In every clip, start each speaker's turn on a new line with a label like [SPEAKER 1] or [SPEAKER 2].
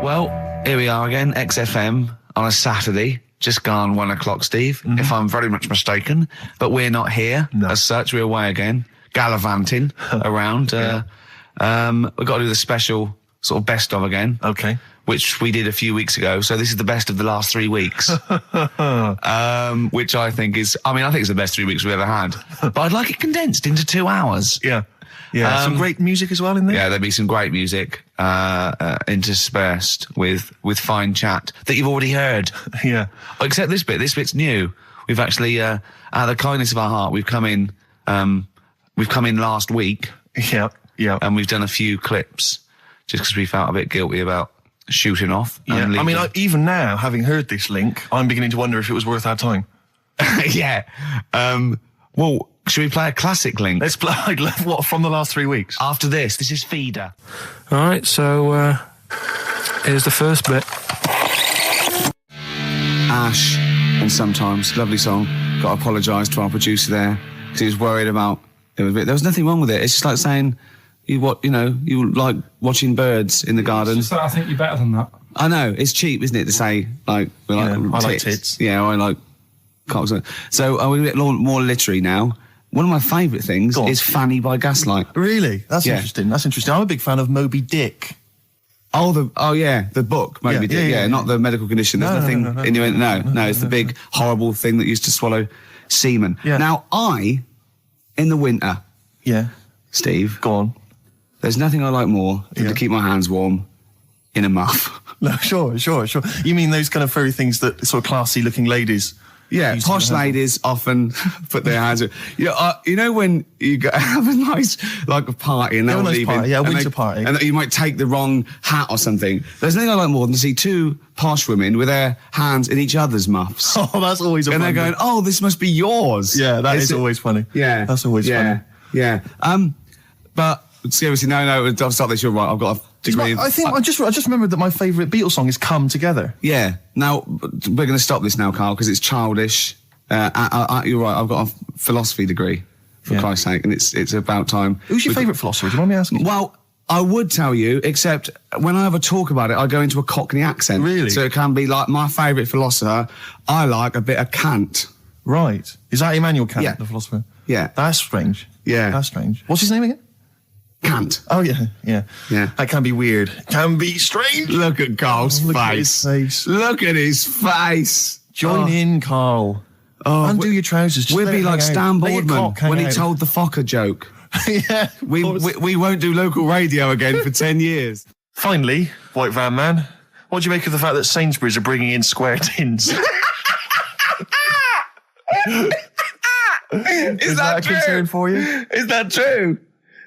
[SPEAKER 1] Well, here we are again, XFM on a Saturday. Just gone 1 o'clock, Steve, if I'm very much mistaken. But we're not here as such. We're away again, gallivanting around. We've got to do the special sort of best of again.
[SPEAKER 2] Okay.
[SPEAKER 1] Which we did a few weeks ago. So this is the best of the last 3 weeks. Which I think is, I think it's the best 3 weeks we've ever had. But I'd like it condensed into 2 hours.
[SPEAKER 2] Yeah. Yeah, some great music as well in there.
[SPEAKER 1] Yeah, there'll be some great music interspersed with fine chat that you've already heard.
[SPEAKER 2] Yeah.
[SPEAKER 1] Except this bit. This bit's new. We've actually, out of the kindness of our heart, we've come in last week.
[SPEAKER 2] Yeah, yeah.
[SPEAKER 1] And we've done a few clips just because we felt a bit guilty about shooting off.
[SPEAKER 2] Yeah. Even now, having heard this link, I'm beginning to wonder if it was worth our time.
[SPEAKER 1] Yeah. Well, should we play a classic link?
[SPEAKER 2] Let's play, what, from the last 3 weeks?
[SPEAKER 1] After this is Feeder.
[SPEAKER 3] All right, so here's the first bit.
[SPEAKER 1] Ash, and Sometimes, lovely song. Got to apologise to our producer there because he was worried about there was nothing wrong with it. It's just like saying you like watching birds in the garden.
[SPEAKER 3] It's just that I think you're better than that.
[SPEAKER 1] I know, it's cheap, isn't it, to say like
[SPEAKER 2] I like tits.
[SPEAKER 1] Yeah, I like cocks. So we're a bit more literary now. One of my favourite things is Fanny by Gaslight.
[SPEAKER 2] Really? That's interesting. That's interesting. I'm a big fan of Moby Dick.
[SPEAKER 1] The book, Moby Dick. Yeah, not the medical condition. There's nothing innuendo. No, it's the big, horrible thing that used to swallow semen. Yeah. Now, in the winter, Steve.
[SPEAKER 2] Go on.
[SPEAKER 1] There's nothing I like more than to keep my hands warm in a muff.
[SPEAKER 2] No, sure. You mean those kind of furry things that sort of classy-looking ladies...
[SPEAKER 1] Yeah, posh ladies often put their hands in. You know when you have a nice, like, a party and they're all leaving.
[SPEAKER 2] Party, winter party.
[SPEAKER 1] And you might take the wrong hat or something. There's nothing I like more than to see two posh women with their hands in each other's muffs.
[SPEAKER 2] Oh, that's always
[SPEAKER 1] And they're going, oh, this must be yours.
[SPEAKER 2] Yeah, that is always funny.
[SPEAKER 1] Yeah.
[SPEAKER 2] That's always funny.
[SPEAKER 1] Yeah. But seriously, no, I'll stop this. You're right. I've got a degree.
[SPEAKER 2] I just remembered that my favourite Beatles song is "Come Together."
[SPEAKER 1] Yeah. Now we're going to stop this now, Carl, because it's childish. You're right. I've got a philosophy degree, for Christ's sake, and it's about time.
[SPEAKER 2] Who's your favourite philosopher? Do you mind me asking?
[SPEAKER 1] Well, I would tell you, except when I have a talk about it, I go into a Cockney accent.
[SPEAKER 2] Really?
[SPEAKER 1] So it can be like my favourite philosopher. I like a bit of Kant.
[SPEAKER 2] Right. Is that Immanuel Kant, the philosopher?
[SPEAKER 1] Yeah.
[SPEAKER 2] That's strange.
[SPEAKER 1] Yeah.
[SPEAKER 2] That's strange. What's his name again?
[SPEAKER 1] Kant.
[SPEAKER 2] Oh, yeah. That can be weird. Can be strange.
[SPEAKER 1] Look at Carl's face.
[SPEAKER 2] Look at his face.
[SPEAKER 1] Look at his face.
[SPEAKER 2] Join in, Carl. Undo your trousers.
[SPEAKER 1] We'd be like Stan Boardman when he told the Fokker joke.
[SPEAKER 2] Yeah.
[SPEAKER 1] We won't do local radio again for 10 years.
[SPEAKER 2] Finally, White Van Man, what do you make of the fact that Sainsbury's are bringing in square tins? Is that a concern for you?
[SPEAKER 1] Is that true?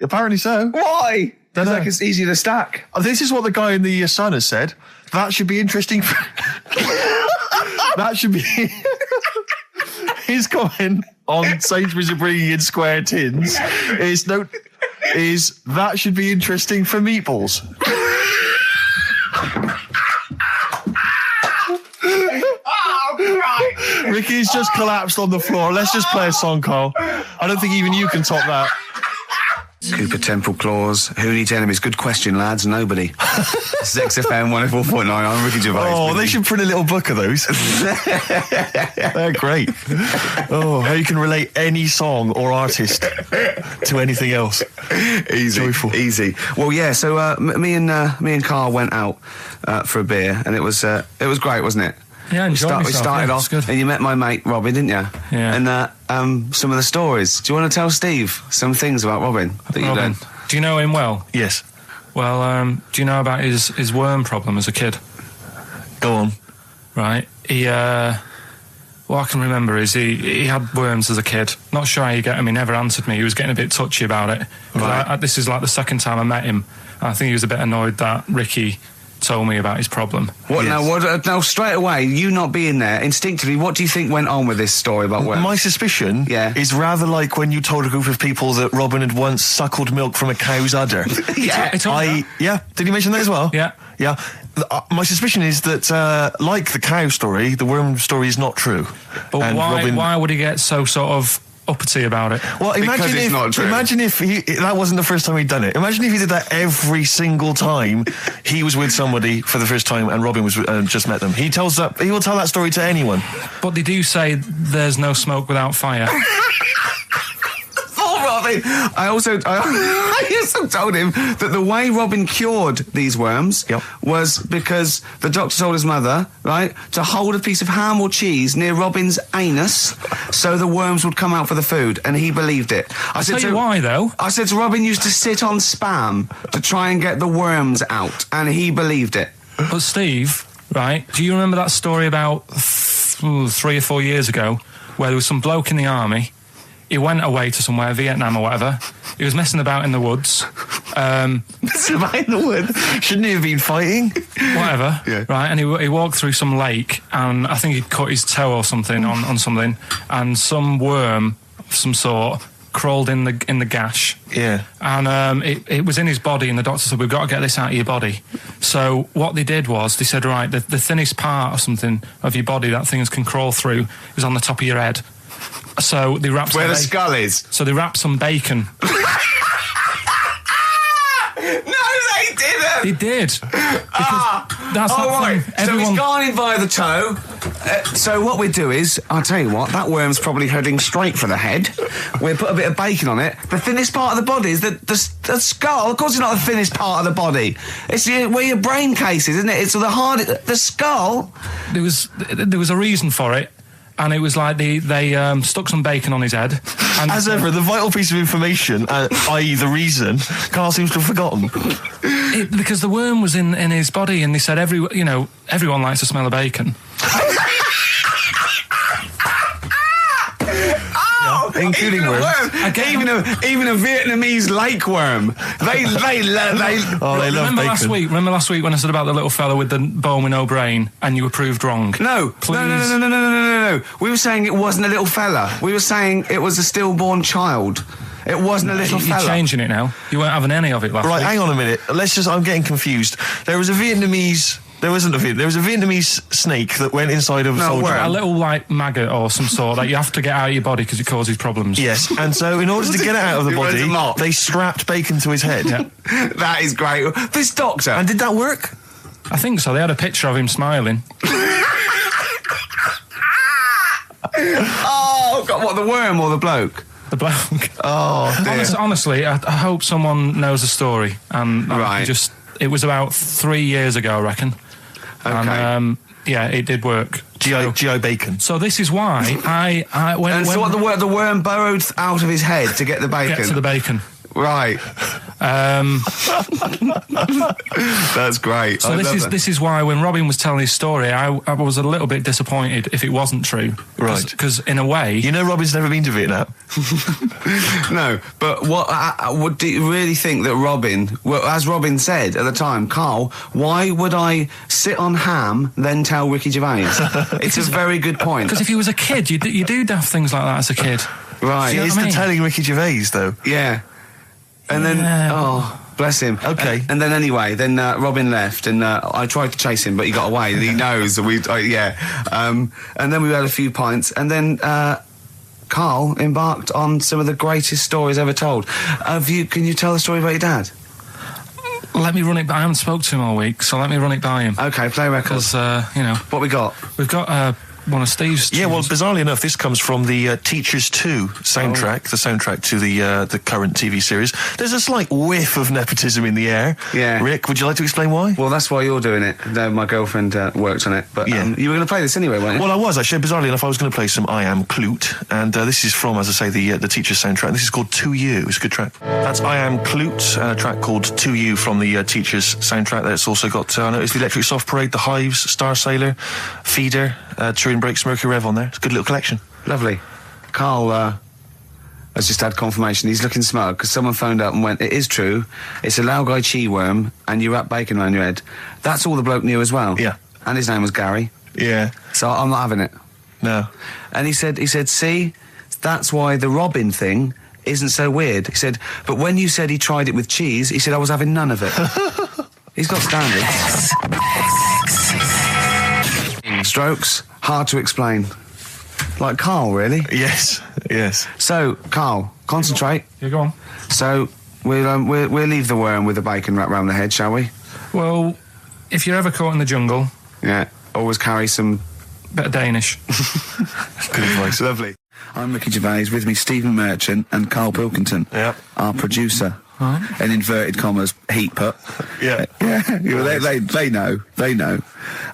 [SPEAKER 2] Apparently so.
[SPEAKER 1] Why? It's like it's easy to stack.
[SPEAKER 2] This is what the guy in the Sun has said. That should be interesting. That should be... His comment on Sainsbury's are bringing in square tins is that should be interesting for meatballs. Ricky's just collapsed on the floor. Let's just play a song, Carl. I don't think even you can top that.
[SPEAKER 1] Cooper Temple Claws. Who needs enemies? Good question, lads. Nobody. This is XFM 104.9. I'm Ricky Gervais.
[SPEAKER 2] Oh, they should print a little book of those. They're great. Oh, how you can relate any song or artist to anything else.
[SPEAKER 1] Easy.
[SPEAKER 2] Joyful.
[SPEAKER 1] Easy. Well, yeah, so me and Carl went out for a beer, and it was great, wasn't it?
[SPEAKER 3] Yeah,
[SPEAKER 1] we started off,
[SPEAKER 3] good.
[SPEAKER 1] And you met my mate Robin, didn't you?
[SPEAKER 3] Yeah.
[SPEAKER 1] And some of the stories. Do you want to tell Steve some things about Robin that you learned?
[SPEAKER 3] Do you know him well?
[SPEAKER 2] Yes.
[SPEAKER 3] Well, do you know about his worm problem as a kid?
[SPEAKER 2] Go on.
[SPEAKER 3] Right. What I can remember is he had worms as a kid. Not sure how you get him. He never answered me. He was getting a bit touchy about it.
[SPEAKER 1] Right.
[SPEAKER 3] This is like the second time I met him. I think he was a bit annoyed that Ricky told me about his problem.
[SPEAKER 1] Now straight away, you not being there, instinctively, what do you think went on with this story about worms?
[SPEAKER 2] My suspicion is rather like when you told a group of people that Robin had once suckled milk from a cow's udder.
[SPEAKER 3] Did he
[SPEAKER 2] mention that as well?
[SPEAKER 3] Yeah.
[SPEAKER 2] My suspicion is that, like the cow story, the worm story is not true.
[SPEAKER 3] But why would he get so sort of uppity about it.
[SPEAKER 2] Well,
[SPEAKER 1] Because it's not true.
[SPEAKER 2] imagine if that wasn't the first time he'd done it. Imagine if he did that every single time he was with somebody for the first time and Robin was just met them. He will tell that story to anyone.
[SPEAKER 3] But they do say there's no smoke without fire.
[SPEAKER 1] Robin. I also told him that the way Robin cured these worms was because the doctor told his mother, right, to hold a piece of ham or cheese near Robin's anus so the worms would come out for the food, and he believed it.
[SPEAKER 3] I'll tell you why, though.
[SPEAKER 1] I said to Robin used to sit on spam to try and get the worms out, and he believed it.
[SPEAKER 3] But Steve, right, do you remember that story about 3 or 4 years ago where there was some bloke in the army? He went away to somewhere, Vietnam or whatever. He was messing about in the woods.
[SPEAKER 2] Messing about in the woods? Shouldn't he have been fighting?
[SPEAKER 3] Whatever.
[SPEAKER 1] Yeah.
[SPEAKER 3] Right, and he walked through some lake, and I think he'd cut his toe or something on something, and some worm of some sort crawled in the gash.
[SPEAKER 2] Yeah.
[SPEAKER 3] And it was in his body, and the doctor said, we've got to get this out of your body. So what they did was, they said, right, the thinnest part or something of your body that things can crawl through is on the top of your head. So they wrapped
[SPEAKER 1] Where the skull is.
[SPEAKER 3] So they wrapped some bacon.
[SPEAKER 1] No, they didn't.
[SPEAKER 3] They did. That's
[SPEAKER 1] right.
[SPEAKER 3] thing.
[SPEAKER 1] So he's gone in via the toe. So what we do is, I'll tell you what, that worm's probably heading straight for the head. We'll put a bit of bacon on it. The thinnest part of the body is the skull. Of course it's not the thinnest part of the body. It's where your brain case is, isn't it? It's the skull.
[SPEAKER 3] There was a reason for it. And it was like they stuck some bacon on his head. And
[SPEAKER 2] as ever, the vital piece of information, i.e. the reason, Karl seems to have forgotten.
[SPEAKER 3] Because the worm was in his body, and they said everyone likes the smell of bacon.
[SPEAKER 2] Including worms.
[SPEAKER 1] Even a Vietnamese lake worm. They love
[SPEAKER 2] bacon.
[SPEAKER 3] Remember last week when I said about the little fella with the bone with no brain, and you were proved wrong?
[SPEAKER 1] No.
[SPEAKER 3] Please.
[SPEAKER 1] No. We were saying it wasn't a little fella. We were saying it was a stillborn child. It wasn't a little fella.
[SPEAKER 3] You're changing it now. You weren't having any of it last week.
[SPEAKER 2] Right, hang on a minute. I'm getting confused. There was a Vietnamese snake that went inside of a soldier.
[SPEAKER 3] A little, like, maggot or some sort that you have to get out of your body because it causes problems.
[SPEAKER 2] Yes, and so in order to get it out of the body, they strapped bacon to his head.
[SPEAKER 3] Yeah.
[SPEAKER 1] That is great. This doctor.
[SPEAKER 2] And did that work?
[SPEAKER 3] I think so. They had a picture of him smiling.
[SPEAKER 1] Oh, God, what, the worm or the bloke?
[SPEAKER 3] The bloke.
[SPEAKER 1] Oh, dear.
[SPEAKER 3] Honestly, I hope someone knows the story. And
[SPEAKER 1] right.
[SPEAKER 3] It was about 3 years ago, I reckon.
[SPEAKER 1] Okay.
[SPEAKER 3] And, it did work.
[SPEAKER 2] GI bacon.
[SPEAKER 3] So this is why
[SPEAKER 1] the worm burrowed out of his head to get the bacon.
[SPEAKER 3] Get to the bacon.
[SPEAKER 1] Right. That's great.
[SPEAKER 3] So this is why when Robin was telling his story, I was a little bit disappointed if it wasn't true.
[SPEAKER 2] Right.
[SPEAKER 3] Because in a way,
[SPEAKER 2] you know, Robin's never been to Vietnam.
[SPEAKER 1] No, but do you really think that Robin? Well, as Robin said at the time, Karl, why would I sit on ham then tell Ricky Gervais? It's a very good point.
[SPEAKER 3] Because if you was a kid, you do daft things like that as a kid.
[SPEAKER 1] Right.
[SPEAKER 2] It's the telling Ricky Gervais though.
[SPEAKER 1] Yeah. And then, bless him.
[SPEAKER 2] Okay.
[SPEAKER 1] And then anyway, Robin left, and I tried to chase him, but he got away. He knows. And then we had a few pints, and then Karl embarked on some of the greatest stories ever told. Can you tell the story about your dad?
[SPEAKER 3] Let me run it by. I haven't spoke to him all week, so let me run it by him.
[SPEAKER 1] Okay, play records.
[SPEAKER 3] Because,
[SPEAKER 1] What we got?
[SPEAKER 3] We've got one of Steve's tunes.
[SPEAKER 2] Yeah, well, bizarrely enough, this comes from the Teachers 2 soundtrack, the soundtrack to the current TV series. There's a slight whiff of nepotism in the air.
[SPEAKER 1] Yeah.
[SPEAKER 2] Rick, would you like to explain why?
[SPEAKER 1] Well, that's why you're doing it. My girlfriend worked on it. But
[SPEAKER 2] yeah.
[SPEAKER 1] You were going to play this anyway, weren't you?
[SPEAKER 2] Well, I was, actually. Bizarrely enough, I was going to play some I Am Clute, and this is from, as I say, the Teachers soundtrack. This is called To You. It's a good track. That's I Am Clute, a track called To You from the Teachers soundtrack. That's also got, I noticed, the Electric Soft Parade, The Hives, Star Sailor, Feeder, Turin Breaks, Mercury Rev on there. It's a good little collection.
[SPEAKER 1] Lovely. Karl has just had confirmation. He's looking smug because someone phoned up and went, it is true, it's a Laogai chi worm and you wrap bacon around your head. That's all the bloke knew as well.
[SPEAKER 2] Yeah.
[SPEAKER 1] And his name was Gary.
[SPEAKER 2] Yeah.
[SPEAKER 1] So I'm not having it.
[SPEAKER 2] No.
[SPEAKER 1] And he said, see, that's why the Robin thing isn't so weird. He said, but when you said he tried it with cheese, he said I was having none of it. He's got standards. Strokes, hard to explain. Like Karl, really?
[SPEAKER 2] Yes, yes.
[SPEAKER 1] So, Karl, concentrate.
[SPEAKER 3] You go on.
[SPEAKER 1] So, we'll leave the worm with the bacon wrapped round the head, shall we?
[SPEAKER 3] Well, if you're ever caught in the jungle...
[SPEAKER 1] Yeah, always carry some...
[SPEAKER 3] bit of Danish.
[SPEAKER 2] Good advice.
[SPEAKER 1] Lovely. I'm Ricky Gervais, with me Stephen Merchant and Karl Pilkington, our producer.
[SPEAKER 3] Right.
[SPEAKER 1] In inverted commas, heat put.
[SPEAKER 2] Yeah.
[SPEAKER 1] They know.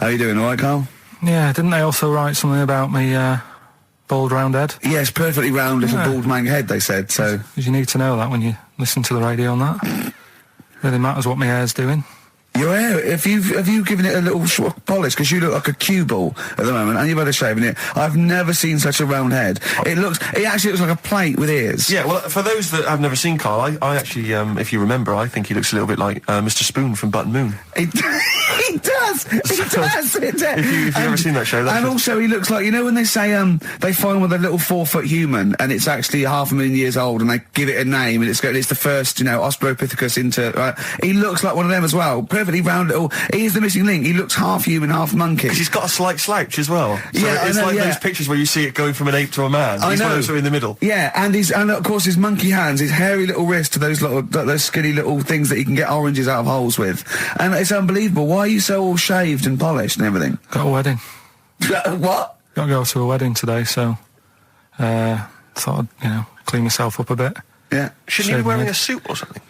[SPEAKER 1] How you doing, all right, Karl?
[SPEAKER 3] Yeah, didn't they also write something about me, bald round head?
[SPEAKER 1] Yes, perfectly round little bald man head, they said, so...
[SPEAKER 3] Because you need to know that when you listen to the radio on that. Really matters what my hair's doing.
[SPEAKER 1] Your hair, have you given it a little polish? Because you look like a cue ball at the moment, and you've had a shave in it. I've never seen such a round head. It actually looks like a plate with ears.
[SPEAKER 2] Yeah, well, for those that have never seen Karl, I actually, if you remember, I think he looks a little bit like Mr. Spoon from Button Moon.
[SPEAKER 1] He does.
[SPEAKER 2] If you've ever seen that show,
[SPEAKER 1] and also he looks like, you know when they say they find with a little 4-foot human and it's actually 500,000 years old and they give it a name and it's the first, Australopithecus into. He looks like one of them as well. Perfectly round little. He is the missing link. He looks half human, half monkey.
[SPEAKER 2] Because he's got a slight slouch as well. So
[SPEAKER 1] yeah,
[SPEAKER 2] it's like those pictures where you see it going from an ape to a man. He's one of those in the middle.
[SPEAKER 1] Yeah, and of course his monkey hands, his hairy little wrist to those skinny little things that he can get oranges out of holes with, and it's unbelievable. Why are you so all shaved and polished and everything?
[SPEAKER 3] Got a wedding.
[SPEAKER 1] What?
[SPEAKER 3] Got to go to a wedding today, so thought I'd clean myself up a bit.
[SPEAKER 1] Yeah.
[SPEAKER 2] Shouldn't you be wearing a suit or something?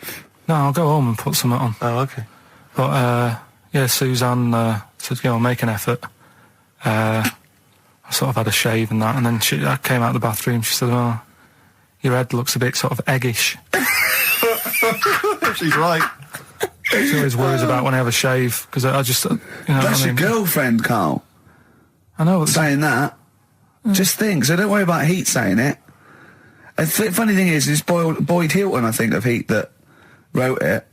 [SPEAKER 3] No, I'll go home and put something on.
[SPEAKER 2] Oh, okay.
[SPEAKER 3] But Suzanne said, make an effort. I sort of had a shave and that, and then I came out of the bathroom. She said, "Oh, your head looks a bit sort of eggish."
[SPEAKER 2] She's right.
[SPEAKER 3] She always worries about when I have a shave because I just,
[SPEAKER 1] That's your girlfriend, Karl.
[SPEAKER 3] I know.
[SPEAKER 1] Saying that. Just think. So don't worry about Heat saying it. And funny thing is, it's Boyd Hilton, I think, of Heat that wrote it.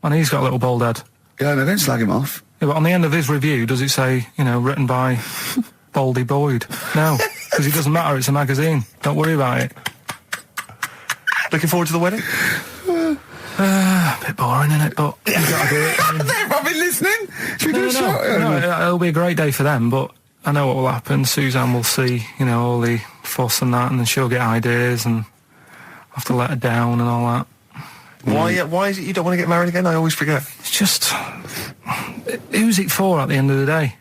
[SPEAKER 3] And he's got a little bald head.
[SPEAKER 1] Yeah, no, don't slag him off.
[SPEAKER 3] Yeah, but on the end of his review, does it say, written by Baldy Boyd? No, because it doesn't matter. It's a magazine. Don't worry about it.
[SPEAKER 2] Looking forward to the wedding?
[SPEAKER 3] A bit boring, isn't it? But you've got to do it.
[SPEAKER 1] They're probably listening. Should we do a shot?
[SPEAKER 3] No, it'll be a great day for them, but I know what will happen. Suzanne will see, all the fuss and that, and then she'll get ideas, and I'll have to let her down and all that.
[SPEAKER 2] Why is it you don't want to get married again? I always forget.
[SPEAKER 3] It's just... who's it for at the end of the day?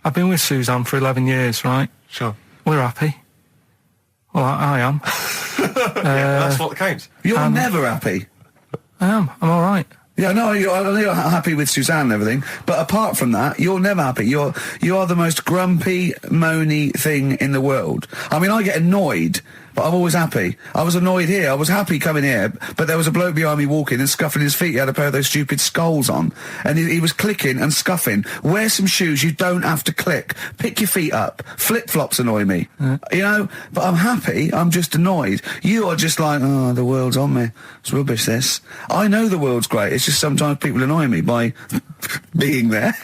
[SPEAKER 3] I've been with Suzanne for 11 years, right?
[SPEAKER 2] Sure.
[SPEAKER 3] We're happy. Well, I am.
[SPEAKER 2] That's what counts.
[SPEAKER 1] You're never happy.
[SPEAKER 3] I am. I'm all right.
[SPEAKER 1] Yeah, no, you're happy with Suzanne and everything, but apart from that, you're never happy. You are the most grumpy, moany thing in the world. I mean, I get annoyed, but I'm always happy. I was annoyed here. I was happy coming here, but there was a bloke behind me walking and scuffing his feet. He had a pair of those stupid skulls on, and he was clicking and scuffing. Wear some shoes. You don't have to click. Pick your feet up. Flip-flops annoy me. But I'm happy. I'm just annoyed. You are just like, oh, the world's on me. It's rubbish, this. I know the world's great. It's just sometimes people annoy me by being there,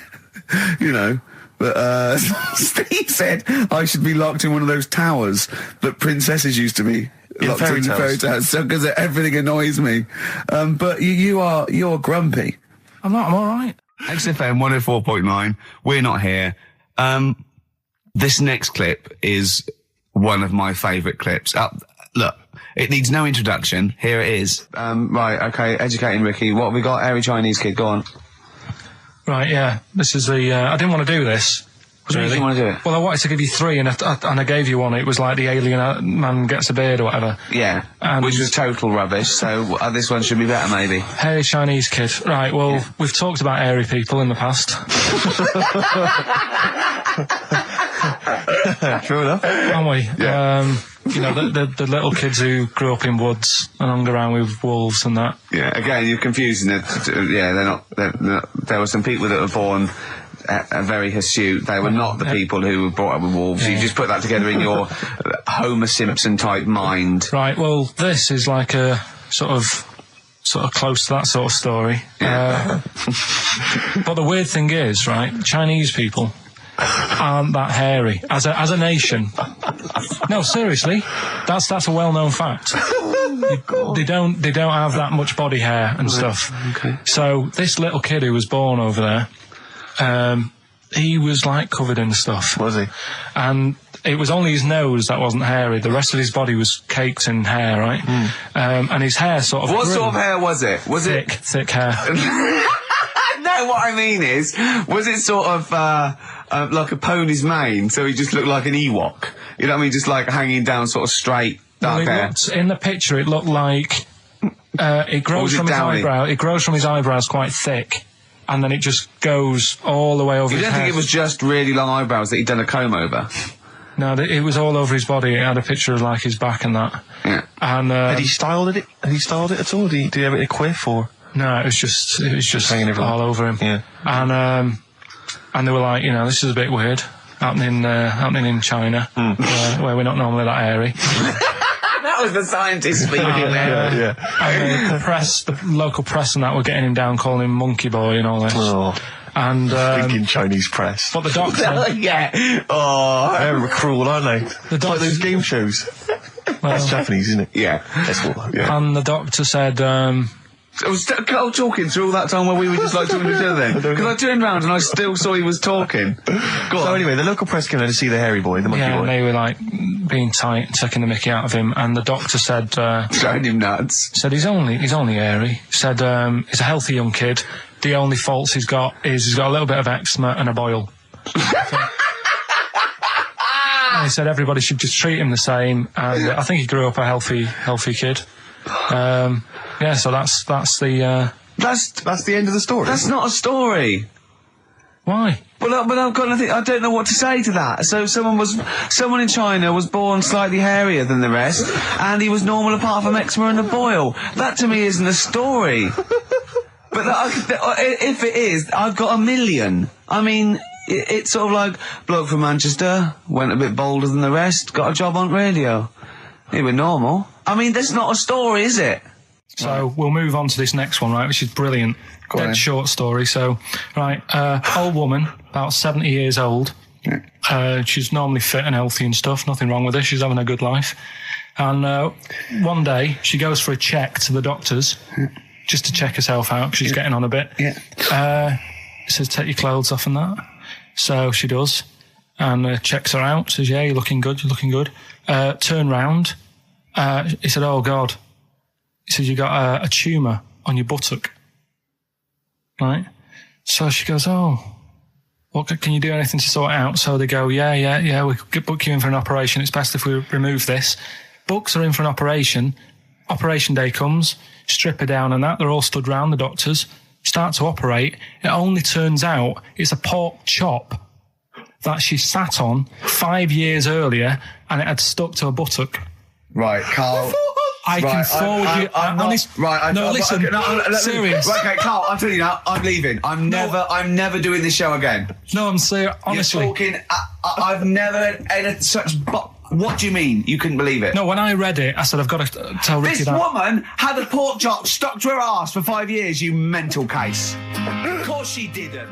[SPEAKER 1] But Steve said I should be locked in one of those towers that princesses used to be locked in fairy towers, because everything annoys me. But you're grumpy.
[SPEAKER 3] I'm not. I'm all right.
[SPEAKER 1] XFM 104.9. We're not here. This next clip is one of my favourite clips. Look. It needs no introduction. Here it is. Right, okay, educating Ricky. What have we got? Airy Chinese kid, go on.
[SPEAKER 3] Right, yeah. This is the... I didn't want to do this.
[SPEAKER 1] What do you want to do it?
[SPEAKER 3] Well, I wanted to give you 3, and I gave you one. It was like the alien man gets a beard or whatever.
[SPEAKER 1] Yeah, which was total rubbish, so this one should be better, maybe.
[SPEAKER 3] Hairy Chinese kid. Right, well, we've talked about airy people in the past.
[SPEAKER 2] True enough.
[SPEAKER 3] Haven't we?
[SPEAKER 1] Yeah.
[SPEAKER 3] The little kids who grew up in woods and hung around with wolves and that.
[SPEAKER 1] Yeah, again, you're confusing it. Yeah, they're not, there were some people that were born very hirsute. They were not the people who were brought up with wolves. Yeah. You just put that together in your Homer Simpson type mind.
[SPEAKER 3] Right, well, this is like a sort of close to that sort of story. Yeah. But the weird thing is, right, Chinese people aren't that hairy as a nation. No, seriously, that's a well-known fact. They don't have that much body hair and stuff.
[SPEAKER 1] Okay.
[SPEAKER 3] So this little kid who was born over there, he was like covered in stuff.
[SPEAKER 2] Was he?
[SPEAKER 3] And it was only his nose that wasn't hairy. The rest of his body was caked in hair, right? And his hair sort of
[SPEAKER 1] What
[SPEAKER 3] grew.
[SPEAKER 1] sort of hair was it? Was
[SPEAKER 3] Thick hair.
[SPEAKER 1] No, what I mean is, was it sort of like a pony's mane, so he just looked like an Ewok? You know what I mean? Just like hanging down sort of straight, dark hair.
[SPEAKER 3] In the picture, it looked like it grows from his eyebrow. It grows from his eyebrows quite thick, and then it just goes all the way over his head.
[SPEAKER 1] You don't think it was just really long eyebrows that he'd done a comb over?
[SPEAKER 3] No, it was all over his body. It had a picture of like his back and that.
[SPEAKER 1] Yeah.
[SPEAKER 3] And
[SPEAKER 2] Had he styled it? Had he styled it at all? Did he have it in a quiff or?
[SPEAKER 3] no, it was just
[SPEAKER 2] hanging everywhere.
[SPEAKER 3] all over him.
[SPEAKER 2] Yeah.
[SPEAKER 3] And they were like, this is a bit weird, happening in China, where we're not normally that airy.
[SPEAKER 1] That was the scientist speaking there.
[SPEAKER 3] And the local press and that were getting him down, calling him monkey boy and all this.
[SPEAKER 2] Oh.
[SPEAKER 3] And
[SPEAKER 2] Thinking Chinese press.
[SPEAKER 3] but the doctor,
[SPEAKER 1] Yeah. Oh.
[SPEAKER 2] They're cruel, aren't they?
[SPEAKER 3] The
[SPEAKER 2] Like those game shows. That's Japanese, isn't it?
[SPEAKER 1] Yeah.
[SPEAKER 2] That's what. Yeah.
[SPEAKER 3] and the doctor said,
[SPEAKER 1] I was Carl talking through all that time while we were just like talking to each other then. Because I turned round and I still saw he was talking. Go on.
[SPEAKER 2] So anyway, the local press came in to see the hairy boy, the monkey
[SPEAKER 3] yeah,
[SPEAKER 2] boy.
[SPEAKER 3] and they were like being tight, taking the mickey out of him, and the doctor said,
[SPEAKER 1] Showing him nuts.
[SPEAKER 3] he's only airy. Said he's a healthy young kid. The only faults he's got is he's got a little bit of eczema and a boil. And he said everybody should just treat him the same, and I think he grew up a healthy kid. Yeah, so that's the
[SPEAKER 1] That's
[SPEAKER 2] the end of the story.
[SPEAKER 1] That's not a story.
[SPEAKER 3] why.
[SPEAKER 1] But I've got nothing. I don't know what to say to that. So someone in China was born slightly hairier than the rest, and he was normal apart from eczema and a boil. That to me isn't a story. But if it is, I've got a million. I mean, it's sort of like bloke from Manchester went a bit bolder than the rest, got a job on radio. He was normal. I mean, that's not a story, is it?
[SPEAKER 3] So we'll move on to this next one, right, which is brilliant. Dead short story. So, right, old woman, about 70 years old. She's normally fit and healthy and stuff, nothing wrong with her, she's having a good life. And one day, she goes for a check to the doctors, just to check herself out, because she's getting on a bit.
[SPEAKER 1] Yeah.
[SPEAKER 3] Says, take your clothes off and that. So she does, and checks her out, says, yeah, you're looking good. Turn round. He said, oh, God. He said, you got a tumour on your buttock. Right? So she goes, oh, what can you do anything to sort it out? So they go, yeah, we could book you in for an operation. It's best if we remove this. Books are in for an operation. Operation day comes, strip her down and that. They're all stood round, the doctors. Start to operate. It only turns out it's a pork chop that she sat on 5 years earlier, and it had stuck to her buttock.
[SPEAKER 1] Right, Carl.
[SPEAKER 3] I can forward you. Serious.
[SPEAKER 1] Right, okay, Carl, I'm telling you now, I'm leaving. I'm never doing this show again.
[SPEAKER 3] No, I'm serious. Honestly.
[SPEAKER 1] You're talking, I've never had such... What do you mean? You couldn't believe it?
[SPEAKER 3] No, when I read it, I said, I've got to tell Ricky that.
[SPEAKER 1] This woman had a pork chop stuck to her arse for 5 years, you mental case. Of course she didn't.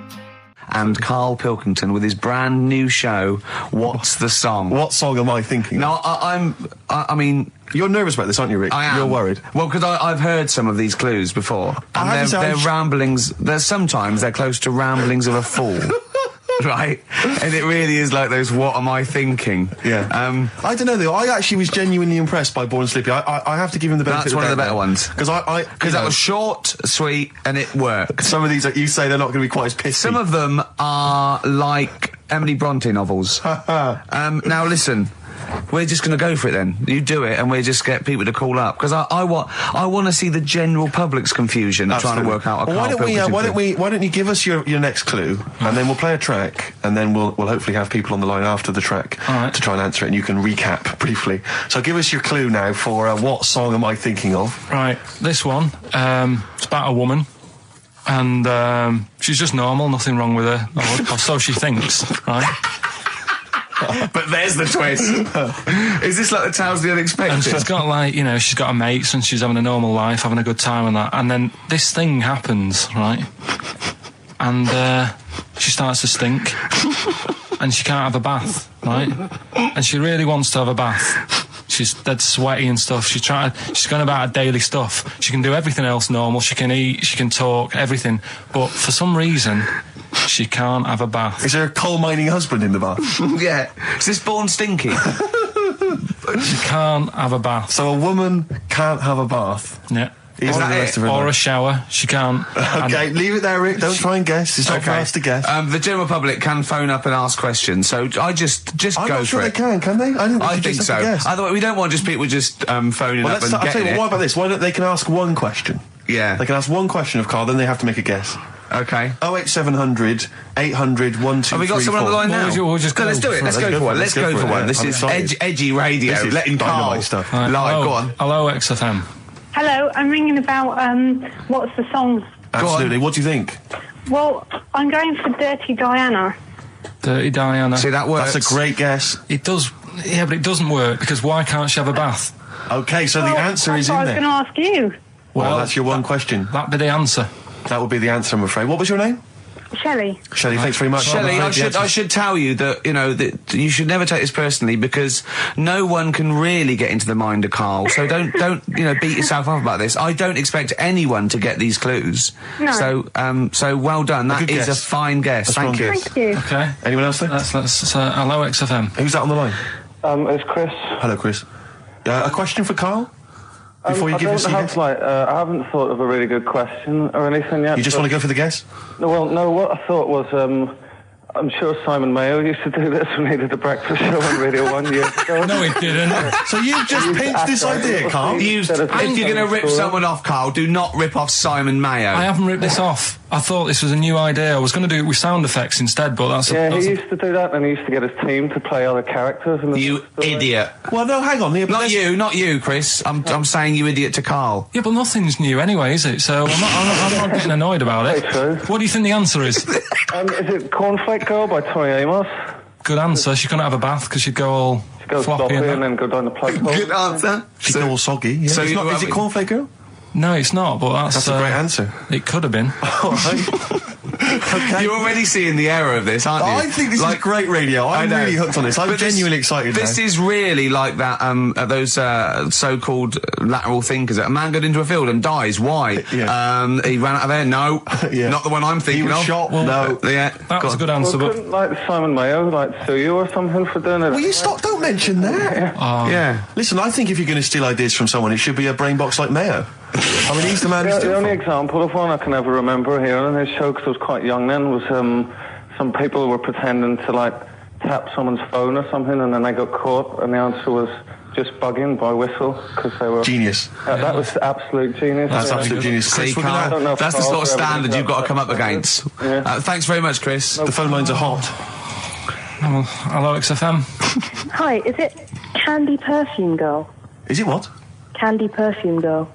[SPEAKER 1] And Karl Pilkington with his brand new show, What's the Song?
[SPEAKER 2] What song am I thinking?
[SPEAKER 1] No, I mean...
[SPEAKER 2] You're nervous about this, aren't you, Rick?
[SPEAKER 1] I am.
[SPEAKER 2] You're worried.
[SPEAKER 1] Well, because I've heard some of these clues before. And they're ramblings. Sometimes they're close to ramblings of a fool. Right? And it really is like those, what am I thinking?
[SPEAKER 2] Yeah. I don't know, though. I actually was genuinely impressed by Born Slippy. I have to give him the benefit
[SPEAKER 1] That's one of the better ones.
[SPEAKER 2] Because
[SPEAKER 1] that was short, sweet, and it worked.
[SPEAKER 2] Some of these, you say, they're not going to be quite as pissy.
[SPEAKER 1] Some of them are like Emily Bronte novels. Now, listen. We're just going to go for it then. You do it, and we just get people to call up because I want to see the general public's confusion trying to work out.
[SPEAKER 2] Well, why don't you give us your next clue, and then we'll play a track, and then we'll hopefully have people on the line after the track to try and answer it, and you can recap briefly. So give us your clue now for what song am I thinking of?
[SPEAKER 3] Right, this one. It's about a woman. And she's just normal, nothing wrong with her, or so she thinks, right?
[SPEAKER 1] But there's the twist. Is this like the Tales of the Unexpected?
[SPEAKER 3] And she's got she's got her mates and she's having a normal life, having a good time and that. And then this thing happens, right? And she starts to stink. And she can't have a bath, right? And she really wants to have a bath. She's dead sweaty and stuff. She's going about her daily stuff. She can do everything else normal. She can eat, she can talk, everything. But for some reason, She can't have a bath.
[SPEAKER 2] Is there a coal mining husband in the bath?
[SPEAKER 1] Yeah. Is this born stinky?
[SPEAKER 3] She can't have a bath.
[SPEAKER 2] So a woman can't have a bath.
[SPEAKER 3] Yeah.
[SPEAKER 2] Even the rest of her
[SPEAKER 3] Or a
[SPEAKER 2] life.
[SPEAKER 3] shower. She can't.
[SPEAKER 2] Okay, leave it there, Rick. Don't try and guess. It's not for us to guess.
[SPEAKER 1] The general public can phone up and ask questions, so I just
[SPEAKER 2] I'm
[SPEAKER 1] go
[SPEAKER 2] not sure
[SPEAKER 1] for
[SPEAKER 2] they
[SPEAKER 1] it.
[SPEAKER 2] can they?
[SPEAKER 1] I think so. Otherwise, we don't want just people just phoning
[SPEAKER 2] Well,
[SPEAKER 1] up and
[SPEAKER 2] I'll tell
[SPEAKER 1] getting
[SPEAKER 2] you
[SPEAKER 1] it.
[SPEAKER 2] what about this? Why don't they can ask one question?
[SPEAKER 1] Yeah.
[SPEAKER 2] They can ask one question of Carl, then they have to make a guess.
[SPEAKER 1] Okay.
[SPEAKER 2] 08700 800 1234.
[SPEAKER 1] Have we got someone on the line now?
[SPEAKER 3] We'll just go.
[SPEAKER 1] Let's do it. Let's go for one. Let's go for one. This
[SPEAKER 2] I'm
[SPEAKER 1] is
[SPEAKER 2] excited.
[SPEAKER 1] edgy radio.
[SPEAKER 2] This is
[SPEAKER 1] Letting Carl
[SPEAKER 2] dynamite stuff.
[SPEAKER 3] Right,
[SPEAKER 1] live. Go on.
[SPEAKER 3] Hello, XFM.
[SPEAKER 4] Hello, I'm ringing about what's the song?
[SPEAKER 2] Absolutely. What do you think?
[SPEAKER 4] Well, I'm going for Dirty Diana.
[SPEAKER 3] Dirty Diana.
[SPEAKER 1] See, that works.
[SPEAKER 2] That's a great guess.
[SPEAKER 3] It does. Yeah, but it doesn't work because why can't she have a bath?
[SPEAKER 2] Okay, so the answer is in
[SPEAKER 4] I was
[SPEAKER 2] there.
[SPEAKER 4] going to ask you.
[SPEAKER 2] Well, that's your one question.
[SPEAKER 3] That'd be the answer.
[SPEAKER 2] That would be the answer, I'm afraid. What was your name?
[SPEAKER 4] Shelley.
[SPEAKER 2] Shelley, thanks very much.
[SPEAKER 1] Shelley,
[SPEAKER 2] I'm afraid the
[SPEAKER 1] I
[SPEAKER 2] answer-
[SPEAKER 1] should tell you that, that you should never take this personally because no one can really get into the mind of Carl. So don't beat yourself up about this. I don't expect anyone to get these clues.
[SPEAKER 4] No.
[SPEAKER 1] So well done. That
[SPEAKER 2] good
[SPEAKER 1] is
[SPEAKER 2] guess.
[SPEAKER 1] a fine guess.
[SPEAKER 2] A
[SPEAKER 1] Thank
[SPEAKER 2] strong
[SPEAKER 1] you.
[SPEAKER 2] guess.
[SPEAKER 4] Thank you.
[SPEAKER 3] Okay.
[SPEAKER 2] Anyone else there?
[SPEAKER 3] Let's hello, XFM.
[SPEAKER 2] Who's that on the line?
[SPEAKER 5] It's Chris.
[SPEAKER 2] Hello, Chris. A question for Carl? Before you give us
[SPEAKER 5] I
[SPEAKER 2] your
[SPEAKER 5] don't
[SPEAKER 2] guess?
[SPEAKER 5] have, I haven't thought of a really good question or anything yet.
[SPEAKER 2] You just want to go for the guess?
[SPEAKER 5] No, what I thought was, I'm sure Simon Mayo used to do this when he did the breakfast show on Radio 1 years ago.
[SPEAKER 3] No, he didn't.
[SPEAKER 2] So you've just pinched this idea, Carl?
[SPEAKER 1] If you're going to rip someone off, Carl, do not rip off Simon Mayo.
[SPEAKER 3] I haven't ripped this off. I thought this was a new idea. I was going to do it with sound effects instead, but that's
[SPEAKER 5] Yeah, he used to do that, and he used to get his team to play other characters. In the
[SPEAKER 1] You
[SPEAKER 5] story.
[SPEAKER 1] idiot.
[SPEAKER 2] Well, no, hang on.
[SPEAKER 1] Not you, Chris. I'm saying you idiot to Carl.
[SPEAKER 3] Yeah, but nothing's new anyway, is it? So I'm not getting annoyed about it.
[SPEAKER 5] Very true.
[SPEAKER 3] What do you think the answer is?
[SPEAKER 5] Is it Cornflake Girl by Tori Amos?
[SPEAKER 3] Good answer. She couldn't have a bath because she'd go all
[SPEAKER 5] Go
[SPEAKER 3] floppy
[SPEAKER 5] sloppy and
[SPEAKER 3] and that.
[SPEAKER 5] then go down the plug hole.
[SPEAKER 1] Good answer.
[SPEAKER 2] She's all soggy. Yeah.
[SPEAKER 1] So
[SPEAKER 2] Is it Cornflake Girl?
[SPEAKER 3] No, it's not, but that's
[SPEAKER 2] That's a great answer.
[SPEAKER 3] It could have been.
[SPEAKER 2] All right. Okay.
[SPEAKER 1] You're already seeing the error of this, aren't you?
[SPEAKER 2] I think this is great radio. I'm
[SPEAKER 1] know.
[SPEAKER 2] really hooked on this. I'm
[SPEAKER 1] But
[SPEAKER 2] genuinely excited
[SPEAKER 1] This
[SPEAKER 2] now.
[SPEAKER 1] is really like that. Those so-called lateral thinkers. A man got into a field and dies. Why?
[SPEAKER 2] Yeah.
[SPEAKER 1] He ran out of air. No,
[SPEAKER 2] Yeah.
[SPEAKER 1] not the one I'm thinking
[SPEAKER 2] He was
[SPEAKER 1] of.
[SPEAKER 2] shot. No.
[SPEAKER 1] Yeah,
[SPEAKER 3] That was a good answer,
[SPEAKER 5] Well,
[SPEAKER 3] but
[SPEAKER 5] couldn't Simon Mayo sue you or something for doing it?
[SPEAKER 2] Will you stop? Don't mention that.
[SPEAKER 1] Yeah.
[SPEAKER 2] Listen, I think if you're going to steal ideas from someone, it should be a brain box like Mayo. I mean, he's the man to
[SPEAKER 5] The
[SPEAKER 2] steal
[SPEAKER 5] only
[SPEAKER 2] from.
[SPEAKER 5] example of one I can ever remember hearing in his show, because I was quite young then, was some people were pretending to tap someone's phone or something, and then they got caught, and the answer was just bugging by whistle, because they were
[SPEAKER 2] Genius.
[SPEAKER 5] That was absolute genius.
[SPEAKER 2] That's
[SPEAKER 5] Yeah.
[SPEAKER 2] absolute genius.
[SPEAKER 1] See,
[SPEAKER 2] Chris, we're gonna-
[SPEAKER 5] I don't know
[SPEAKER 1] Carl,
[SPEAKER 5] if
[SPEAKER 1] that's the sort of
[SPEAKER 5] Carl's ever
[SPEAKER 1] standard
[SPEAKER 5] been
[SPEAKER 1] you've got to come up
[SPEAKER 5] that.
[SPEAKER 1] against.
[SPEAKER 5] Yeah.
[SPEAKER 1] Thanks very much, Chris.
[SPEAKER 2] the phone lines are hot.
[SPEAKER 3] hello, XFM.
[SPEAKER 4] Hi, is it Candy Perfume Girl?
[SPEAKER 2] Is it what?
[SPEAKER 4] Candy Perfume Girl.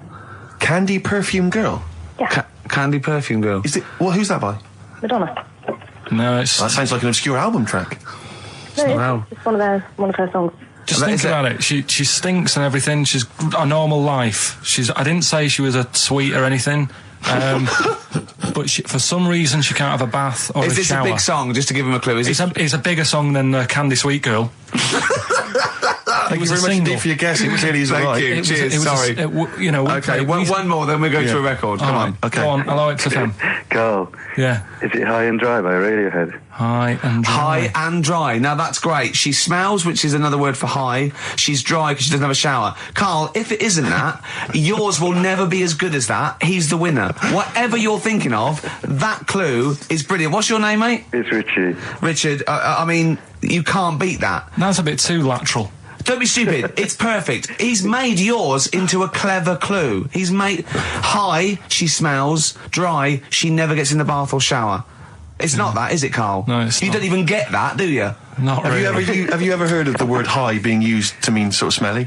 [SPEAKER 2] Candy Perfume Girl?
[SPEAKER 4] Yeah,
[SPEAKER 1] Candy Perfume Girl.
[SPEAKER 2] Is it? Well, who's that by?
[SPEAKER 4] Madonna.
[SPEAKER 3] No, it's
[SPEAKER 2] That sounds like an obscure album track.
[SPEAKER 4] No,
[SPEAKER 1] Wow.
[SPEAKER 4] it's one of her songs.
[SPEAKER 3] just
[SPEAKER 1] That
[SPEAKER 3] think
[SPEAKER 1] is it.
[SPEAKER 3] about it. She stinks and everything. She's a normal life. I didn't say she was a sweet or anything. But for some reason she can't have a bath or
[SPEAKER 1] Is
[SPEAKER 3] a
[SPEAKER 1] this
[SPEAKER 3] shower.
[SPEAKER 1] a big song? Just to give him a clue. Is
[SPEAKER 3] It's a bigger song than Candy Sweet Girl.
[SPEAKER 2] Thank you
[SPEAKER 3] was a
[SPEAKER 2] very much
[SPEAKER 3] single.
[SPEAKER 2] indeed for your guess. It clearly is
[SPEAKER 1] Thank
[SPEAKER 2] right.
[SPEAKER 1] you. Cheers, sorry.
[SPEAKER 3] Okay,
[SPEAKER 1] one more, then we go to a record. Come on.
[SPEAKER 2] Okay.
[SPEAKER 3] Go on, hello XFM.
[SPEAKER 6] Carl,
[SPEAKER 3] Yeah.
[SPEAKER 6] is it High and Dry by Radiohead?
[SPEAKER 3] High and dry.
[SPEAKER 1] High and dry. Now that's great. She smells, which is another word for high. She's dry because she doesn't have a shower. Carl, if it isn't that, yours will never be as good as that. He's the winner. Whatever you're thinking of, that clue is brilliant. What's your name, mate?
[SPEAKER 6] It's Richie.
[SPEAKER 1] Richard. I mean, you can't beat that.
[SPEAKER 3] That's a bit too lateral.
[SPEAKER 1] Don't be stupid. It's perfect. He's made yours into a clever clue. He's made high, she smells, dry, she never gets in the bath or shower. It's not that, is it, Carl?
[SPEAKER 3] No, it's
[SPEAKER 1] You
[SPEAKER 3] not.
[SPEAKER 1] don't even get that, do you?
[SPEAKER 3] Not really.
[SPEAKER 2] Have you ever heard of the word high being used to mean sort of smelly?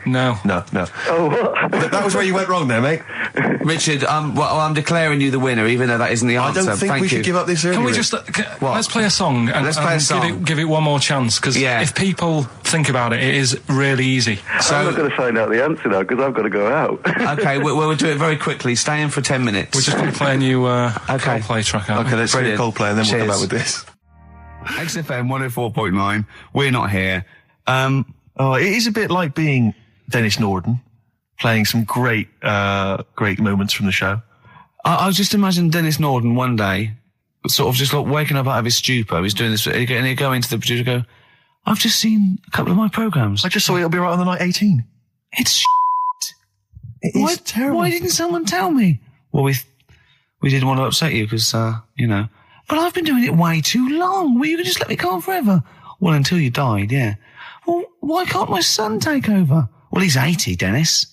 [SPEAKER 3] No.
[SPEAKER 2] No.
[SPEAKER 6] Oh, what?
[SPEAKER 2] That was where you went wrong there, mate.
[SPEAKER 1] Richard, I'm declaring you the winner, even though that isn't the
[SPEAKER 2] I
[SPEAKER 1] answer.
[SPEAKER 2] don't think
[SPEAKER 1] Thank
[SPEAKER 2] we
[SPEAKER 1] you.
[SPEAKER 2] should give up this early.
[SPEAKER 3] Can we
[SPEAKER 2] Rick.
[SPEAKER 3] just let's play a song and,
[SPEAKER 1] Let's play a song.
[SPEAKER 3] Give it one more chance because
[SPEAKER 1] Yeah.
[SPEAKER 3] if people think about it, it is really easy.
[SPEAKER 6] I'm not
[SPEAKER 1] So,
[SPEAKER 6] going to find out the answer now because I've got to go out.
[SPEAKER 1] okay, we'll do it very quickly. Stay in for 10 minutes.
[SPEAKER 3] We're just going to play a new Coldplay track out.
[SPEAKER 2] Okay, let's hear
[SPEAKER 1] Brilliant.
[SPEAKER 2] Coldplay and then we'll come
[SPEAKER 1] Cheers.
[SPEAKER 2] back with this.
[SPEAKER 1] XFM 104.9. We're not here.
[SPEAKER 2] It is a bit like being Dennis Norden, playing some great moments from the show.
[SPEAKER 1] I just imagine Dennis Norden one day sort of just like waking up out of his stupor. He's doing this, and he'd go into the producer and go, I've just seen a couple of my programmes.
[SPEAKER 2] I just saw It'll Be Right on the Night 18.
[SPEAKER 1] It's shit.
[SPEAKER 2] It is terrible.
[SPEAKER 1] Why didn't someone tell me? Well, we didn't want to upset you because, you know. But I've been doing it way too long. Well, you can just let me go on forever. Well, until you died, yeah. Well, why can't my son take over? Well, he's 80, Dennis.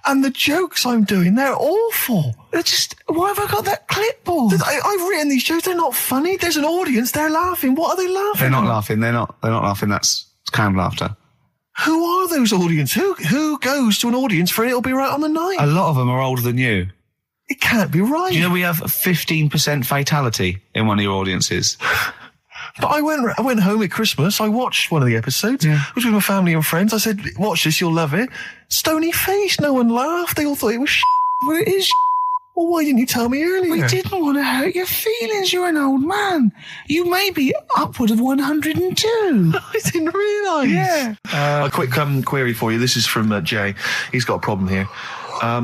[SPEAKER 2] And the jokes I'm doing, they're awful.
[SPEAKER 1] They're just, why have I got that clipboard?
[SPEAKER 2] I've written these jokes, they're not funny. There's an audience, they're laughing. What are they laughing
[SPEAKER 1] They're not
[SPEAKER 2] at?
[SPEAKER 1] laughing. They're not laughing. That's canned laughter.
[SPEAKER 2] Who are those audience? Who goes to an audience for It'll Be Right on the Night?
[SPEAKER 1] A lot of them are older than you.
[SPEAKER 2] It can't be right.
[SPEAKER 1] Do you know we have 15% fatality in one of your audiences?
[SPEAKER 2] But I went home at Christmas. I watched one of the episodes. Yeah. I was with my family and friends. I said, watch this, you'll love it. Stony face. No one laughed. They all thought it was shit.
[SPEAKER 1] Well, it is shit.
[SPEAKER 2] Well, why didn't you tell me earlier?
[SPEAKER 1] We didn't want to hurt your feelings. You're an old man. You may be upward of 102.
[SPEAKER 2] I didn't realise.
[SPEAKER 1] Yeah.
[SPEAKER 2] A quick query for you. This is from Jay. He's got a problem here.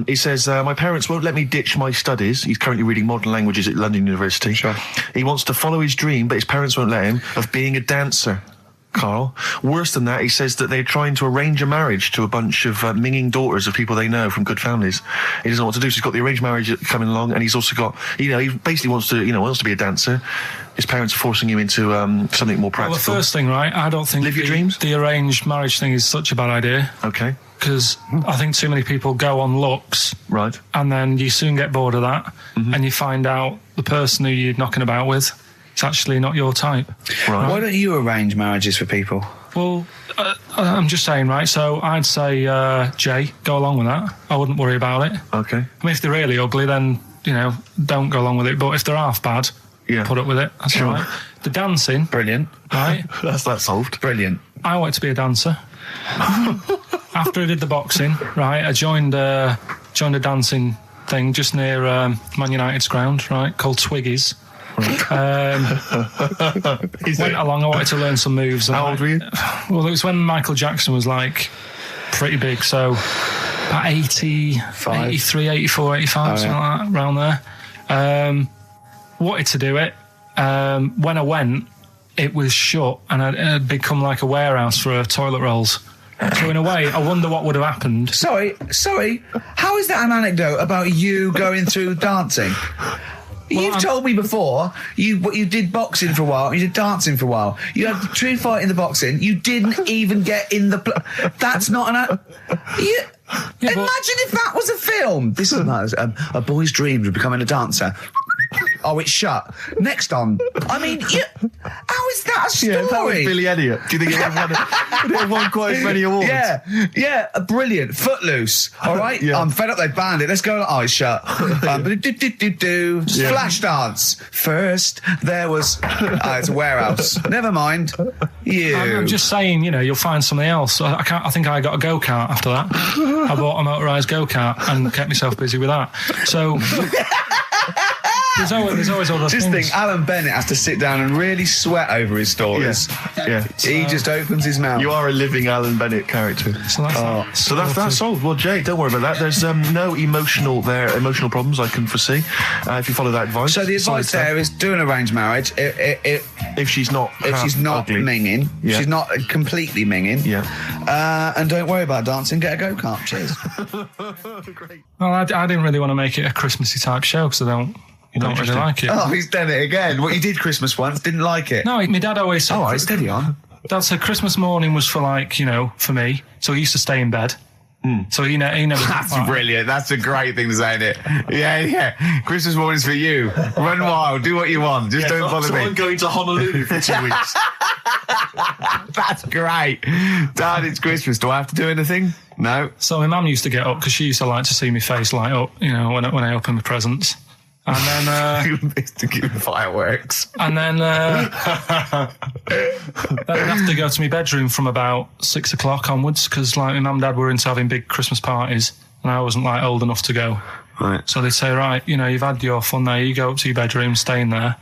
[SPEAKER 2] He says, my parents won't let me ditch my studies. He's currently reading modern languages at London University.
[SPEAKER 1] Sure.
[SPEAKER 2] He wants to follow his dream, but his parents won't let him, of being a dancer. Carl. Worse than that, he says that they're trying to arrange a marriage to a bunch of minging daughters of people they know from good families. He doesn't know what to do, so he's got the arranged marriage coming along, and he's also got, he basically wants to be a dancer. His parents are forcing him into something more practical.
[SPEAKER 3] Well, the first thing, right, I don't think
[SPEAKER 2] Live your dreams?
[SPEAKER 3] The arranged marriage thing is such a bad idea.
[SPEAKER 2] Okay.
[SPEAKER 3] Because I think too many people go on looks.
[SPEAKER 2] Right.
[SPEAKER 3] And then you soon get bored of that, and you find out the person who you're knocking about with, it's actually not your type.
[SPEAKER 2] Right.
[SPEAKER 1] Why don't you arrange marriages for people?
[SPEAKER 3] Well, I'm just saying, right, so I'd say, Jay, go along with that. I wouldn't worry about it.
[SPEAKER 2] Okay.
[SPEAKER 3] I mean, if they're really ugly, then, don't go along with it. But if they're half bad, put up with it. That's
[SPEAKER 2] Sure.
[SPEAKER 3] all right. The dancing.
[SPEAKER 1] Brilliant.
[SPEAKER 3] Right?
[SPEAKER 2] That's that solved.
[SPEAKER 1] Brilliant.
[SPEAKER 3] I wanted to be a dancer. After I did the boxing, right, I joined a dancing thing just near Man United's ground, right, called Twiggies. Went along, I wanted to learn some moves.
[SPEAKER 2] How old were you?
[SPEAKER 3] Well, it was when Michael Jackson was, pretty big, so about 83, 84, 85, something like that, around there. Wanted to do it. When I went, it was shut, and it had become like a warehouse for toilet rolls. So in a way, I wonder what would have happened.
[SPEAKER 1] Sorry. How is that an anecdote about you going through dancing? You've told me before you did boxing for a while, you did dancing for a while. You had the true fight in the boxing. You didn't even get in the. That's not an. Imagine if that was a film. This is a boy's dreams of becoming a dancer. Oh, it's shut. Next on. I mean, how is that a story?
[SPEAKER 2] Yeah, if that was Billy Elliot, do you think it would have won quite as many awards?
[SPEAKER 1] Yeah, brilliant. Footloose, all right?
[SPEAKER 2] Yeah.
[SPEAKER 1] I'm fed up they banned it. Let's go. Oh, it's shut. Flash dance. First, there was... it's a warehouse. Never mind.
[SPEAKER 3] I'm just saying, you'll find something else. I think I got a go-kart after that. I bought a motorised go-kart and kept myself busy with that. So... There's always other
[SPEAKER 1] just
[SPEAKER 3] things.
[SPEAKER 1] Think, Alan Bennett has to sit down and really sweat over his stories.
[SPEAKER 2] Yeah.
[SPEAKER 1] He just opens his mouth.
[SPEAKER 2] You are a living Alan Bennett character.
[SPEAKER 3] So
[SPEAKER 2] that's solved. Well, Jay, don't worry about that. There's no emotional problems I can foresee if you follow that advice.
[SPEAKER 1] So the advice there is do an arranged marriage
[SPEAKER 2] if she's not ugly.
[SPEAKER 1] minging, she's not completely minging.
[SPEAKER 2] Yeah.
[SPEAKER 1] And don't worry about dancing. Get a go-kart. Cheers.
[SPEAKER 2] Great.
[SPEAKER 3] Well, I didn't really want to make it a Christmassy type show because you don't really like it.
[SPEAKER 1] Oh, he's done it again. What you did Christmas once, didn't like it.
[SPEAKER 3] No, my dad always said...
[SPEAKER 1] All right, steady on.
[SPEAKER 3] Dad said Christmas morning was for for me. So he used to stay in bed. So he never...
[SPEAKER 1] That's brilliant. That's a great thing to say, isn't it? Yeah. Christmas morning's for you. Run wild. Do what you want. Just don't bother me.
[SPEAKER 2] I'm going to Honolulu for 2 weeks.
[SPEAKER 1] That's great. Dad, it's Christmas. Do I have to do anything? No.
[SPEAKER 3] So my mum used to get up because she used to like to see my face light up, when I open my presents. And then...
[SPEAKER 1] to give fireworks.
[SPEAKER 3] And then I'd have to go to my bedroom from about 6 o'clock onwards because my mum and dad were into having big Christmas parties and I wasn't old enough to go.
[SPEAKER 1] Right.
[SPEAKER 3] So they'd say, right, you've had your fun there, you go up to your bedroom, stay in there.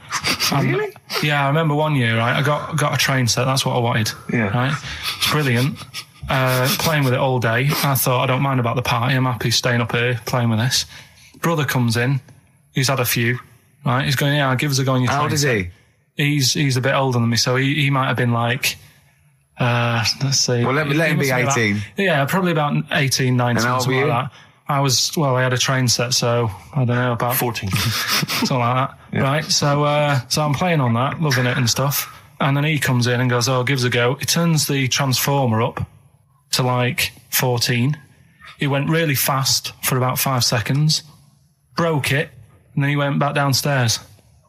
[SPEAKER 1] Really?
[SPEAKER 3] Yeah, I remember one year, right, I got a train set, that's what I wanted.
[SPEAKER 2] Yeah.
[SPEAKER 3] Right? It's brilliant. Playing with it all day. I thought, I don't mind about the party, I'm happy staying up here playing with this. Brother comes in, he's had a few, right? He's going, yeah, give us a go on your train.
[SPEAKER 1] How old is he?
[SPEAKER 3] He's a bit older than me, so he might have been like, let's see.
[SPEAKER 1] Well, let him be 18.
[SPEAKER 3] Yeah, probably about 18, 19,
[SPEAKER 1] And how old
[SPEAKER 3] something
[SPEAKER 1] were
[SPEAKER 3] like that. I had a train set, so I don't know, about
[SPEAKER 2] 14.
[SPEAKER 3] something like that. Yeah. Right, so I'm playing on that, loving it and stuff. And then he comes in and goes, oh, give us a go. He turns the transformer up to like 14. He went really fast for about 5 seconds, broke it, and then he went back downstairs.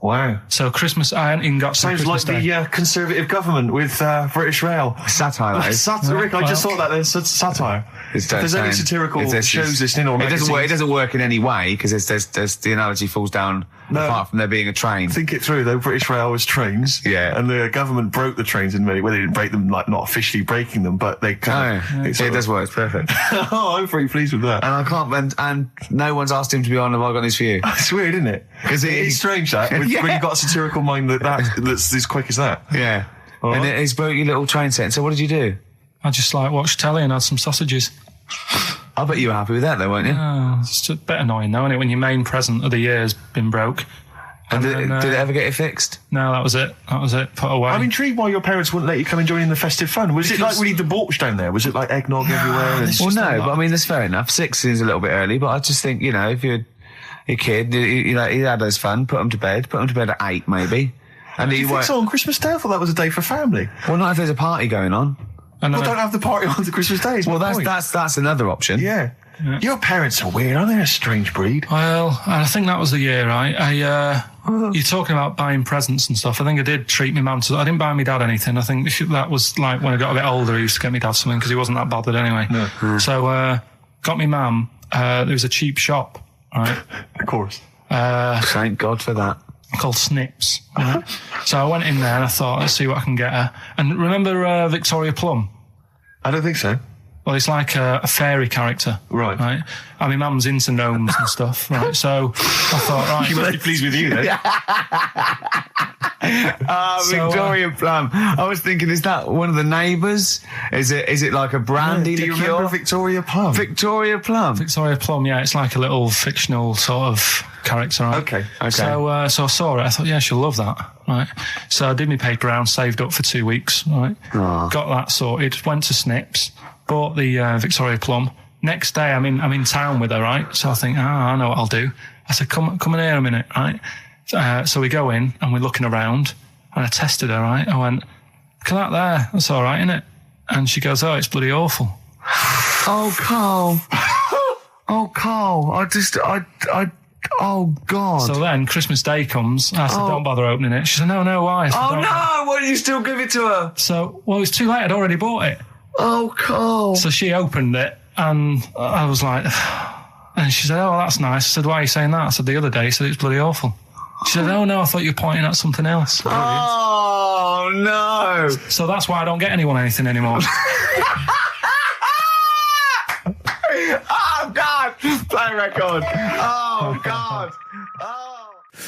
[SPEAKER 2] Wow.
[SPEAKER 3] So Christmas, I hadn't even got to
[SPEAKER 2] Sounds
[SPEAKER 3] Christmas
[SPEAKER 2] like
[SPEAKER 3] Day.
[SPEAKER 2] the Conservative government with British Rail.
[SPEAKER 1] Satire, that is.
[SPEAKER 2] Rick, I just thought that there's satire. If there's any satirical shows listening or magazines.
[SPEAKER 1] It doesn't work in any way, because there's the analogy falls down apart from there being a train.
[SPEAKER 2] Think it through, though. British Rail was trains.
[SPEAKER 1] Yeah.
[SPEAKER 2] And the government broke the trains in many, well, they didn't break them, like, not officially breaking them, but they kind of...
[SPEAKER 1] It does work, it's perfect.
[SPEAKER 2] Oh, I'm pretty pleased with that.
[SPEAKER 1] And I can't, and no one's asked him to be on Have I Got News For You?
[SPEAKER 2] It's weird, isn't it? Because it's strange, that, when you've got a satirical mind that's as quick as that.
[SPEAKER 1] Yeah.
[SPEAKER 2] Right.
[SPEAKER 1] And he's broke your little train set. So what did you do?
[SPEAKER 3] I just watched telly and had some sausages.
[SPEAKER 1] I bet you were happy with that, though, weren't you?
[SPEAKER 3] Oh, it's just a bit annoying, though, isn't it, when your main present of the year has been broke.
[SPEAKER 1] And did it ever get it fixed?
[SPEAKER 3] No, that was it. Put away.
[SPEAKER 2] I'm intrigued why your parents wouldn't let you come and join in the festive fun. Was it like really debauched down there? Was it like eggnog everywhere?
[SPEAKER 1] Well, no, but I mean, that's fair enough. 6 seems a little bit early, but I just think, if you're a kid, he had his fun, put him to bed at 8, maybe. And
[SPEAKER 2] Do you think so on Christmas Day? I thought that was a day for family.
[SPEAKER 1] Well, not if there's a party going on.
[SPEAKER 2] Well, don't have the party on the Christmas Day.
[SPEAKER 1] Well, that's another option.
[SPEAKER 2] Yeah. Your parents are weird, aren't they? A strange breed.
[SPEAKER 3] Well, I think that was the year, right? You're talking about buying presents and stuff. I think I did treat my mum to... I didn't buy my dad anything. I think that was like when I got a bit older, I used to get my dad something because he wasn't that bothered anyway. No. So, got my mum, there was a cheap shop, right?
[SPEAKER 2] Of course.
[SPEAKER 1] Thank God for that.
[SPEAKER 3] Called Snips. Right? So I went in there and I thought, let's see what I can get her. And remember Victoria Plum?
[SPEAKER 2] I don't think so.
[SPEAKER 3] Well, it's like a fairy character.
[SPEAKER 2] Right.
[SPEAKER 3] And my mum's into gnomes and stuff, right? So I thought, right.
[SPEAKER 2] She must be pleased with you, then.
[SPEAKER 1] Victoria Plum. I was thinking, is that one of the neighbours? Is it like a brandy
[SPEAKER 2] liqueur? Do you remember Victoria Plum?
[SPEAKER 1] Victoria Plum.
[SPEAKER 3] Victoria Plum, yeah. It's like a little fictional sort of character, right?
[SPEAKER 2] Okay.
[SPEAKER 3] So I saw it. I thought, yeah, she'll love that, right? So I did my paper round, saved up for 2 weeks, right?
[SPEAKER 1] Aww.
[SPEAKER 3] Got that sorted, went to Snips, bought the Victoria Plum. Next day, I'm in town with her, right? So I think, I know what I'll do. I said, come in here a minute, right? So we go in and we're looking around and I tested her, right? I went, look at that there. That's all right, isn't it? And she goes, oh, it's bloody awful.
[SPEAKER 1] Oh, Carl. Oh, Carl. Oh, God.
[SPEAKER 3] So then Christmas Day comes. I said, don't bother opening it. She said, no, why? I said,
[SPEAKER 1] no. Why did you still give it to her?
[SPEAKER 3] So, well, it's too late. I'd already bought it.
[SPEAKER 1] Oh, Carl.
[SPEAKER 3] So she opened it and I was like, and she said, oh, that's nice. I said, why are you saying that? I said, the other day, said it's bloody awful. She said, oh, no, I thought you were pointing at something else.
[SPEAKER 1] Oh, no.
[SPEAKER 3] So that's why I don't get anyone anything anymore.
[SPEAKER 1] Oh, God. Play a record. Oh, God. Oh.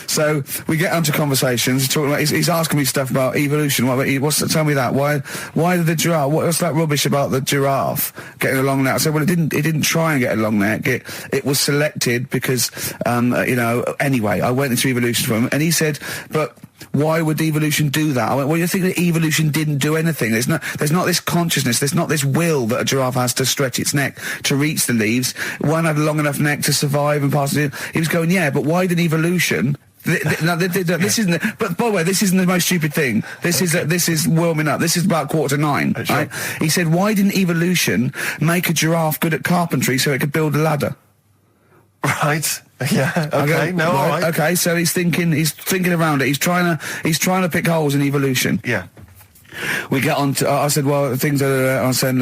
[SPEAKER 1] So we get onto conversations. Talking about, he's asking me stuff about evolution. Tell me that. Why did the giraffe? What's that rubbish about the giraffe getting a long neck? I said, well, it didn't try and get a long neck. It was selected because, Anyway, I went into evolution from him, and he said, but why would evolution do that? I went, well, you think that evolution didn't do anything? There's not this consciousness. There's not this will that a giraffe has to stretch its neck to reach the leaves. One had a long enough neck to survive and pass it. He was going, yeah, but why did evolution? This isn't. But by the way, this isn't the most stupid thing. This is warming up. This is about 8:45. Right? He said, why didn't evolution make a giraffe good at carpentry so it could build a ladder?
[SPEAKER 2] Right. Yeah. Okay.
[SPEAKER 1] All right. Okay. So he's thinking around it. He's trying to pick holes in evolution.
[SPEAKER 2] Yeah.
[SPEAKER 1] We get on to, I said, well, things are, I said,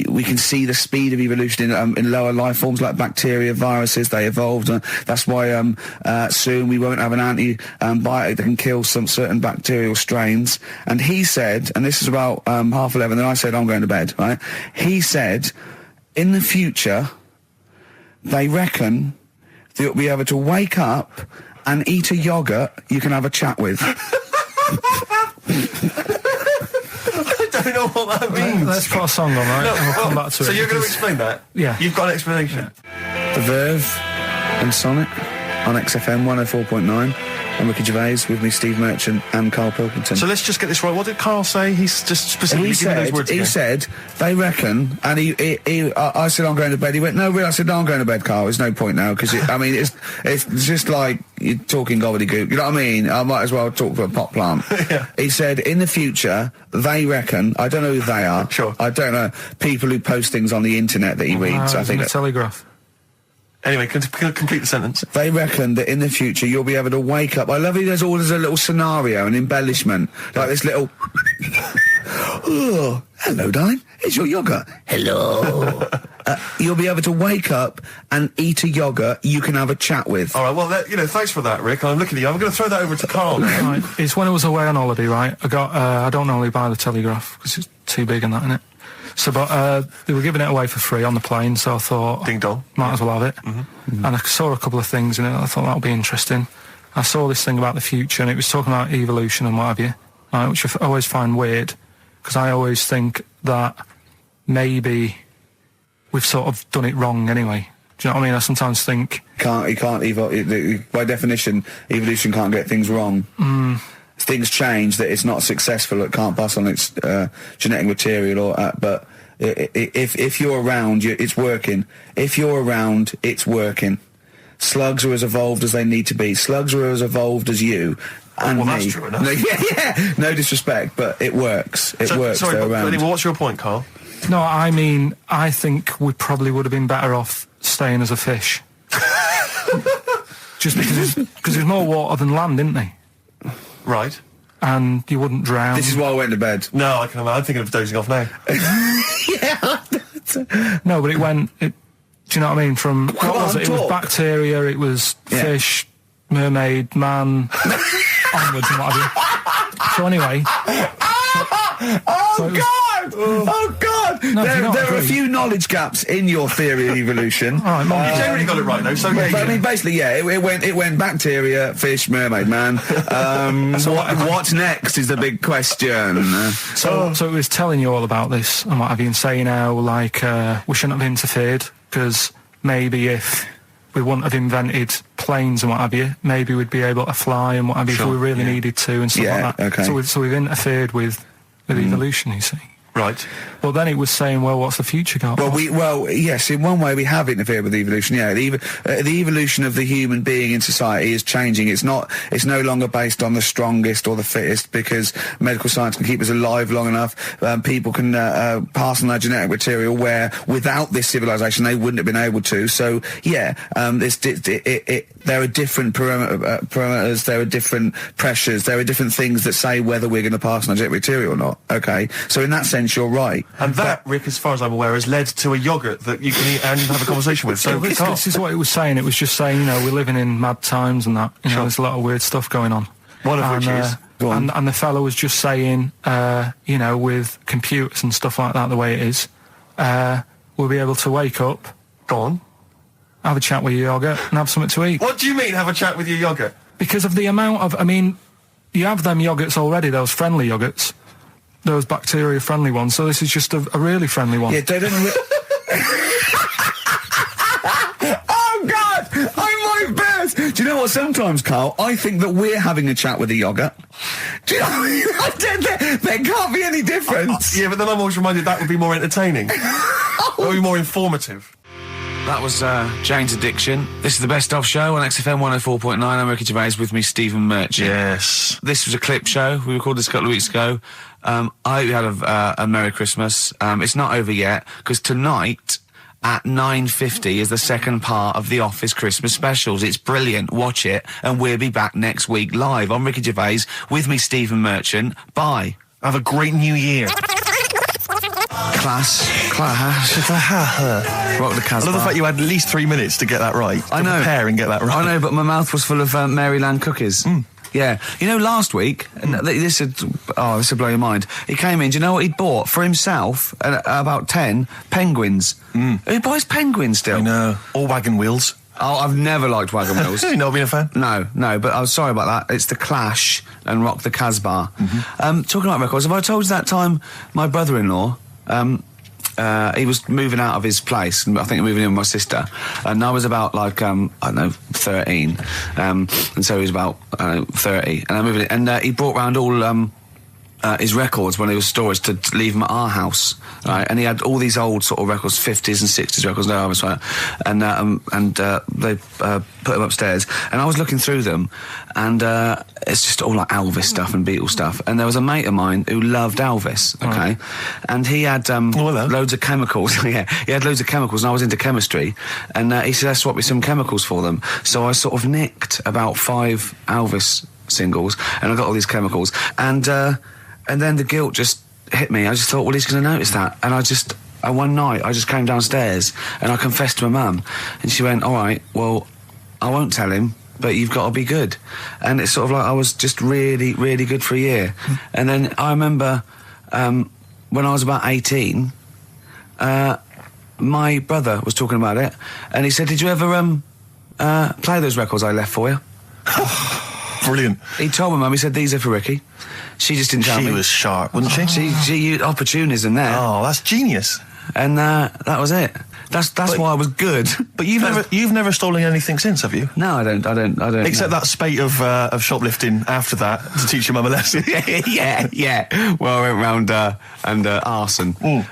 [SPEAKER 1] we can see the speed of evolution in lower life forms like bacteria, viruses, they evolved. That's why, soon we won't have an antibiotic that can kill some certain bacterial strains. And he said, and this is about, 11:30, and I said, I'm going to bed, right? He said, in the future, they reckon that you'll be able to wake up and eat a yogurt you can have a chat with.
[SPEAKER 2] I don't know what that means.
[SPEAKER 3] Let's put a song on, right?
[SPEAKER 2] No,
[SPEAKER 3] and we'll come back to it.
[SPEAKER 2] So you're going to explain that?
[SPEAKER 3] Yeah.
[SPEAKER 2] You've got an explanation?
[SPEAKER 1] The Verve and Sonic. on XFM 104.9. I'm Ricky Gervais, with me Steve Merchant and Karl Pilkington.
[SPEAKER 2] So let's just get this right. What did Karl say? He's just specifically giving those words again.
[SPEAKER 1] He said, they reckon, and I said I'm going to bed. He went, no, really? I said, no, I'm going to bed, Karl. There's no point now, because it's just like you're talking gobbledygook. You know what I mean? I might as well talk to a pot plant.
[SPEAKER 2] Yeah.
[SPEAKER 1] He said, in the future, they reckon, I don't know who they are.
[SPEAKER 2] Sure.
[SPEAKER 1] I don't know, people who post things on the internet that he reads. I think
[SPEAKER 3] the Telegraph.
[SPEAKER 2] Anyway, complete the sentence.
[SPEAKER 1] They reckon that in the future you'll be able to wake up. I love it. There's always a little scenario, an embellishment, like this little. Oh, hello, darling. It's your yogurt. Hello. You'll be able to wake up and eat a yogurt you can have a chat with.
[SPEAKER 2] All right. Well, thanks for that, Rick. I'm looking at you. I'm going to throw that over to Karl now.
[SPEAKER 3] Right. It's when I was away on holiday, right? I got. I don't normally buy the Telegraph because it's too big and that, innit? So, but they were giving it away for free on the plane, so I thought,
[SPEAKER 2] ding dong,
[SPEAKER 3] might as well have it. Mm-hmm. And I saw a couple of things in it. I thought that'll be interesting. I saw this thing about the future, and it was talking about evolution and what have you, which I always find weird, because I always think that maybe we've sort of done it wrong anyway. Do you know what I mean? I sometimes think
[SPEAKER 1] you can't evolve. By definition, evolution can't get things wrong. Things change, that it's not successful, it can't pass on its genetic material, but if you're around, it's working. If you're around, it's working. Slugs are as evolved as they need to be. Slugs are as evolved as you and me.
[SPEAKER 2] That's true enough.
[SPEAKER 1] Yeah, no disrespect, but it works. It works.
[SPEAKER 2] Sorry,
[SPEAKER 1] they're around.
[SPEAKER 2] Anyway, what's your point, Karl?
[SPEAKER 3] No, I mean, I think we probably would have been better off staying as a fish. Just because there's more water than land, isn't there?
[SPEAKER 2] Right.
[SPEAKER 3] And you wouldn't drown.
[SPEAKER 1] This is why I went to bed.
[SPEAKER 2] No, I'm thinking of dozing off now.
[SPEAKER 3] Yeah. No, but do you know what I mean? From what was it? It was bacteria, it was fish, mermaid, man, onwards and what have you. So anyway.
[SPEAKER 1] Oh God! No, there are a few knowledge gaps in your theory of evolution.
[SPEAKER 2] You generally got it right though. So
[SPEAKER 1] I mean, basically, it went bacteria, fish, mermaid, man. What's next is the big question.
[SPEAKER 3] So it was telling you all about this and what have you, and saying how we shouldn't have interfered, because maybe if we wouldn't have invented planes and what have you, maybe we'd be able to fly and what have you if we really needed to and stuff like that.
[SPEAKER 1] Okay.
[SPEAKER 3] So we've interfered with evolution, you see.
[SPEAKER 2] Right.
[SPEAKER 3] Well, then it was saying, well, what's the future got?
[SPEAKER 1] Well, yes, in one way we have interfered with evolution. Yeah, the evolution of the human being in society is changing. It's no longer based on the strongest or the fittest, because medical science can keep us alive long enough. People can pass on their genetic material where without this civilization they wouldn't have been able to. So yeah, there are different parameters, there are different pressures, there are different things that say whether we're going to pass on our genetic material or not. Okay, so in that sense you're right.
[SPEAKER 2] And that, Rick, as far as I'm aware, has led to a yogurt that you can eat and have a conversation with. So
[SPEAKER 3] this is what it was saying. It was just saying, we're living in mad times and that. There's a lot of weird stuff going on.
[SPEAKER 2] One of which is...
[SPEAKER 3] And the fellow was just saying, with computers and stuff like that, the way it is, we'll be able to wake up...
[SPEAKER 2] Go on.
[SPEAKER 3] Have a chat with your yogurt and have something to eat.
[SPEAKER 2] What do you mean, have a chat with your yogurt?
[SPEAKER 3] Because of the amount of... you have them yogurts already, those friendly yogurts. Those bacteria-friendly ones, so this is just a really friendly one.
[SPEAKER 1] Yeah, they don't... Oh, God! I'm my best! Do you know what, sometimes, Karl, I think that we're having a chat with a yogurt. Do you know there can't be any difference.
[SPEAKER 2] Yeah, but then I'm always reminded that would be more entertaining. That would be more informative.
[SPEAKER 1] That was Jane's Addiction. This is the Best Of Show on XFM 104.9. I'm Ricky Gervais, with me Stephen Merchant.
[SPEAKER 2] Yes.
[SPEAKER 1] This was a clip show. We recorded this a couple of weeks ago. I hope you had a Merry Christmas. It's not over yet, because tonight at 9:50 is the second part of The Office Christmas specials. It's brilliant. Watch it, and we'll be back next week live. I'm Ricky Gervais, with me Stephen Merchant. Bye.
[SPEAKER 2] Have a great new year.
[SPEAKER 1] Class. Rock the Casbah.
[SPEAKER 2] I love the fact you had at least 3 minutes to get that right.
[SPEAKER 1] I know.
[SPEAKER 2] Prepare and get that right.
[SPEAKER 1] I know, but my mouth was full of Maryland cookies. Yeah. Last week, this would blow your mind. He came in, do you know what he'd bought for himself? About 10 penguins. Who buys penguins still?
[SPEAKER 2] I know. Or wagon wheels.
[SPEAKER 1] Oh, I've never liked wagon wheels.
[SPEAKER 2] You've not been a fan?
[SPEAKER 1] No, but I was sorry about that. It's The Clash and Rock the Casbah. Talking about records, have I told you that time my brother-in-law, he was moving out of his place, and I think moving in with my sister, and I was about like, I don't know, 13, and so he was about, 30, and I moved in, and he brought round all, his records when he was storage to leave them at our house, right? And he had all these old sort of records, 50s and 60s records, and they put them upstairs. And I was looking through them, and it's just all like Elvis stuff and Beatles stuff. And there was a mate of mine who loved Elvis, okay? Right. And he had loads of chemicals. Yeah, he had loads of chemicals, and I was into chemistry. And he said, "Let's swap me some chemicals for them." So I sort of nicked about 5 Elvis singles, and I got all these chemicals, and then the guilt just hit me. I just thought, well, he's going to notice that. And one night, I just came downstairs and I confessed to my mum. And she went, all right, well, I won't tell him, but you've got to be good. And it's sort of like I was just really, really good for a year. And then I remember when I was about 18, my brother was talking about it. And he said, did you ever play those records I left for you?
[SPEAKER 2] Brilliant.
[SPEAKER 1] He told my mum, he said, these are for Ricky. She just didn't tell me.
[SPEAKER 2] She was sharp, wasn't she?
[SPEAKER 1] She used opportunism there.
[SPEAKER 2] Oh, that's genius.
[SPEAKER 1] And that was it. That's why I was good.
[SPEAKER 2] But you've never stolen anything since, have you?
[SPEAKER 1] No, I don't.
[SPEAKER 2] Except that spate of shoplifting after that to teach your mum a lesson.
[SPEAKER 1] yeah. Well, I went round and arson. No,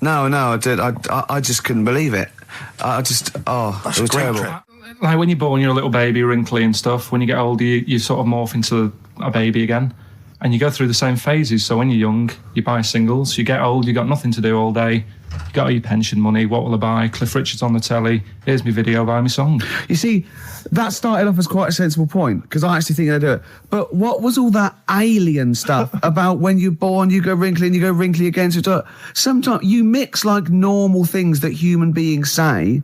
[SPEAKER 1] I did. I just couldn't believe it.
[SPEAKER 2] That's
[SPEAKER 1] it was terrible.
[SPEAKER 3] Like when you're born, you're a little baby, wrinkly and stuff. When you get older, you sort of morph into a baby again. And you go through the same phases. So when you're young, you buy singles. You get old, you got nothing to do all day. You got all your pension money. What will I buy? Cliff Richard's on the telly. Here's my video, buy me song.
[SPEAKER 7] You see, that started off as quite a sensible point, because I actually think they do it. But what was all that alien stuff about when you're born, you go wrinkly and you go wrinkly again? So sometimes you mix like normal things that human beings say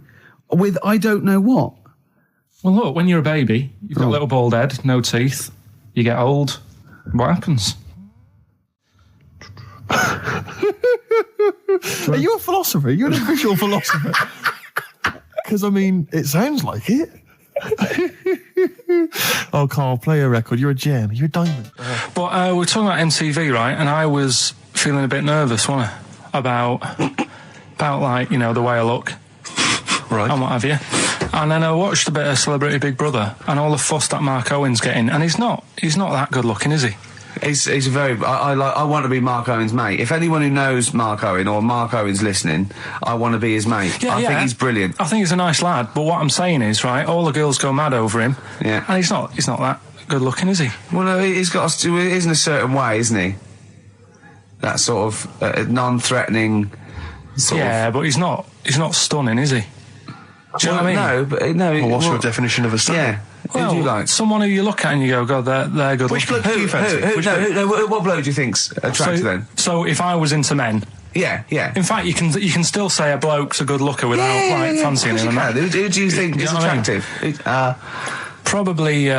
[SPEAKER 7] with I don't know what.
[SPEAKER 3] Well, look, when you're a baby, you've got a little bald head, no teeth. You get old. What happens?
[SPEAKER 2] Are you a philosopher? You're an official philosopher. Because, I mean, it sounds like it. Oh, Karl, play a record. You're a gem. You're a diamond.
[SPEAKER 3] But we're talking about MTV, right? And I was feeling a bit nervous, wasn't I? About like, you know, the way I look.
[SPEAKER 2] Right.
[SPEAKER 3] And what have you. And then I watched a bit of Celebrity Big Brother and all the fuss that Mark Owen's getting, and he's not that good looking, is he?
[SPEAKER 1] He's very. I want to be Mark Owen's mate. If anyone who knows Mark Owen or Mark Owen's listening, I want to be his mate. I think he's brilliant.
[SPEAKER 3] I think he's a nice lad. But what I'm saying is, right, all the girls go mad over him.
[SPEAKER 1] Yeah.
[SPEAKER 3] And he's not that good looking, is he?
[SPEAKER 1] Well, no, he's got. He's in a certain way, isn't he? That sort of non-threatening.
[SPEAKER 3] But he's not stunning, is he? Do you know what I mean?
[SPEAKER 1] No.
[SPEAKER 2] Well, what's your definition of a stunning?
[SPEAKER 1] Yeah.
[SPEAKER 3] Well,
[SPEAKER 1] who do you like?
[SPEAKER 3] Someone who you look at and you go, God, they're good.
[SPEAKER 2] Which bloke do you fancy?
[SPEAKER 1] What bloke do you think's attractive then?
[SPEAKER 3] So if I was into men,
[SPEAKER 1] yeah.
[SPEAKER 3] In fact, you can still say a bloke's a good looker without fancying him.
[SPEAKER 1] Who do you think is attractive?
[SPEAKER 3] Probably.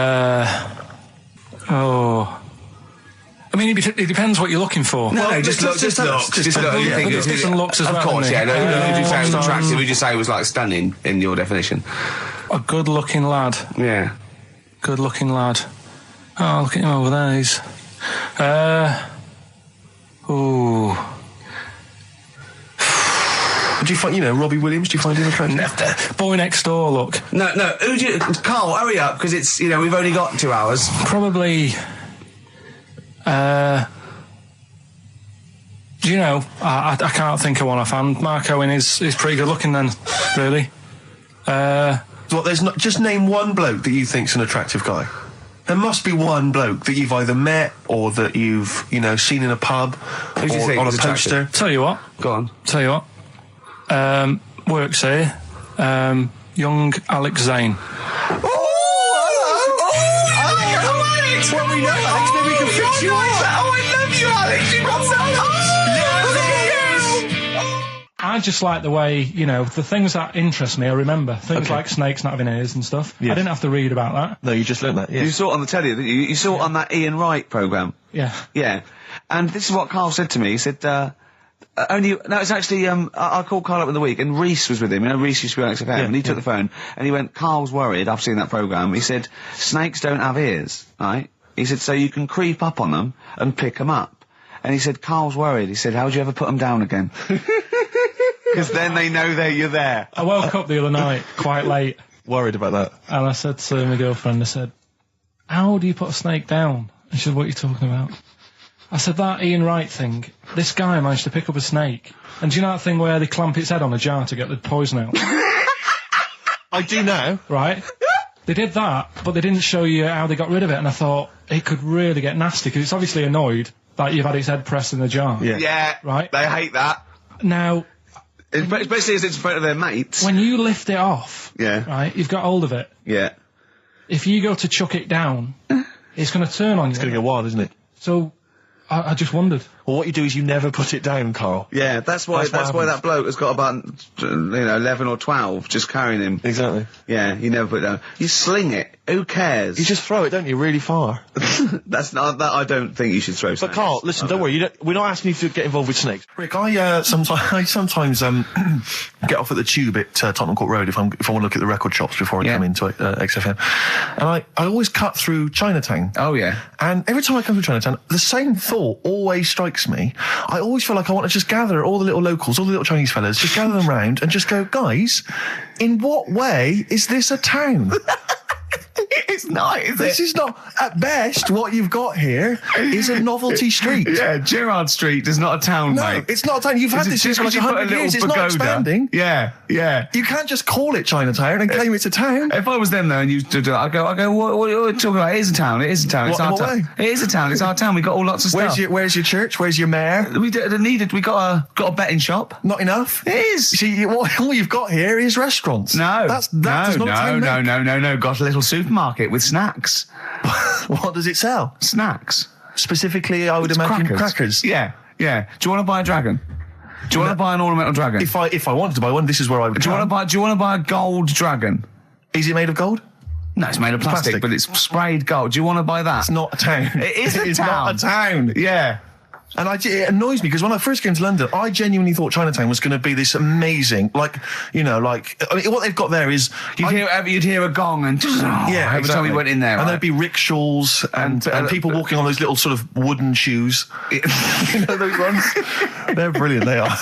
[SPEAKER 3] I mean, it depends what you're looking for.
[SPEAKER 1] No, just look. Just look.
[SPEAKER 3] Different looks as well.
[SPEAKER 1] Of course, yeah. Who do you say was attractive? Who do you say was like stunning in your definition?
[SPEAKER 3] A good-looking lad.
[SPEAKER 1] Yeah.
[SPEAKER 3] Good-looking lad. Oh, look at him over there. He's.
[SPEAKER 2] Do you find, Robbie Williams? Do you find him attractive?
[SPEAKER 3] Boy Next Door. Look.
[SPEAKER 1] No. Who do you? Karl, hurry up, because it's we've only got 2 hours.
[SPEAKER 3] Probably. I can't think of one offhand. Mark Owen is pretty good looking then, really.
[SPEAKER 2] There's not. Just name one bloke that you think's an attractive guy. There must be one bloke that you've either met or that you've seen in a pub or on a poster.
[SPEAKER 3] Tell you what.
[SPEAKER 1] Go on.
[SPEAKER 3] Tell you what. Works here. Young Alex Zane.
[SPEAKER 1] Well, we know Alex, maybe we can fix you up. Oh, I love you, Alex. You've got so
[SPEAKER 3] I just like the way, the things that interest me, I remember. Things like snakes not having ears and stuff. Yes. I didn't have to read about that.
[SPEAKER 2] No, you just learned that, yes.
[SPEAKER 1] You saw it on the telly, didn't you? You saw it on that Ian Wright programme.
[SPEAKER 3] Yeah.
[SPEAKER 1] Yeah. And this is what Karl said to me. He said, it's actually, I called Karl up in the week, and Reese was with him. Reese used to be on XFM, and he took the phone, and he went, Karl's worried, I've seen that programme. He said, snakes don't have ears, right? He said, so you can creep up on them and pick them up. And he said, Karl's worried. He said, how do you ever put them down again? Because then they know that you're there.
[SPEAKER 3] I woke up the other night quite late.
[SPEAKER 2] Worried about that.
[SPEAKER 3] And I said to my girlfriend, I said, how do you put a snake down? And she said, what are you talking about? I said, that Ian Wright thing, this guy managed to pick up a snake. And do you know that thing where they clamp its head on a jar to get the poison out?
[SPEAKER 2] I do now.
[SPEAKER 3] Right? They did that, but they didn't show you how they got rid of it. And I thought, it could really get nasty, because it's obviously annoyed that you've had its head pressed in the jar.
[SPEAKER 1] Yeah.
[SPEAKER 3] Right?
[SPEAKER 1] They hate that.
[SPEAKER 3] Now...
[SPEAKER 1] Especially as it's in front of their mates.
[SPEAKER 3] When you lift it off,
[SPEAKER 1] Yeah.
[SPEAKER 3] right, you've got hold of it.
[SPEAKER 1] Yeah.
[SPEAKER 3] If you go to chuck it down, it's going to turn on you.
[SPEAKER 2] It's going to go wild, isn't it?
[SPEAKER 3] So, I just wondered.
[SPEAKER 2] Well, what you do is you never put it down, Carl.
[SPEAKER 1] Yeah, that's why that bloke has got about 11 or 12 just carrying him.
[SPEAKER 2] Exactly.
[SPEAKER 1] Yeah, you never put it down. You sling it. Who cares?
[SPEAKER 2] You just throw it, don't you, really far.
[SPEAKER 1] That's not that. I don't think you should throw.
[SPEAKER 2] But Carl, listen, don't worry. We're not asking you to get involved with snakes. Rick, I sometimes get off at the Tube at Tottenham Court Road if I want to look at the record shops before I come into XFM, and I always cut through Chinatown.
[SPEAKER 1] Oh yeah.
[SPEAKER 2] And every time I come through Chinatown, the same thought always strikes me. I always feel like I want to just gather all the little locals, all the little Chinese fellas, just gather them round and just go, guys, in what way is this a town?
[SPEAKER 1] It's not, is
[SPEAKER 2] This is not, at best, what you've got here is a novelty street.
[SPEAKER 1] Yeah, Gerrard Street is not a town,
[SPEAKER 2] No,
[SPEAKER 1] mate.
[SPEAKER 2] it's not a town. You've had this for like 100 years. It's not expanding.
[SPEAKER 1] Yeah, yeah.
[SPEAKER 2] You can't just call it Chinatown and claim it's a town.
[SPEAKER 1] If I was them though and you did it, I go, what are you talking about? It is a town. It is a town. It's
[SPEAKER 2] What-
[SPEAKER 1] our
[SPEAKER 2] in what
[SPEAKER 1] town. It is a town. It's our town. We got all lots of stuff.
[SPEAKER 2] Where's your church? Where's your mayor?
[SPEAKER 1] We needed. We got a betting shop.
[SPEAKER 2] Not enough.
[SPEAKER 1] It is.
[SPEAKER 2] See, all you've got here is restaurants.
[SPEAKER 1] No,
[SPEAKER 2] that does not a town make.
[SPEAKER 1] no. Got a little supermarket with snacks.
[SPEAKER 2] What does it sell?
[SPEAKER 1] Snacks.
[SPEAKER 2] Specifically, I would imagine crackers.
[SPEAKER 1] Yeah. Do you want to buy a dragon? Do you want to buy an ornamental dragon?
[SPEAKER 2] If I wanted to buy one, this is where I would.
[SPEAKER 1] Do you want to buy a gold dragon?
[SPEAKER 2] Is it made of gold?
[SPEAKER 1] No, it's made of plastic, but it's sprayed gold. Do you want to buy that?
[SPEAKER 2] It's not a town.
[SPEAKER 1] It is a
[SPEAKER 2] It's
[SPEAKER 1] town.
[SPEAKER 2] not a town.
[SPEAKER 1] Yeah.
[SPEAKER 2] And it annoys me because when I first came to London, I genuinely thought Chinatown was going to be this amazing, what they've got there is
[SPEAKER 1] You'd hear a gong and every time we went in there,
[SPEAKER 2] and there'd be rickshaws and people walking on those little sort of wooden shoes. You know those ones? They're brilliant. They are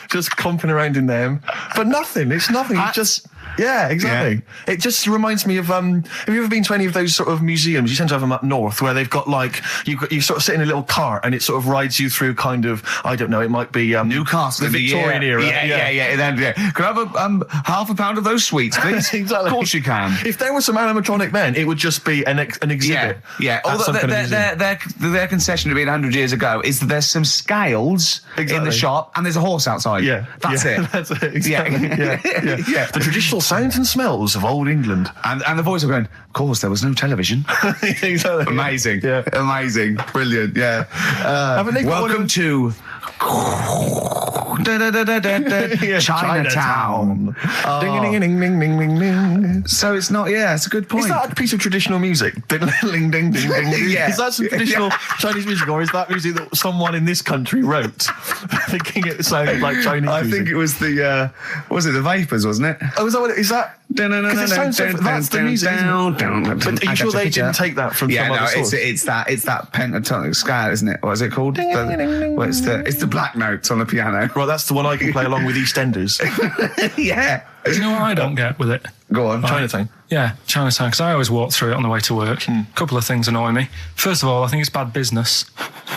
[SPEAKER 2] just comping around in them, but nothing. It's nothing. It's just. Yeah, exactly. Yeah. It just reminds me of, have you ever been to any of those sort of museums? You tend to have them up north where they've got you sort of sit in a little cart and it sort of rides you through kind of, I don't know, it might be,
[SPEAKER 1] Newcastle,
[SPEAKER 2] the Victorian era.
[SPEAKER 1] Yeah. Can I have half a pound of those sweets, please?
[SPEAKER 2] Exactly.
[SPEAKER 1] Of course you can.
[SPEAKER 2] If there was some animatronic then, it would just be an exhibit.
[SPEAKER 1] Yeah. Their concession to being 100 years ago is that there's some scales in the shop and there's a horse outside.
[SPEAKER 2] Yeah.
[SPEAKER 1] That's it.
[SPEAKER 2] That's it, exactly. Yeah. The traditional sounds and smells of old England.
[SPEAKER 1] And the voice of going, of course, there was no television.
[SPEAKER 2] Exactly.
[SPEAKER 1] Amazing.
[SPEAKER 2] Yeah.
[SPEAKER 1] Amazing. Brilliant. Yeah. Welcome to Chinatown.
[SPEAKER 2] Ding, ding, ding, ding, ding, ding, ding.
[SPEAKER 1] So it's not, it's a good point.
[SPEAKER 2] Is that a piece of traditional music? Ding, ding, ding, ding, ding.
[SPEAKER 1] Yeah.
[SPEAKER 2] Is that some traditional Chinese music, or is that music that someone in this country wrote, thinking it sounded like Chinese music?
[SPEAKER 1] I think it was the Vapors, wasn't it?
[SPEAKER 2] Oh, is that what it is? That because it sounds so, that's the music. But are you sure they didn't take that from some other source?
[SPEAKER 1] It's that pentatonic scale, isn't it? What is it called? It's the black notes on the piano.
[SPEAKER 2] Right, that's the one I can play along with EastEnders.
[SPEAKER 1] Yeah.
[SPEAKER 3] Do you know what I don't get with it?
[SPEAKER 1] Go on.
[SPEAKER 2] Chinatown.
[SPEAKER 3] Yeah, Chinatown, because I always walk through it on the way to work. A couple of things annoy me. First of all, I think it's bad business,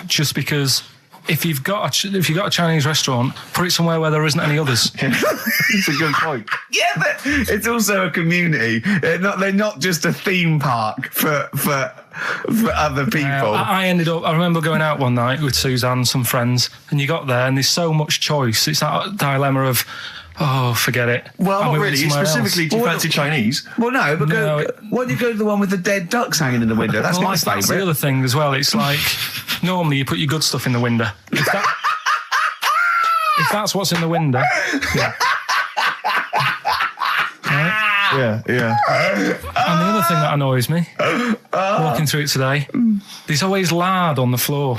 [SPEAKER 3] just because if you've got a Chinese restaurant, put it somewhere where there isn't any others.
[SPEAKER 2] It's a good point.
[SPEAKER 1] Yeah, but it's also a community. They're not just a theme park for other people.
[SPEAKER 3] I remember going out one night with Suzanne and some friends, and you got there and there's so much choice. It's that dilemma of, forget it.
[SPEAKER 2] Well, not really. Specifically, do you fancy Chinese?
[SPEAKER 1] Well, no, but why don't you go to the one with the dead ducks hanging in the window? That's my favourite.
[SPEAKER 3] That's the other thing as well. It's like, normally you put your good stuff in the window. If that's what's in the window, yeah. Right?
[SPEAKER 2] Yeah.
[SPEAKER 3] And the other thing that annoys me, walking through it today, there's always lard on the floor.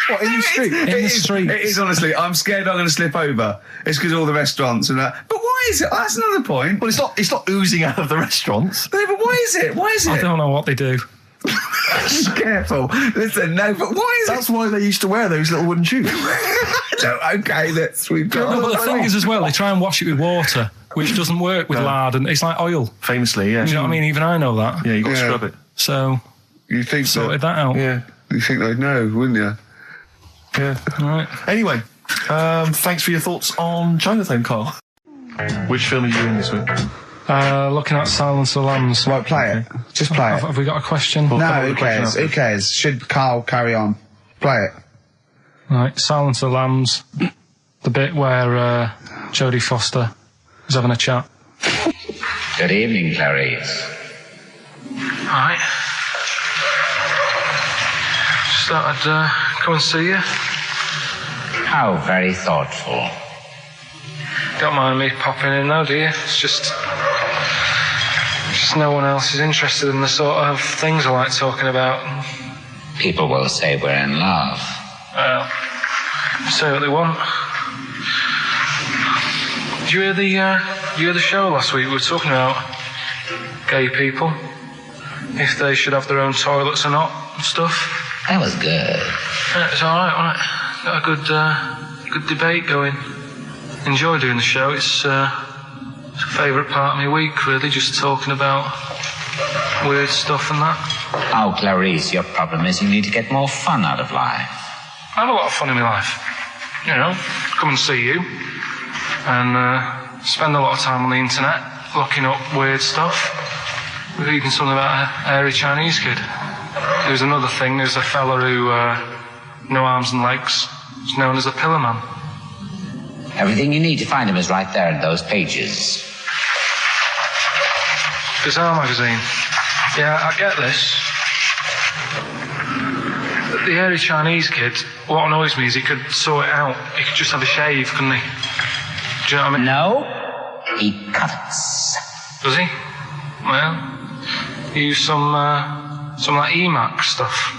[SPEAKER 2] What, in the street?
[SPEAKER 3] In the street.
[SPEAKER 1] It is, honestly. I'm scared I'm going to slip over. It's because all the restaurants and that. But why is it? That's another point.
[SPEAKER 2] Well, it's not oozing out of the restaurants.
[SPEAKER 1] No, but why is it?
[SPEAKER 3] I don't know what they do.
[SPEAKER 7] Careful. Listen, no, but why is
[SPEAKER 2] That's why they used to wear those little wooden shoes.
[SPEAKER 7] okay, we've got...
[SPEAKER 3] No, but the thing is as well, they try and wash it with water, which doesn't work with lard, and it's like oil.
[SPEAKER 2] Famously, yeah.
[SPEAKER 3] You know what I mean? Even I know that.
[SPEAKER 2] Yeah, you got to scrub it.
[SPEAKER 3] So,
[SPEAKER 7] You think
[SPEAKER 3] sorted that out.
[SPEAKER 2] Yeah.
[SPEAKER 7] You think they'd know, wouldn't you?
[SPEAKER 2] Yeah.
[SPEAKER 3] Right.
[SPEAKER 2] Anyway, thanks for your thoughts on Chinatown, Carl. Which film are you in this week?
[SPEAKER 3] Looking at Silence of the Lambs.
[SPEAKER 7] Right, play it. Just play it.
[SPEAKER 3] Have we got a question?
[SPEAKER 7] No, who cares? Who cares? Should Carl carry on? Play it.
[SPEAKER 3] Right, Silence of the Lambs. The bit where Jodie Foster is having a chat.
[SPEAKER 8] Good evening, Clarice.
[SPEAKER 3] Right. Just thought I'd come and see you.
[SPEAKER 8] How very thoughtful.
[SPEAKER 3] Don't mind me popping in though, do you? It's just no one else is interested in the sort of things I like talking about.
[SPEAKER 8] People will say we're in love.
[SPEAKER 3] Well, say what they want. Did you hear the show last week? We were talking about gay people, if they should have their own toilets or not and stuff.
[SPEAKER 8] That was good.
[SPEAKER 3] Yeah, it's alright, wasn't it? Got a good debate going. Enjoy doing the show. It's a favourite part of my week, really, just talking about weird stuff and that.
[SPEAKER 8] Oh, Clarice, your problem is you need to get more fun out of life.
[SPEAKER 3] I have a lot of fun in my life. You know, come and see you and spend a lot of time on the internet looking up weird stuff. We're reading something about a hairy Chinese kid. There's another thing. There's a fella who no arms and legs. Is known as a pillar man.
[SPEAKER 8] Everything you need to find him is right there in those pages.
[SPEAKER 3] Bizarre magazine. Yeah, I get this. The hairy Chinese kid, what annoys me is he could sort it out. He could just have a shave, couldn't he? Do you know what I mean?
[SPEAKER 8] No, he cuts.
[SPEAKER 3] Does he? Well, he used some like Emacs stuff.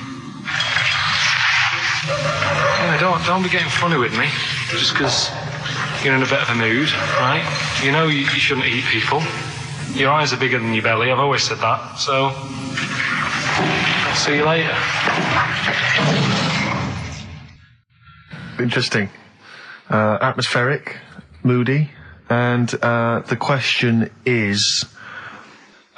[SPEAKER 3] Yeah, don't be getting funny with me, just because you're in a bit of a mood, right? You know you shouldn't eat people. Your eyes are bigger than your belly, I've always said that, so I'll see you later.
[SPEAKER 2] Interesting. Atmospheric, moody, and the question is...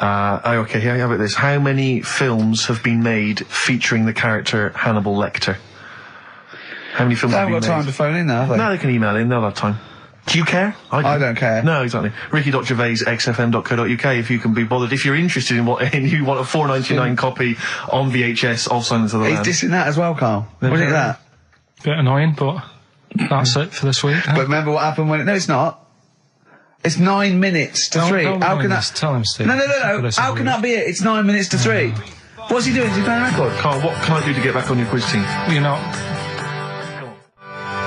[SPEAKER 2] okay, here how about this. How many films have been made featuring the character Hannibal Lecter? How many films have been made?
[SPEAKER 7] They haven't got time to phone in now, have they?
[SPEAKER 2] No, they can email in, they'll have time. Do you care?
[SPEAKER 7] I don't care.
[SPEAKER 2] No, exactly. Ricky.Gervais, XFM.co.uk, if you can be bothered. If you're interested in and you want a $4.99 copy on VHS of Silence of the Lambs.
[SPEAKER 7] He's dissing that as well, Carl. Wasn't it that?
[SPEAKER 3] Bit annoying, but that's it for this week.
[SPEAKER 7] But remember what happened when... No, it's not. It's 9 minutes to 3. How can that...
[SPEAKER 3] Tell him, Steve.
[SPEAKER 7] No. How can that be it? It's 9 minutes to 3. What's he doing? Is he playing a record?
[SPEAKER 2] Carl, what can I do to get back on your quiz team?
[SPEAKER 3] You're not.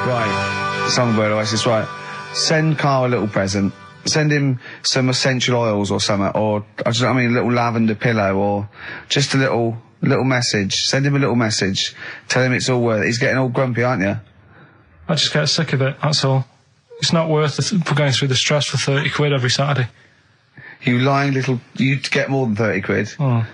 [SPEAKER 7] Right. Songbird Oasis, right. Send Carl a little present. Send him some essential oils or something, or, a little lavender pillow, or just a little message. Send him a little message. Tell him it's all worth it. He's getting all grumpy, aren't you?
[SPEAKER 3] I just get sick of it, that's all. It's not worth it going through the stress for 30 quid every Saturday.
[SPEAKER 7] You lying little... You'd get more than 30 quid.
[SPEAKER 3] Oh,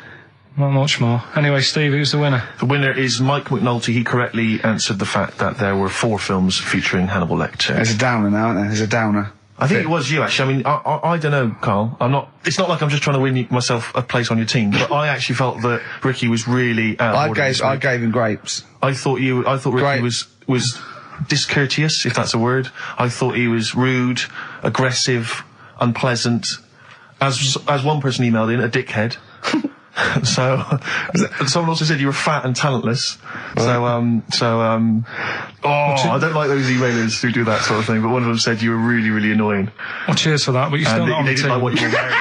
[SPEAKER 3] not much more. Anyway, Steve, who's the winner?
[SPEAKER 2] The winner is Mike McNulty. He correctly answered the fact that there were 4 films featuring Hannibal Lecter.
[SPEAKER 7] There's a downer now, isn't there? There's a downer.
[SPEAKER 2] I think it was you, actually. I mean, I don't know, Carl. It's not like I'm just trying to win myself a place on your team, but I actually felt that Ricky was really
[SPEAKER 7] I gave him grapes.
[SPEAKER 2] I thought Ricky was discourteous, if that's a word. I thought he was rude, aggressive, unpleasant. As one person emailed in, a dickhead. So, someone also said you were fat and talentless. I don't like those emailers who do that sort of thing, but one of them said you were really, really annoying.
[SPEAKER 3] Well, cheers for that, but you're still not on the
[SPEAKER 2] they didn't like what you were wearing.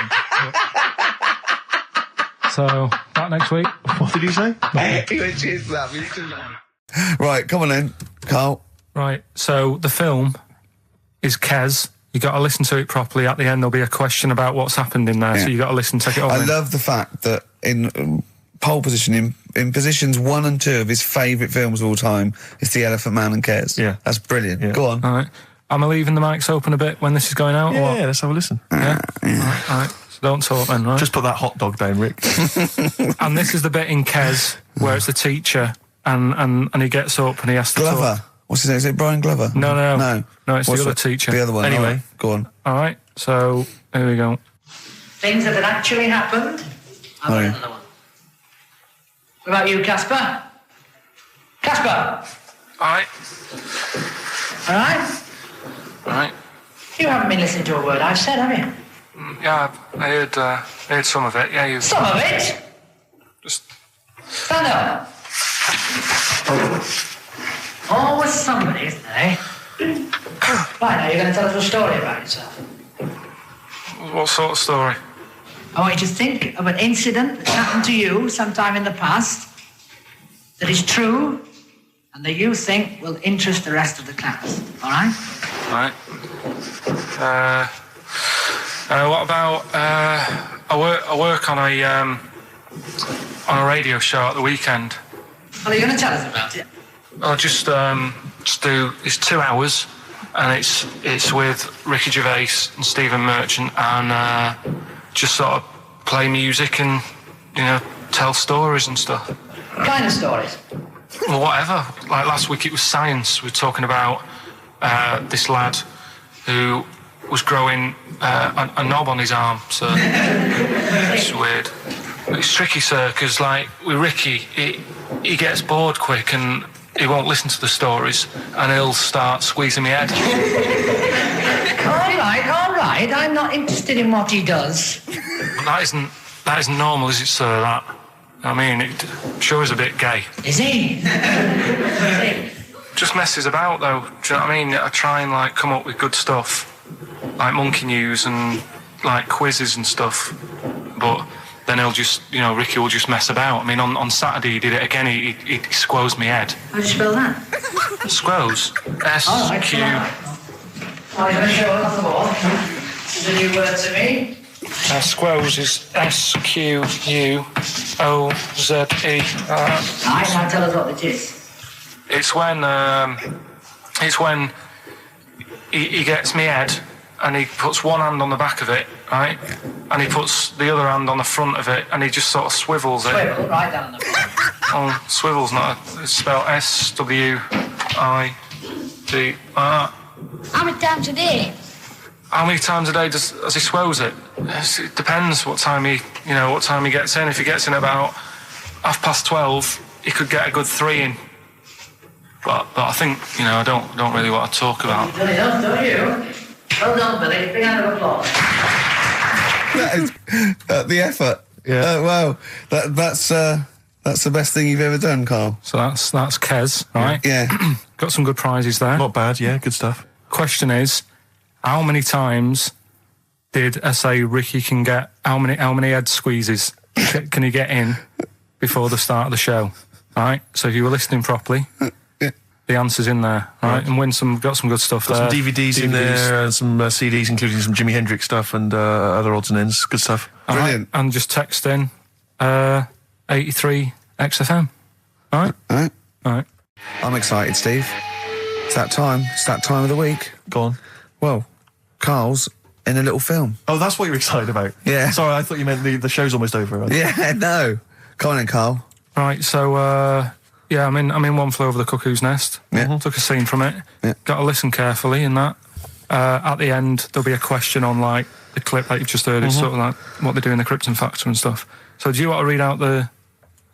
[SPEAKER 3] So, back next week.
[SPEAKER 2] What did you say?
[SPEAKER 7] Cheers for that. Right, come on then, Carl.
[SPEAKER 3] Right, so the film is Kes. You got to listen to it properly. At the end, there'll be a question about what's happened in there, so you got to listen, take it all in.
[SPEAKER 7] I love the fact that in pole position, in positions 1 and 2 of his favourite films of all time, is The Elephant Man and Kes.
[SPEAKER 2] Yeah.
[SPEAKER 7] That's brilliant. Yeah. Go on.
[SPEAKER 3] All right. Am I leaving the mics open a bit when this is going out?
[SPEAKER 2] Yeah, let's have a listen.
[SPEAKER 3] Yeah? All right. So don't talk then, right?
[SPEAKER 2] Just put that hot dog down, Rick.
[SPEAKER 3] And this is the bit in Kes where it's the teacher and he gets up and he has to
[SPEAKER 7] Glover.
[SPEAKER 3] talk.
[SPEAKER 7] What's his name? Is it Brian Glover?
[SPEAKER 3] No,
[SPEAKER 7] What's
[SPEAKER 3] it's the other teacher.
[SPEAKER 7] The other one.
[SPEAKER 2] Anyway.
[SPEAKER 7] All right, go on.
[SPEAKER 3] All right, so here we go.
[SPEAKER 9] Things that had actually happened. I've got another one. What about you, Casper? Casper!
[SPEAKER 3] All right.
[SPEAKER 9] All right?
[SPEAKER 3] All right.
[SPEAKER 9] You haven't been listening to a word I've said, have you?
[SPEAKER 3] Yeah, I heard some of it. Yeah, you.
[SPEAKER 9] Some of it?
[SPEAKER 3] Just.
[SPEAKER 9] Stand up. Always somebody, isn't there, eh? Right, now you're going to tell us a story about yourself.
[SPEAKER 3] What sort of story?
[SPEAKER 9] I want you to think of an incident that's happened to you sometime in the past that is true and that you think will interest the rest of the class. All right?
[SPEAKER 3] Right. What about I work on a radio show at the weekend.
[SPEAKER 9] Well, are you going to tell us about it?
[SPEAKER 3] I'll just do. It's 2 hours, and it's with Ricky Gervais and Stephen Merchant, and just sort of play music and tell stories and stuff.
[SPEAKER 9] What kind of stories?
[SPEAKER 3] Well, whatever. Like last week, it was science. We were talking about this lad who was growing a knob on his arm. So it's weird. It's tricky, sir, because like with Ricky, he gets bored quick and he won't listen to the stories, and he'll start squeezing my head.
[SPEAKER 9] All right. I'm not interested in what he does.
[SPEAKER 3] That isn't normal, is it, sir? That. I mean, it sure is a bit gay.
[SPEAKER 9] Is he?
[SPEAKER 3] Just messes about, though. Do you know what I mean? I try and like come up with good stuff, like monkey news and like quizzes and stuff. But then he'll just, Ricky will just mess about. I mean, on Saturday he did it again. He squoze me head.
[SPEAKER 9] How do you spell that?
[SPEAKER 3] Squoze. S-Q.
[SPEAKER 9] Oh, you're going to show it on the wall. This is a new word to me.
[SPEAKER 3] Squoze is S-Q-U-O-Z-E.
[SPEAKER 9] Right, now tell us what it is.
[SPEAKER 3] It's when he gets me head and he puts one hand on the back of it, right? And he puts the other hand on the front of it and he just sort of swivels it.
[SPEAKER 9] Swivel, right down the front.
[SPEAKER 3] Oh, swivel's not it's spelled S-W-I-V.
[SPEAKER 10] How many times a day?
[SPEAKER 3] How many times a day does he swells it? It depends what time he gets in. If he gets in about 12:30, he could get a good 3 in. But I think, I don't really want to talk about.
[SPEAKER 9] You've done enough, don't you? Well done, Billy. Big round of applause.
[SPEAKER 7] That is the effort. Yeah. Wow. That's the best thing you've ever done, Carl.
[SPEAKER 3] So that's Kes, right?
[SPEAKER 7] Yeah.
[SPEAKER 3] Got some good prizes there.
[SPEAKER 2] Not bad, yeah, good stuff.
[SPEAKER 3] Question is, how many times did I say Ricky can get? How many head squeezes can he get in before the start of the show? All right. So if you were listening properly. The answer's in there, right? And got some good stuff there.
[SPEAKER 2] Got some DVDs in there, and some CDs, including some Jimi Hendrix stuff and other odds and ends. Good stuff.
[SPEAKER 7] Brilliant.
[SPEAKER 3] Right. And just text in 83 XFM. All right.
[SPEAKER 7] I'm excited, Steve. It's that time. It's that time of the week.
[SPEAKER 2] Go on.
[SPEAKER 7] Well, Carl's in a little film.
[SPEAKER 2] Oh, that's what you're excited about?
[SPEAKER 7] Yeah.
[SPEAKER 2] Sorry, I thought you meant the show's almost over. Right?
[SPEAKER 7] Yeah, no. Come on in, Carl.
[SPEAKER 3] Right, so... yeah, I'm in One Flew Over the Cuckoo's Nest.
[SPEAKER 7] Yeah.
[SPEAKER 3] Took a scene from it.
[SPEAKER 7] Yeah.
[SPEAKER 3] Got to listen carefully in that. At the end, there'll be a question on, like, the clip that you've just heard. It's sort of like what they do in the Krypton Factor and stuff. So do you want to read out the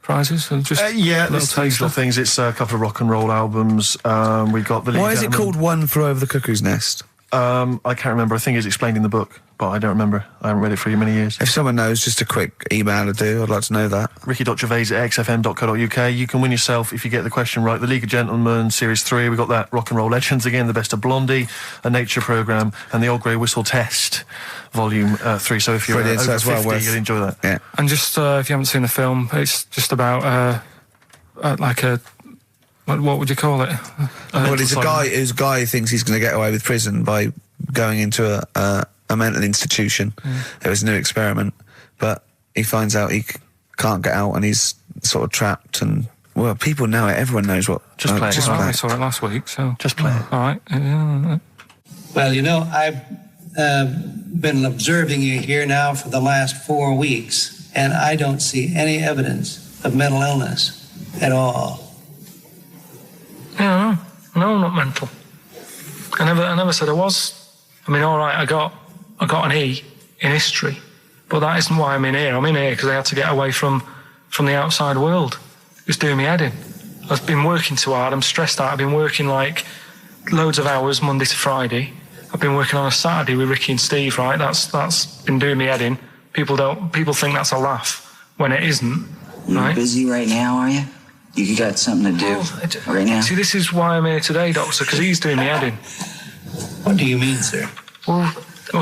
[SPEAKER 3] prizes? Or just
[SPEAKER 2] yeah, there's the usual things. It's a couple of rock and roll albums. We got the...
[SPEAKER 7] Why is it called One Flew Over the Cuckoo's Nest?
[SPEAKER 2] I can't remember. I think it's explained in the book, but I don't remember. I haven't read it for many years.
[SPEAKER 7] If someone knows, just a quick email to do. I'd like to know that.
[SPEAKER 2] Ricky.gervais@xfm.co.uk. You can win yourself, if you get the question right, the League of Gentlemen Series 3. We've got that Rock and Roll Legends again, the Best of Blondie, a nature programme, and the Old Grey Whistle Test, Volume 3. So if you're over 50, you'll enjoy that.
[SPEAKER 7] Yeah.
[SPEAKER 3] And just if you haven't seen the film, it's just about like a... What would you call it?
[SPEAKER 7] Well, it's a guy who thinks he's going to get away with prison by going into a mental institution. It was a new experiment, but he finds out he can't get out and he's sort of trapped. And well, people know it. Everyone knows what.
[SPEAKER 2] Just play it.
[SPEAKER 3] I saw it last week, so
[SPEAKER 2] just play it.
[SPEAKER 3] All right.
[SPEAKER 11] Well, I've been observing you here now for the last 4 weeks, and I don't see any evidence of mental illness at all.
[SPEAKER 3] Yeah, no, I'm not mental. I never said I was. I mean, all right, I got an E in history, but that isn't why I'm in here. I'm in here because I had to get away from the outside world. It was doing me head in. I've been working too hard. I'm stressed out. I've been working like loads of hours Monday to Friday. I've been working on a Saturday with Ricky and Steve, right? That's been doing me head in. People think that's a laugh when it isn't.
[SPEAKER 12] You're
[SPEAKER 3] right?
[SPEAKER 12] busy right now, are you? You got something to do right now?
[SPEAKER 3] See, this is why I'm here today, Doctor, because he's doing me head in.
[SPEAKER 11] What do you mean, sir?
[SPEAKER 3] Well,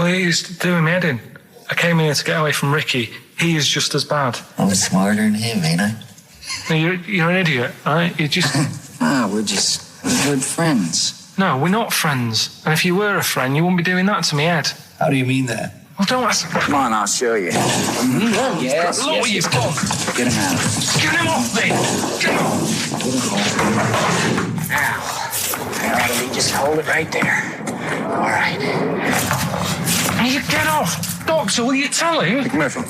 [SPEAKER 3] he's doing me head in. I came here to get away from Ricky. He is just as bad.
[SPEAKER 12] I'm smarter than him, ain't I?
[SPEAKER 3] No, you're an idiot, right? You're just...
[SPEAKER 12] we're good friends.
[SPEAKER 3] No, we're not friends. And if you were a friend, you wouldn't be doing that to me, Ed.
[SPEAKER 11] How do you mean that?
[SPEAKER 3] Well, don't ask...
[SPEAKER 12] Come on, I'll show you. Yes,
[SPEAKER 3] Look what you've done.
[SPEAKER 12] Get him out of here.
[SPEAKER 3] Get him off me! Get him off!
[SPEAKER 12] Now, just hold it right there. All right.
[SPEAKER 3] Now you get off! Doctor, will you tell him?
[SPEAKER 12] McMurphy,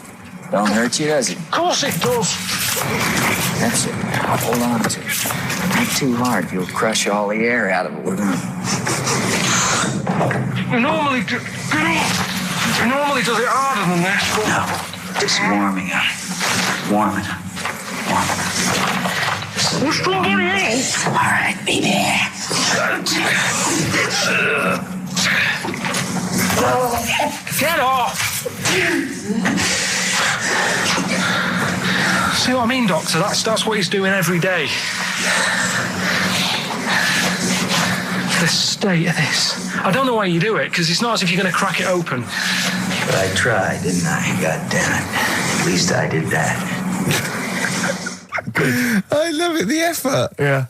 [SPEAKER 12] don't hurt you, does it?
[SPEAKER 3] Of course it does.
[SPEAKER 12] That's it. Now hold on to it. Not too hard. You'll crush all the air out of it.
[SPEAKER 3] He normally does it harder than this. But...
[SPEAKER 12] No, just warming up. Warming up.
[SPEAKER 3] What's going on here?
[SPEAKER 12] All right, be there.
[SPEAKER 3] Get off! See what I mean, Doctor? That's what he's doing every day. The state of this. I don't know why you do it, because it's not as if you're going to crack it open.
[SPEAKER 12] But I tried, didn't I? God damn it. At least I did that.
[SPEAKER 7] I love it, the effort.
[SPEAKER 2] Yeah.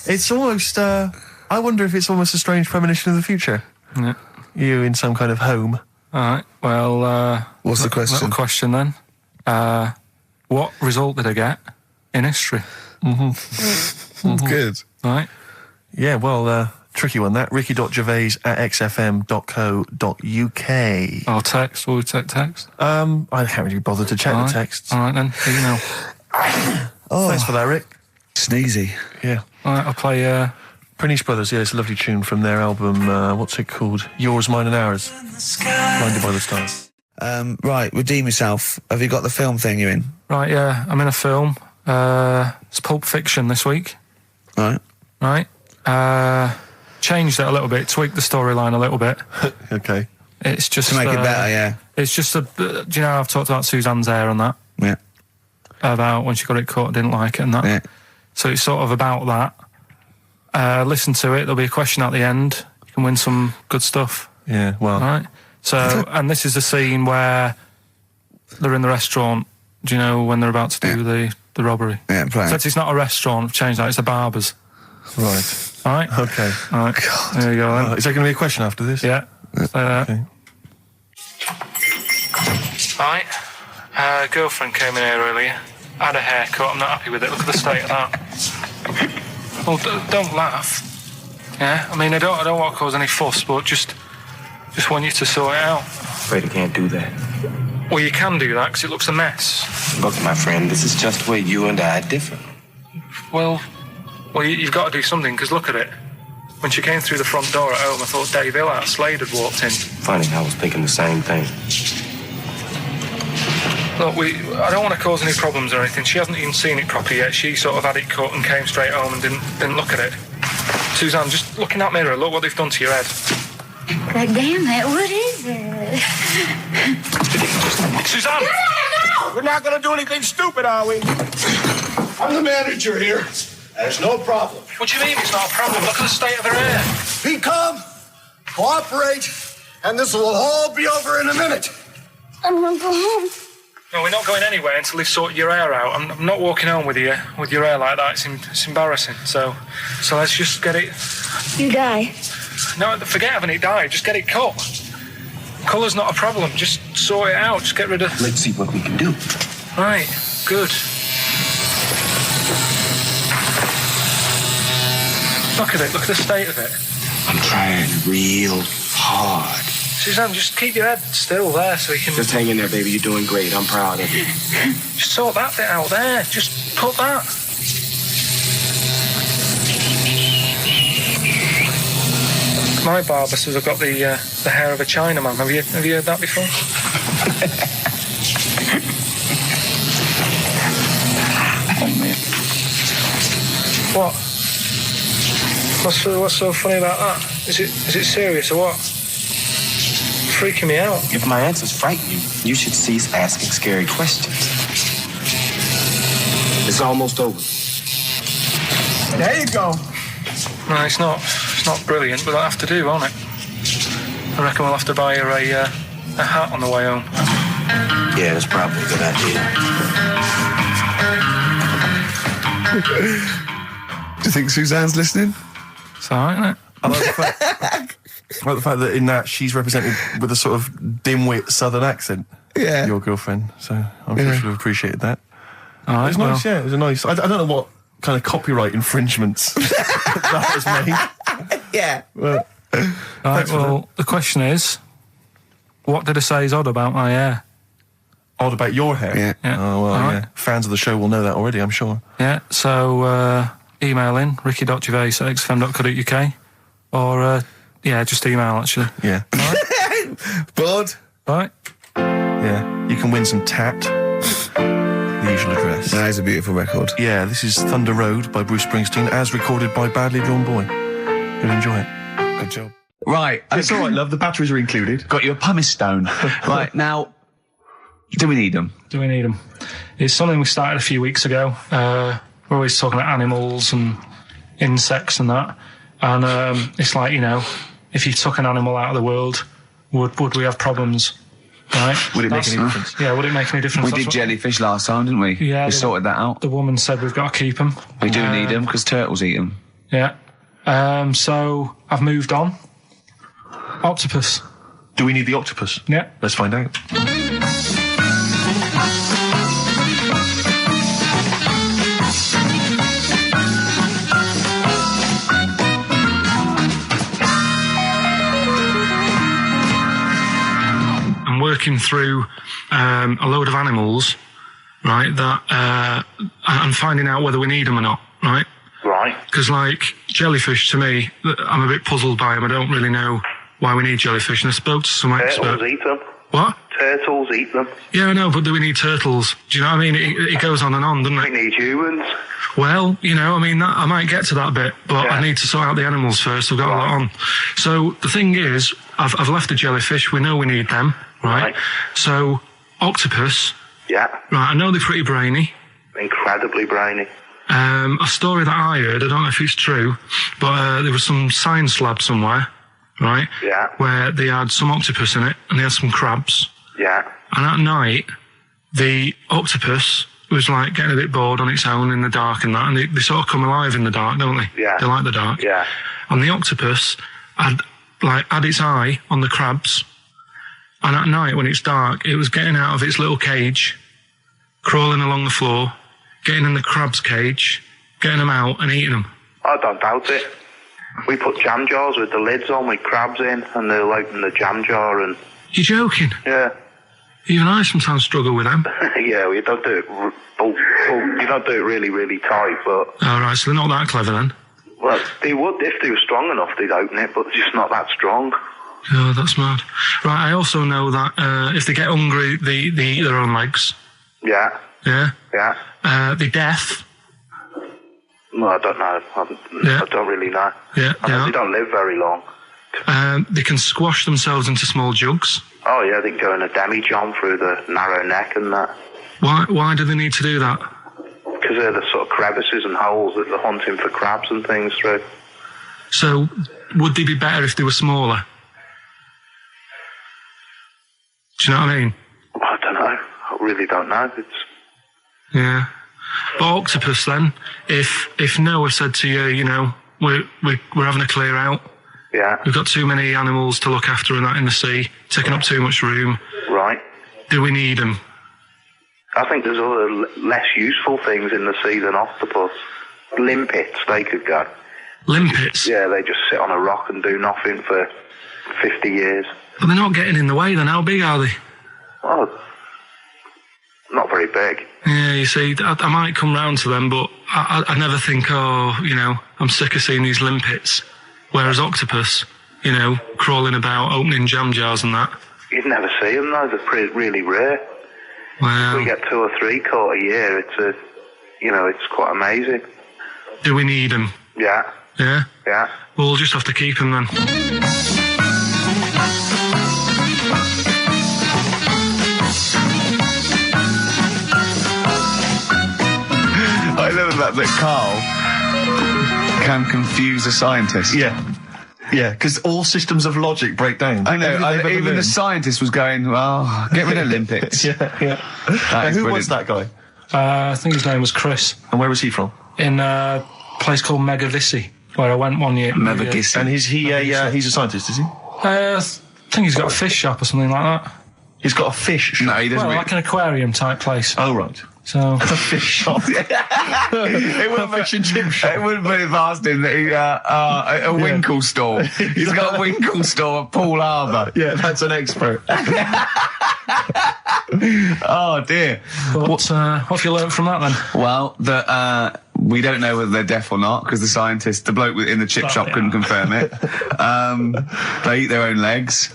[SPEAKER 2] It's almost, I wonder if it's almost a strange premonition of the future.
[SPEAKER 3] Yeah.
[SPEAKER 2] You in some kind of home.
[SPEAKER 3] All right, well...
[SPEAKER 7] what's the question?
[SPEAKER 3] Little question then. What result did I get in history?
[SPEAKER 7] Good.
[SPEAKER 3] Right.
[SPEAKER 2] Yeah, well, tricky one, that. ricky.gervais@xfm.co.uk.
[SPEAKER 3] Or text. Will we take text?
[SPEAKER 2] I can't really bother to check the texts.
[SPEAKER 3] All right, then. Here you know.
[SPEAKER 2] Thanks for that, Rick.
[SPEAKER 7] Sneezy.
[SPEAKER 2] Yeah.
[SPEAKER 3] All right, I'll play...
[SPEAKER 2] Prinish Brothers, yeah, it's a lovely tune from their album, what's it called? Yours, Mine and Ours. Blinded by the Stars.
[SPEAKER 7] Right, redeem yourself. Have you got the film thing you're in?
[SPEAKER 3] Right, yeah, I'm in a film. It's Pulp Fiction this week.
[SPEAKER 7] Right.
[SPEAKER 3] Changed it a little bit, tweaked the storyline a little bit.
[SPEAKER 2] Okay.
[SPEAKER 3] It's just...
[SPEAKER 7] To make it better, yeah.
[SPEAKER 3] It's just do you know I've talked about Suzanne's hair and that?
[SPEAKER 7] Yeah.
[SPEAKER 3] About when she got it cut, didn't like it and that.
[SPEAKER 7] Yeah.
[SPEAKER 3] So it's sort of about that. Listen to it, there'll be a question at the end. You can win some good stuff.
[SPEAKER 2] Yeah, well...
[SPEAKER 3] All right. So, and this is the scene where they're in the restaurant, do you know, when they're about to do the robbery?
[SPEAKER 7] Yeah, right.
[SPEAKER 3] So it's not a restaurant, I've changed that, it's a barber's.
[SPEAKER 2] Right.
[SPEAKER 3] All right?
[SPEAKER 2] Okay.
[SPEAKER 3] All right.
[SPEAKER 7] God.
[SPEAKER 3] There you go, then.
[SPEAKER 2] Is there going to be a question after this?
[SPEAKER 3] Yeah. Say that.
[SPEAKER 2] Okay.
[SPEAKER 3] All right. Girlfriend came in here earlier. Had a haircut, I'm not happy with it. Look at the state of that. Well, don't laugh. Yeah? I mean, I don't want to cause any fuss, but just want you to sort it out.
[SPEAKER 13] Afraid I can't do that.
[SPEAKER 3] Well, you can do that, because it looks a mess.
[SPEAKER 13] Look, my friend, this is just where you and I differ.
[SPEAKER 3] Well, you've got to do something, because look at it. When she came through the front door at home, I thought Dave Hill out Slade had walked in.
[SPEAKER 13] Funny, I was thinking the same thing.
[SPEAKER 3] Look, I don't want to cause any problems or anything. She hasn't even seen it properly yet. She sort of had it cut and came straight home and didn't look at it. Suzanne, just look in that mirror. Look what they've done to your head.
[SPEAKER 10] God damn it, what is it?
[SPEAKER 3] Suzanne!
[SPEAKER 14] No! We're not going to do anything stupid, are we? I'm the manager here. There's no problem.
[SPEAKER 3] What do you mean it's not a problem? Look at the state of her hair.
[SPEAKER 14] Be calm, cooperate, and this will all be over in a minute.
[SPEAKER 10] I'm going to go home.
[SPEAKER 3] No, we're not going anywhere until they've sorted your hair out. I'm not walking home with your hair like that. It's embarrassing. So let's just get it...
[SPEAKER 10] You die.
[SPEAKER 3] No, forget having it dye. Just get it cut. Colour's not a problem. Just sort it out. Just get rid of...
[SPEAKER 13] Let's see what we can do.
[SPEAKER 3] Right. Good. Look at it. Look at the state of it.
[SPEAKER 13] I'm trying real hard.
[SPEAKER 3] Suzanne, just keep your head still there so we can...
[SPEAKER 13] Just hang in there, baby. You're doing great. I'm proud of you.
[SPEAKER 3] Just sort that bit out there. Just put that. My barber says I've got the hair of a Chinaman. Have you heard that before?
[SPEAKER 13] Oh, man.
[SPEAKER 3] What? What's so funny about that? Is it serious or what? Freaking me out.
[SPEAKER 13] If my answers frighten you, you should cease asking scary questions. It's almost over.
[SPEAKER 14] There you go.
[SPEAKER 3] No, it's not brilliant, but that'll have to do, won't it? I reckon we'll have to buy her a hat on the way home.
[SPEAKER 13] Yeah, that's probably a good idea.
[SPEAKER 7] Do you think Suzanne's listening?
[SPEAKER 3] It's all right, isn't it?
[SPEAKER 2] I like the fact that in that she's represented with a sort of dimwit southern accent.
[SPEAKER 7] Yeah.
[SPEAKER 2] Your girlfriend. So I'm sure she'll have appreciated that.
[SPEAKER 3] All right,
[SPEAKER 2] it was nice, yeah. It was a nice... I don't know what kind of copyright infringements that was made.
[SPEAKER 7] Yeah.
[SPEAKER 2] Well,
[SPEAKER 3] The question is, what did I say is odd about my hair?
[SPEAKER 2] Odd about your hair?
[SPEAKER 7] Yeah.
[SPEAKER 2] Oh, well,
[SPEAKER 3] All
[SPEAKER 2] yeah.
[SPEAKER 3] right.
[SPEAKER 2] Fans of the show will know that already, I'm sure.
[SPEAKER 3] Yeah, so email in, ricky.gervais@xfm.co.uk, or, just email, actually.
[SPEAKER 2] Yeah.
[SPEAKER 7] Bored?
[SPEAKER 3] Right.
[SPEAKER 2] Yeah. You can win some tat. The usual address.
[SPEAKER 7] That is a beautiful record.
[SPEAKER 2] Yeah, this is Thunder Road by Bruce Springsteen, as recorded by Badly Drawn Boy. You'll enjoy it.
[SPEAKER 7] Good job.
[SPEAKER 1] Right.
[SPEAKER 2] It's all right, love. The batteries are included.
[SPEAKER 1] Got you a pumice stone. Right, now, do we need them?
[SPEAKER 3] Do we need them? It's something we started a few weeks ago. We're always talking about animals and insects and that. And it's like, if you took an animal out of the world, would we have problems? Right?
[SPEAKER 2] Would it make any difference?
[SPEAKER 3] Yeah, would it make any difference?
[SPEAKER 1] We did jellyfish last time, didn't we?
[SPEAKER 3] Yeah.
[SPEAKER 1] We sorted that out.
[SPEAKER 3] The woman said we've got to keep them.
[SPEAKER 1] We do need them because turtles eat them.
[SPEAKER 3] Yeah. So I've moved on. Octopus.
[SPEAKER 2] Do we need the octopus?
[SPEAKER 3] Yeah.
[SPEAKER 2] Let's find out.
[SPEAKER 3] I'm working through a load of animals, right, that I'm finding out whether we need them or not, right?
[SPEAKER 6] Right.
[SPEAKER 3] Because, like, jellyfish, to me, I'm a bit puzzled by them. I don't really know why we need jellyfish, and I spoke to some experts.
[SPEAKER 6] Turtles eat them.
[SPEAKER 3] What?
[SPEAKER 6] Turtles eat them.
[SPEAKER 3] Yeah, I know, but do we need turtles? Do you know what I mean? It goes on and on, doesn't
[SPEAKER 6] We
[SPEAKER 3] it?
[SPEAKER 6] need humans.
[SPEAKER 3] Well, I might get to that bit, but I need to sort out the animals first. I've got a lot on. So the thing is, I've left the jellyfish. We know we need them, right? So octopus.
[SPEAKER 6] Yeah.
[SPEAKER 3] Right, I know they're pretty brainy.
[SPEAKER 6] Incredibly brainy.
[SPEAKER 3] A story that I heard, I don't know if it's true, but there was some science lab somewhere, right?
[SPEAKER 6] Yeah.
[SPEAKER 3] Where they had some octopus in it, and they had some crabs.
[SPEAKER 6] Yeah.
[SPEAKER 3] And at night, the octopus was like getting a bit bored on its own in the dark and that, and they sort of come alive in the dark, don't they?
[SPEAKER 6] Yeah.
[SPEAKER 3] They like the dark.
[SPEAKER 6] Yeah.
[SPEAKER 3] And the octopus had its eye on the crabs, and at night when it's dark, it was getting out of its little cage, crawling along the floor, getting in the crab's cage, getting them out and eating them.
[SPEAKER 6] I don't doubt it. We put jam jars with the lids on with crabs in, and they'll open the jam jar and...
[SPEAKER 3] You're joking?
[SPEAKER 6] Yeah.
[SPEAKER 3] Even I sometimes struggle with them.
[SPEAKER 6] Yeah, we don't do it... you don't do it really, really tight, but...
[SPEAKER 3] All right, so they're not that clever then?
[SPEAKER 6] Well, they would. If they were strong enough, they'd open it, but they're just not that strong.
[SPEAKER 3] Oh, that's mad. Right, I also know that if they get hungry, they eat their own legs.
[SPEAKER 6] Yeah.
[SPEAKER 3] Yeah?
[SPEAKER 6] Yeah.
[SPEAKER 3] They're deaf.
[SPEAKER 6] Well, I don't know. I don't really know.
[SPEAKER 3] Yeah,
[SPEAKER 6] I know they don't live very long.
[SPEAKER 3] They can squash themselves into small jugs.
[SPEAKER 6] Oh, yeah, they can go in a demi-john through the narrow neck and that.
[SPEAKER 3] Why do they need to do that?
[SPEAKER 6] Because they're the sort of crevices and holes that they're hunting for crabs and things through.
[SPEAKER 3] So, would they be better if they were smaller? Do you know what I mean?
[SPEAKER 6] I don't know. I really don't know.
[SPEAKER 3] Yeah. But octopus then, if Noah said to you, we're having a clear out.
[SPEAKER 6] Yeah.
[SPEAKER 3] We've got too many animals to look after and that in the sea, taking up too much room.
[SPEAKER 6] Right.
[SPEAKER 3] Do we need them?
[SPEAKER 6] I think there's other less useful things in the sea than octopus. Limpets, they could go.
[SPEAKER 3] Limpets?
[SPEAKER 6] Yeah, they just sit on a rock and do nothing for 50 years.
[SPEAKER 3] But they're not getting in the way then. How big are they?
[SPEAKER 6] Well, not very big.
[SPEAKER 3] Yeah, you see, I might come round to them, but I never think, I'm sick of seeing these limpets. Whereas octopus, crawling about, opening jam jars and that.
[SPEAKER 6] You'd never see them, though. They're really rare.
[SPEAKER 3] Wow.
[SPEAKER 6] We get 2 or 3 caught a year. It's quite amazing.
[SPEAKER 3] Do we need them?
[SPEAKER 6] Yeah.
[SPEAKER 3] Yeah?
[SPEAKER 6] Yeah.
[SPEAKER 3] Well, we'll just have to keep them then.
[SPEAKER 1] I love that Carl can confuse a scientist.
[SPEAKER 2] Yeah, because all systems of logic break down.
[SPEAKER 1] I know, even the scientist was going, well, get rid of Olympics.
[SPEAKER 2] yeah. Who was that guy?
[SPEAKER 3] I think his name was Chris.
[SPEAKER 2] And where was he from?
[SPEAKER 3] In a place called Megavissi, where I went one year.
[SPEAKER 1] Megavissi.
[SPEAKER 2] And he's a scientist, is he?
[SPEAKER 3] I think he's got a fish shop or something like that.
[SPEAKER 2] He's got a fish shop?
[SPEAKER 1] No, he doesn't.
[SPEAKER 3] Well, like an aquarium type place.
[SPEAKER 2] Oh, right.
[SPEAKER 3] So
[SPEAKER 2] a fish shop.
[SPEAKER 1] It wouldn't
[SPEAKER 2] fish and chip shop.
[SPEAKER 1] It wouldn't be past him that he a Winkle store. He's got a Winkle store at Poole Harbour.
[SPEAKER 2] Yeah, that's an expert.
[SPEAKER 1] Oh dear.
[SPEAKER 3] But, what have you learned from that then?
[SPEAKER 1] Well, that we don't know whether they're deaf or not because the bloke in the chip shop couldn't confirm it. They eat their own legs.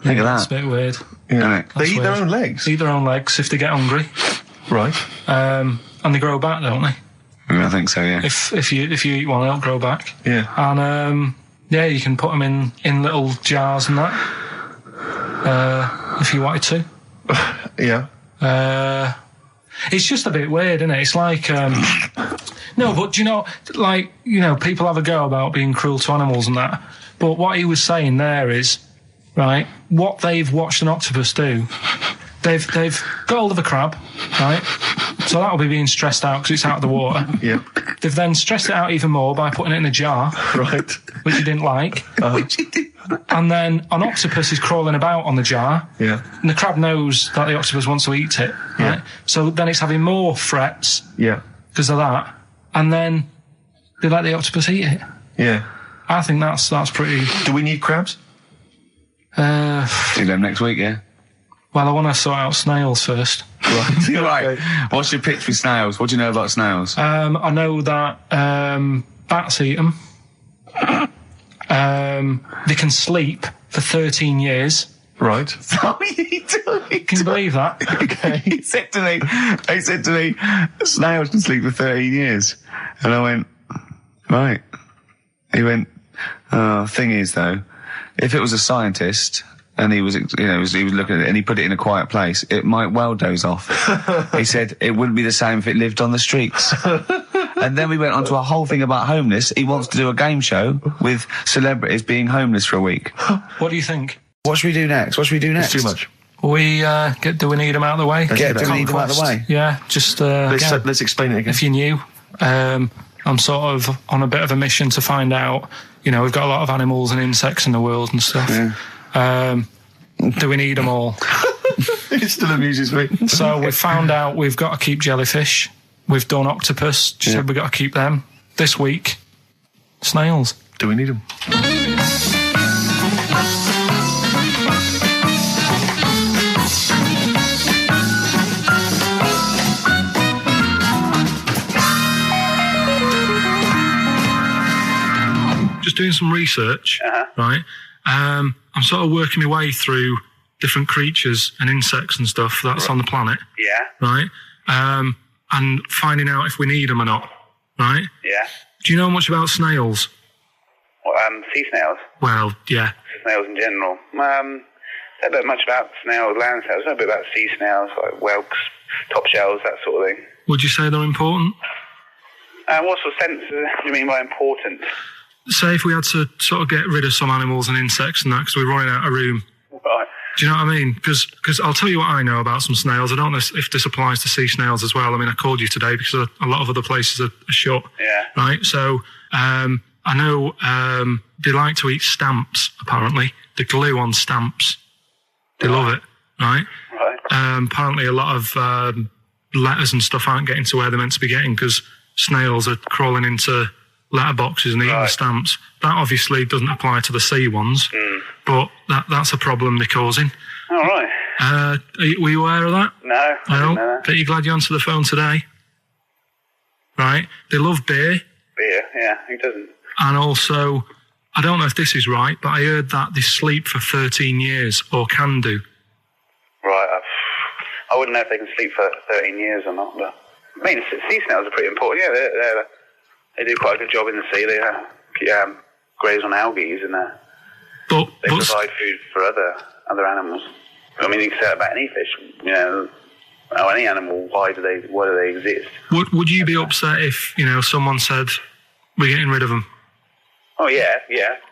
[SPEAKER 1] Think of that.
[SPEAKER 3] It's a bit weird.
[SPEAKER 2] Yeah. They eat their own legs?
[SPEAKER 3] Eat their own legs if they get hungry.
[SPEAKER 2] Right.
[SPEAKER 3] And they grow back, don't they?
[SPEAKER 1] I think so, yeah.
[SPEAKER 3] If you eat one, they'll grow back.
[SPEAKER 2] Yeah.
[SPEAKER 3] And you can put them in little jars and that. If you wanted to.
[SPEAKER 2] Yeah.
[SPEAKER 3] It's just a bit weird, isn't it? It's like no, but people have a go about being cruel to animals and that. But what he was saying there is, right, what they've watched an octopus do. They've got hold of a crab, right? So that'll be being stressed out because it's out of the water.
[SPEAKER 2] Yeah.
[SPEAKER 3] They've then stressed it out even more by putting it in a jar.
[SPEAKER 2] Right.
[SPEAKER 3] Which you didn't like. And then an octopus is crawling about on the jar.
[SPEAKER 2] Yeah.
[SPEAKER 3] And the crab knows that the octopus wants to eat it, right?
[SPEAKER 2] Yeah.
[SPEAKER 3] So then it's having more threats.
[SPEAKER 2] Yeah.
[SPEAKER 3] Because of that. And then they let the octopus eat it.
[SPEAKER 2] Yeah.
[SPEAKER 3] I think that's pretty...
[SPEAKER 2] Do we need crabs?
[SPEAKER 1] Do them next week, yeah?
[SPEAKER 3] Well, I want to sort out snails first.
[SPEAKER 1] Right. Right. What's your pitch for snails? What do you know about snails?
[SPEAKER 3] I know that bats eat them. They can sleep for 13 years.
[SPEAKER 2] Right.
[SPEAKER 1] Can
[SPEAKER 3] you believe that?
[SPEAKER 1] Okay. He said to me, snails can sleep for 13 years. And I went, right. He went, thing is though, if it was a scientist and he was looking at it and he put it in a quiet place, it might well doze off. He said it wouldn't be the same if it lived on the streets. And then we went on to a whole thing about homeless. He wants to do a game show with celebrities being homeless for a week.
[SPEAKER 3] What do you think?
[SPEAKER 1] What should we do next?
[SPEAKER 2] It's too much.
[SPEAKER 3] Do we need them out of the way?
[SPEAKER 1] Do we need them out of the way?
[SPEAKER 3] Yeah, just...
[SPEAKER 2] let's explain it again.
[SPEAKER 3] If you're new, I'm sort of on a bit of a mission to find out, we've got a lot of animals and insects in the world and stuff.
[SPEAKER 1] Yeah.
[SPEAKER 3] Do we need them all?
[SPEAKER 2] It still amuses me.
[SPEAKER 3] So we've found out we've got to keep jellyfish. We've done octopus. Just said we've got to keep them. This week, snails.
[SPEAKER 2] Do we need them?
[SPEAKER 3] Just doing some research, right? I'm sort of working my way through different creatures and insects and stuff that's on the planet.
[SPEAKER 6] Yeah.
[SPEAKER 3] Right? And finding out if we need them or not. Right?
[SPEAKER 6] Yeah.
[SPEAKER 3] Do you know much about snails?
[SPEAKER 6] Sea snails?
[SPEAKER 3] Well, yeah.
[SPEAKER 6] Snails in general. Don't know much about snails, land snails. I know a bit about sea snails, like whelks, top shells, that sort of thing.
[SPEAKER 3] Would you say they're important?
[SPEAKER 6] What sort of sense do you mean by important?
[SPEAKER 3] Say if we had to sort of get rid of some animals and insects and that because we're running out of room.
[SPEAKER 6] Right.
[SPEAKER 3] Do you know what I mean? Because I'll tell you what I know about some snails. I don't know if this applies to sea snails as well. I mean, I called you today because a lot of other places are shut.
[SPEAKER 6] Yeah.
[SPEAKER 3] Right? So I know they like to eat stamps, apparently. The glue on stamps. They love it, right?
[SPEAKER 6] Right.
[SPEAKER 3] Apparently a lot of letters and stuff aren't getting to where they're meant to be getting because snails are crawling into letterboxes and eating the stamps. That obviously doesn't apply to the sea ones. but that's a problem they're causing.
[SPEAKER 6] All right.
[SPEAKER 3] Were you aware of that?
[SPEAKER 6] No. I didn't know that.
[SPEAKER 3] But you're glad you answered the phone today. Right? They love beer.
[SPEAKER 6] Beer, yeah. Who doesn't?
[SPEAKER 3] And also, I don't know if this is right, but I heard that they sleep for 13 years, or can do.
[SPEAKER 6] Right. I wouldn't know if they can sleep for 13 years or not, but... I mean, sea snails are pretty important. Yeah, they do quite a good job in the sea. They graze on algae and they provide food for other animals. I mean, you can say that about any fish, or any animal. Why do they exist?
[SPEAKER 3] Would you be upset if someone said we're getting rid of them?
[SPEAKER 6] Oh yeah.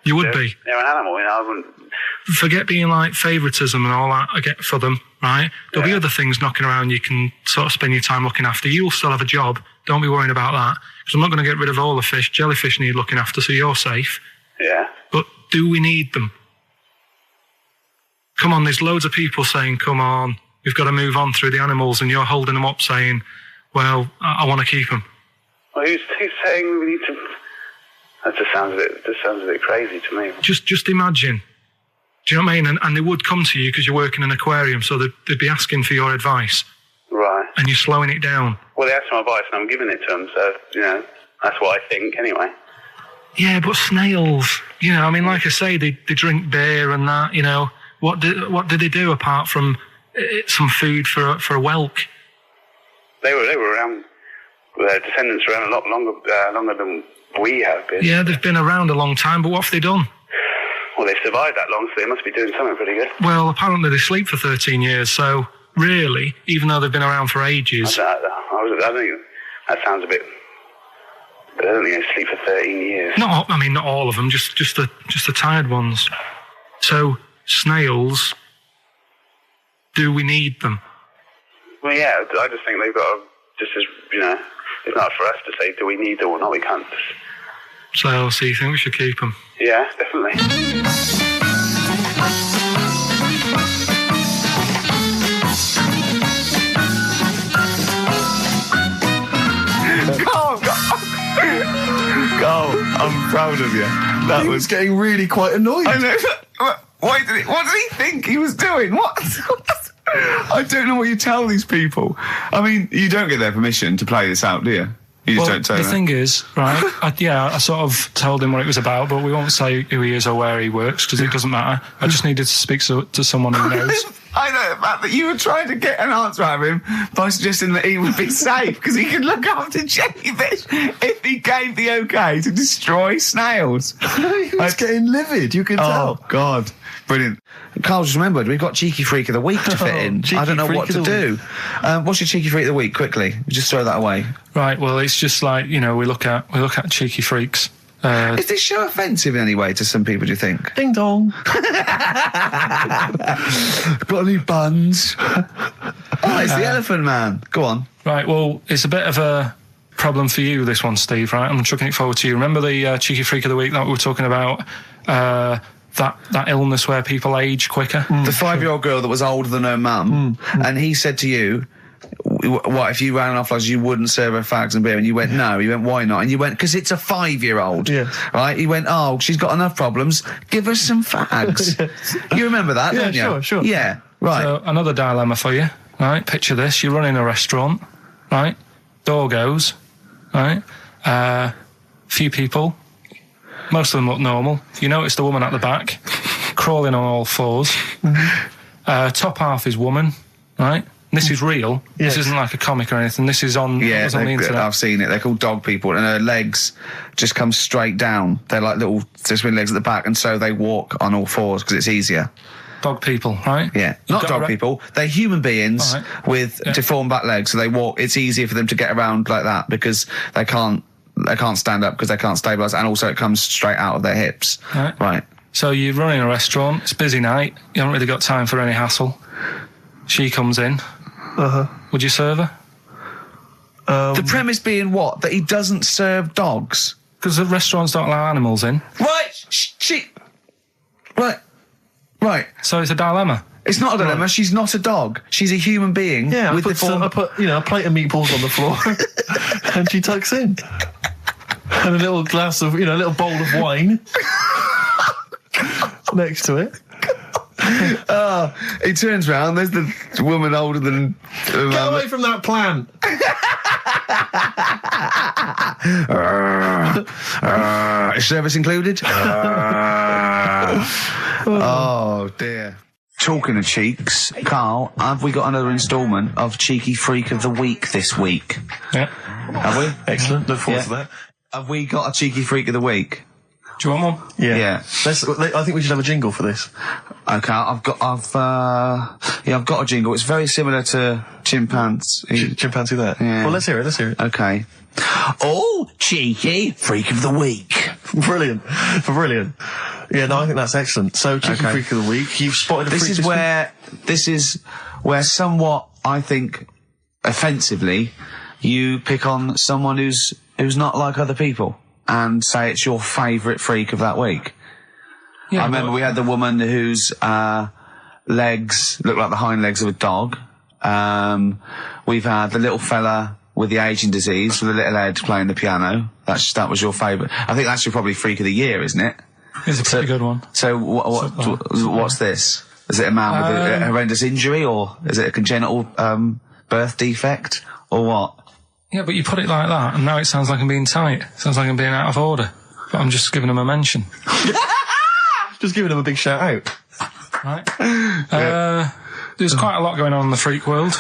[SPEAKER 3] You would be.
[SPEAKER 6] They're an animal, I wouldn't.
[SPEAKER 3] Forget being like favouritism and all that I get for them, right? There'll be other things knocking around you can sort of spend your time looking after. You'll still have a job. Don't be worrying about that. Because I'm not going to get rid of all the fish. Jellyfish need looking after, so you're safe.
[SPEAKER 6] Yeah.
[SPEAKER 3] But do we need them? Come on, there's loads of people saying, come on, we've got to move on through the animals, and you're holding them up saying, well, I want to keep them.
[SPEAKER 6] Well, who's saying we need to... That just sounds a bit crazy to me.
[SPEAKER 3] Just imagine. Do you know what I mean? And they would come to you because you work in an aquarium, so they'd be asking for your advice.
[SPEAKER 6] Right.
[SPEAKER 3] And you're slowing it down.
[SPEAKER 6] Well, they asked for my advice and I'm giving it to them, so, that's what I think anyway.
[SPEAKER 3] Yeah, but snails, like I say, they drink beer and that, What do they do apart from some food for a whelk?
[SPEAKER 6] They were around, their descendants were around a lot longer than we have been.
[SPEAKER 3] Yeah, they've been around a long time, but what have they done?
[SPEAKER 6] Well, they've survived that long, so they must be doing something pretty good.
[SPEAKER 3] Well, apparently they sleep for 13 years, so really, even though they've been around for ages...
[SPEAKER 6] I think that sounds a bit... But I don't think they sleep for 13 years.
[SPEAKER 3] Not all of them, just the tired ones. So, snails, do we need them?
[SPEAKER 6] Well, yeah, I just think they've got to, it's not for us to say, do we need them or not, we can't.
[SPEAKER 3] So you think we should keep them?
[SPEAKER 6] Yeah, definitely.
[SPEAKER 7] Carl, I'm proud of you. That was
[SPEAKER 2] getting really quite annoyed.
[SPEAKER 7] I know. What did he think he was doing? What? I don't know what you tell these people. I mean, you don't get their permission to play this out, do you? You just don't tell them.
[SPEAKER 3] The thing is, right, I sort of told him what it was about, but we won't say who he is or where he works, because it doesn't matter. I just needed to speak to someone who knows.
[SPEAKER 7] I know the fact that you were trying to get an answer out of him by suggesting that he would be safe, because he could look after jellyfish if he gave the okay to destroy snails.
[SPEAKER 2] He was getting livid, you can tell.
[SPEAKER 7] Oh, God. Brilliant. Carl just remembered, we've got Cheeky Freak of the Week to fit in. I don't know what to do. What's your Cheeky Freak of the Week? Quickly. Just throw that away.
[SPEAKER 3] Right, well, it's just like, we look at Cheeky Freaks.
[SPEAKER 7] Is this show offensive in any way to some people, do you think?
[SPEAKER 2] Ding dong.
[SPEAKER 7] Got any buns? It's the Elephant Man. Go on.
[SPEAKER 3] Right, well, it's a bit of a problem for you, this one, Steve, right? I'm chucking it forward to you. Remember the Cheeky Freak of the Week that we were talking about? That illness where people age quicker?
[SPEAKER 7] The 5-year-old girl that was older than her mum, and he said to you, what, if you ran off like you wouldn't serve her fags and beer? And you went, no. He went, why not? And you went, because it's a 5-year-old.
[SPEAKER 2] Yes.
[SPEAKER 7] Right? He went, oh, she's got enough problems. Give her some fags. You remember that, don't you?
[SPEAKER 2] Sure.
[SPEAKER 7] Yeah, right.
[SPEAKER 3] So, another dilemma for you, right? Picture this. You're running a restaurant, right? Door goes, right? Few people. Most of them look normal. You notice the woman at the back, crawling on all fours. Top half is woman, right? This is real. Yes. This isn't like a comic or anything. This is on,
[SPEAKER 7] yeah,
[SPEAKER 3] on the internet.
[SPEAKER 7] I've seen it. They're called dog people, and her legs just come straight down. They're like little twin legs at the back, and so they walk on all fours because it's easier.
[SPEAKER 3] Dog people, right?
[SPEAKER 7] Yeah, not dog people. They're human beings with deformed back legs, so they walk. It's easier for them to get around like that because they can't stand up because they can't stabilise, and also it comes straight out of their hips. Right.
[SPEAKER 3] So you're running a restaurant. It's a busy night. You haven't really got time for any hassle. She comes in. Would you serve her?
[SPEAKER 7] The premise being what? That he doesn't serve dogs?
[SPEAKER 3] Because the restaurants don't allow animals in.
[SPEAKER 7] Right.
[SPEAKER 3] So it's a dilemma.
[SPEAKER 7] It's not a dilemma. Right. She's not a dog. She's a human being.
[SPEAKER 2] Yeah,
[SPEAKER 7] with
[SPEAKER 2] I put a plate of meatballs on the floor, and she tucks in, and a little glass of, a little bowl of wine. next to it.
[SPEAKER 7] He turns round, there's the woman older than...
[SPEAKER 2] Get away from that plant!
[SPEAKER 7] Is service included? Oh, dear. Talking of cheeks, Carl, have we got another instalment of Cheeky Freak of the Week this week?
[SPEAKER 3] Yeah.
[SPEAKER 7] Have we?
[SPEAKER 2] Excellent, look forward to that.
[SPEAKER 7] Have we got a Cheeky Freak of the Week?
[SPEAKER 3] Do you want one?
[SPEAKER 2] Yeah. I think we should have a jingle for this.
[SPEAKER 7] Okay, I've got a jingle. It's very similar to Chimpanzee.
[SPEAKER 2] Chimpanzee that?
[SPEAKER 7] Yeah.
[SPEAKER 2] Well, let's hear it.
[SPEAKER 7] Okay. Oh, Cheeky Freak of the Week.
[SPEAKER 2] Brilliant. Yeah, no, I think that's excellent. So, Cheeky Freak of the Week, you've spotted a freak.
[SPEAKER 7] This is where somewhat, I think, offensively, you pick on someone who's not like other people and say it's your favourite freak of that week. Yeah, I remember we had the woman whose legs looked like the hind legs of a dog. We've had the little fella with the aging disease with a little head playing the piano. That was your favourite. I think that's your probably freak of the year, isn't it?
[SPEAKER 3] It's a pretty good one.
[SPEAKER 7] So what's this? Is it a man with a horrendous injury, or is it a congenital birth defect, or what?
[SPEAKER 3] Yeah, but you put it like that, and now it sounds like I'm being tight. It sounds like I'm being out of order. But I'm just giving him a mention.
[SPEAKER 2] Just giving him a big shout out.
[SPEAKER 3] Right. There's quite a lot going on in the freak world.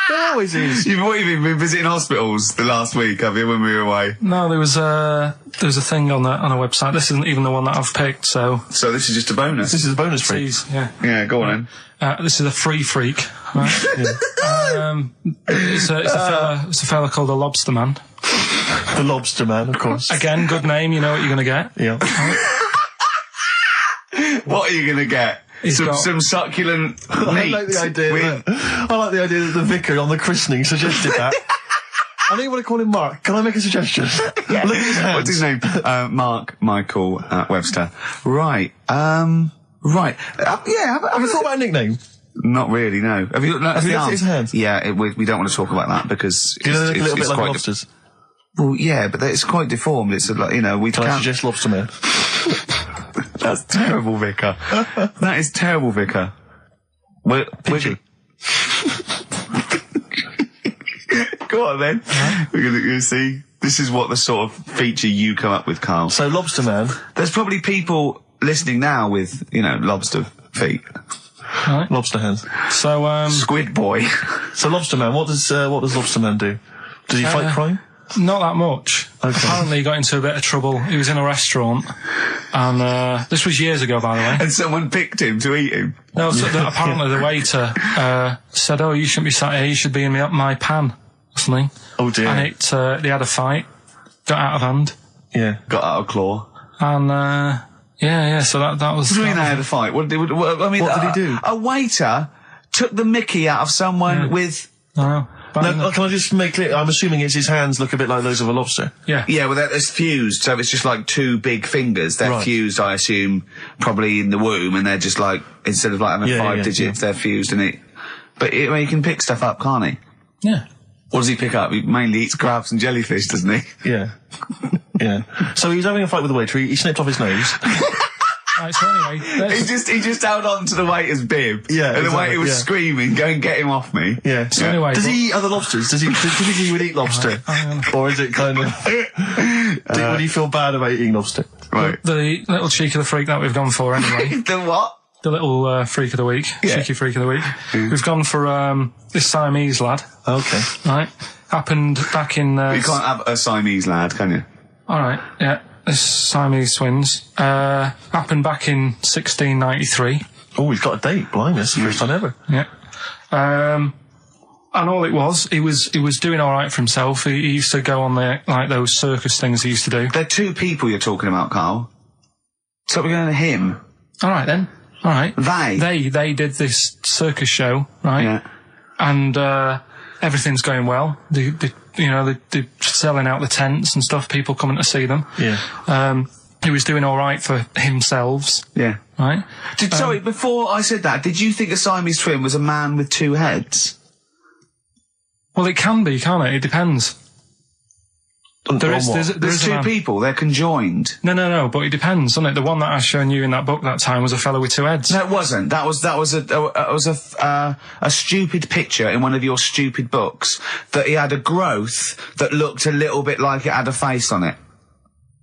[SPEAKER 2] There always is.
[SPEAKER 7] You've been visiting hospitals the last week, have you, when we were away?
[SPEAKER 3] No, there was a thing on a website. This isn't even the one that I've picked, so
[SPEAKER 7] this is just a bonus.
[SPEAKER 2] This is a bonus freak.
[SPEAKER 3] Yeah.
[SPEAKER 7] Yeah, go on then.
[SPEAKER 3] This is a free freak. Right? It's a fella called the Lobster Man.
[SPEAKER 2] The Lobster Man, of course.
[SPEAKER 3] Again, good name. You know what you're going to get.
[SPEAKER 2] Yeah.
[SPEAKER 7] What are you going to get? Some succulent meat.
[SPEAKER 2] I like the idea that the vicar on the christening suggested that. I know you want to call him Mark. Can I make a suggestion?
[SPEAKER 7] Yeah.
[SPEAKER 2] Look at his hands.
[SPEAKER 7] What's his name? Mark Michael Webster. Right. Right.
[SPEAKER 2] Have you thought about a nickname?
[SPEAKER 7] Not really, no. Have you looked
[SPEAKER 2] at his hands?
[SPEAKER 7] Yeah, we don't want to talk about that because
[SPEAKER 2] do you know they look a little bit like lobsters?
[SPEAKER 7] Well, yeah, but it's quite deformed. It's like, we
[SPEAKER 2] can't suggest Lobster Man.
[SPEAKER 7] That's terrible, Vicar. That is terrible, Vicar. We're Go on then. We're going to see. This is what the sort of feature you come up with, Carl.
[SPEAKER 2] So, Lobster Man.
[SPEAKER 7] There's probably people listening now with, lobster feet.
[SPEAKER 3] Right.
[SPEAKER 2] Lobster hands.
[SPEAKER 3] So,
[SPEAKER 7] Squid Boy.
[SPEAKER 2] So, Lobster Man, what does Lobster Man do? Does he fight crime?
[SPEAKER 3] Not that much. Okay. Apparently he got into a bit of trouble. He was in a restaurant, and this was years ago, by the way.
[SPEAKER 7] And someone picked him to eat him?
[SPEAKER 3] No, so apparently the waiter said, "Oh, you shouldn't be sat here, you should be in my pan," or something.
[SPEAKER 2] Oh dear.
[SPEAKER 3] And they had a fight, got out of hand.
[SPEAKER 2] Yeah.
[SPEAKER 7] Got out of claw.
[SPEAKER 3] And, yeah, so that was...
[SPEAKER 7] What do you mean they had a fight? What did he do? A waiter took the mickey out of someone with...
[SPEAKER 3] No,
[SPEAKER 2] can I just make clear? I'm assuming his hands look a bit like those of a lobster.
[SPEAKER 3] Yeah.
[SPEAKER 7] Yeah, well, it's fused, so it's just like two big fingers. They're fused, I assume, probably in the womb, and they're just like, instead of like having 5 digits, they're fused in it. But he can pick stuff up, can't he?
[SPEAKER 3] Yeah.
[SPEAKER 7] What does he pick up? He mainly eats crabs and jellyfish, doesn't he?
[SPEAKER 2] Yeah. Yeah. So he was having a fight with the waiter, he snipped off his nose.
[SPEAKER 3] Right, so anyway,
[SPEAKER 7] he just held on to the waiter's bib.
[SPEAKER 2] Yeah,
[SPEAKER 7] and the waiter was screaming, "Go and get him off me!"
[SPEAKER 2] Yeah.
[SPEAKER 3] So anyway,
[SPEAKER 2] does he eat other lobsters? Does he think he would eat lobster, or is it kind of? Would he feel bad about eating lobster?
[SPEAKER 7] Right.
[SPEAKER 3] The little cheek of the freak that we've gone for anyway.
[SPEAKER 7] The what?
[SPEAKER 3] The little freak of the week, cheeky freak of the week. We've gone for this Siamese lad.
[SPEAKER 2] Okay.
[SPEAKER 3] Right. Happened back in.
[SPEAKER 7] You can't have a Siamese lad, can you?
[SPEAKER 3] All right. Yeah. This Siamese twins happened back in 1693.
[SPEAKER 2] Oh, he's got a date. Blimey, that's the first time ever.
[SPEAKER 3] Yeah. And all it was, he was doing all right for himself. He used to go on those circus things he used to do.
[SPEAKER 7] They're two people you're talking about, Carl. So we're going to him.
[SPEAKER 3] All right then. All right.
[SPEAKER 7] They
[SPEAKER 3] did this circus show, right?
[SPEAKER 7] Yeah.
[SPEAKER 3] And everything's going well. They're selling out the tents and stuff, people coming to see them.
[SPEAKER 2] Yeah.
[SPEAKER 3] He was doing all right for himself.
[SPEAKER 7] Yeah.
[SPEAKER 3] Right?
[SPEAKER 7] Sorry, before I said that, did you think a Siamese twin was a man with 2 heads?
[SPEAKER 3] Well, it can be, can't it? It depends.
[SPEAKER 7] There's two people. They're conjoined.
[SPEAKER 3] No. But it depends, doesn't it? The one that I've shown you in that book that time was a fellow with two heads.
[SPEAKER 7] No, it wasn't. That was a stupid picture in one of your stupid books that he had a growth that looked a little bit like it had a face on it.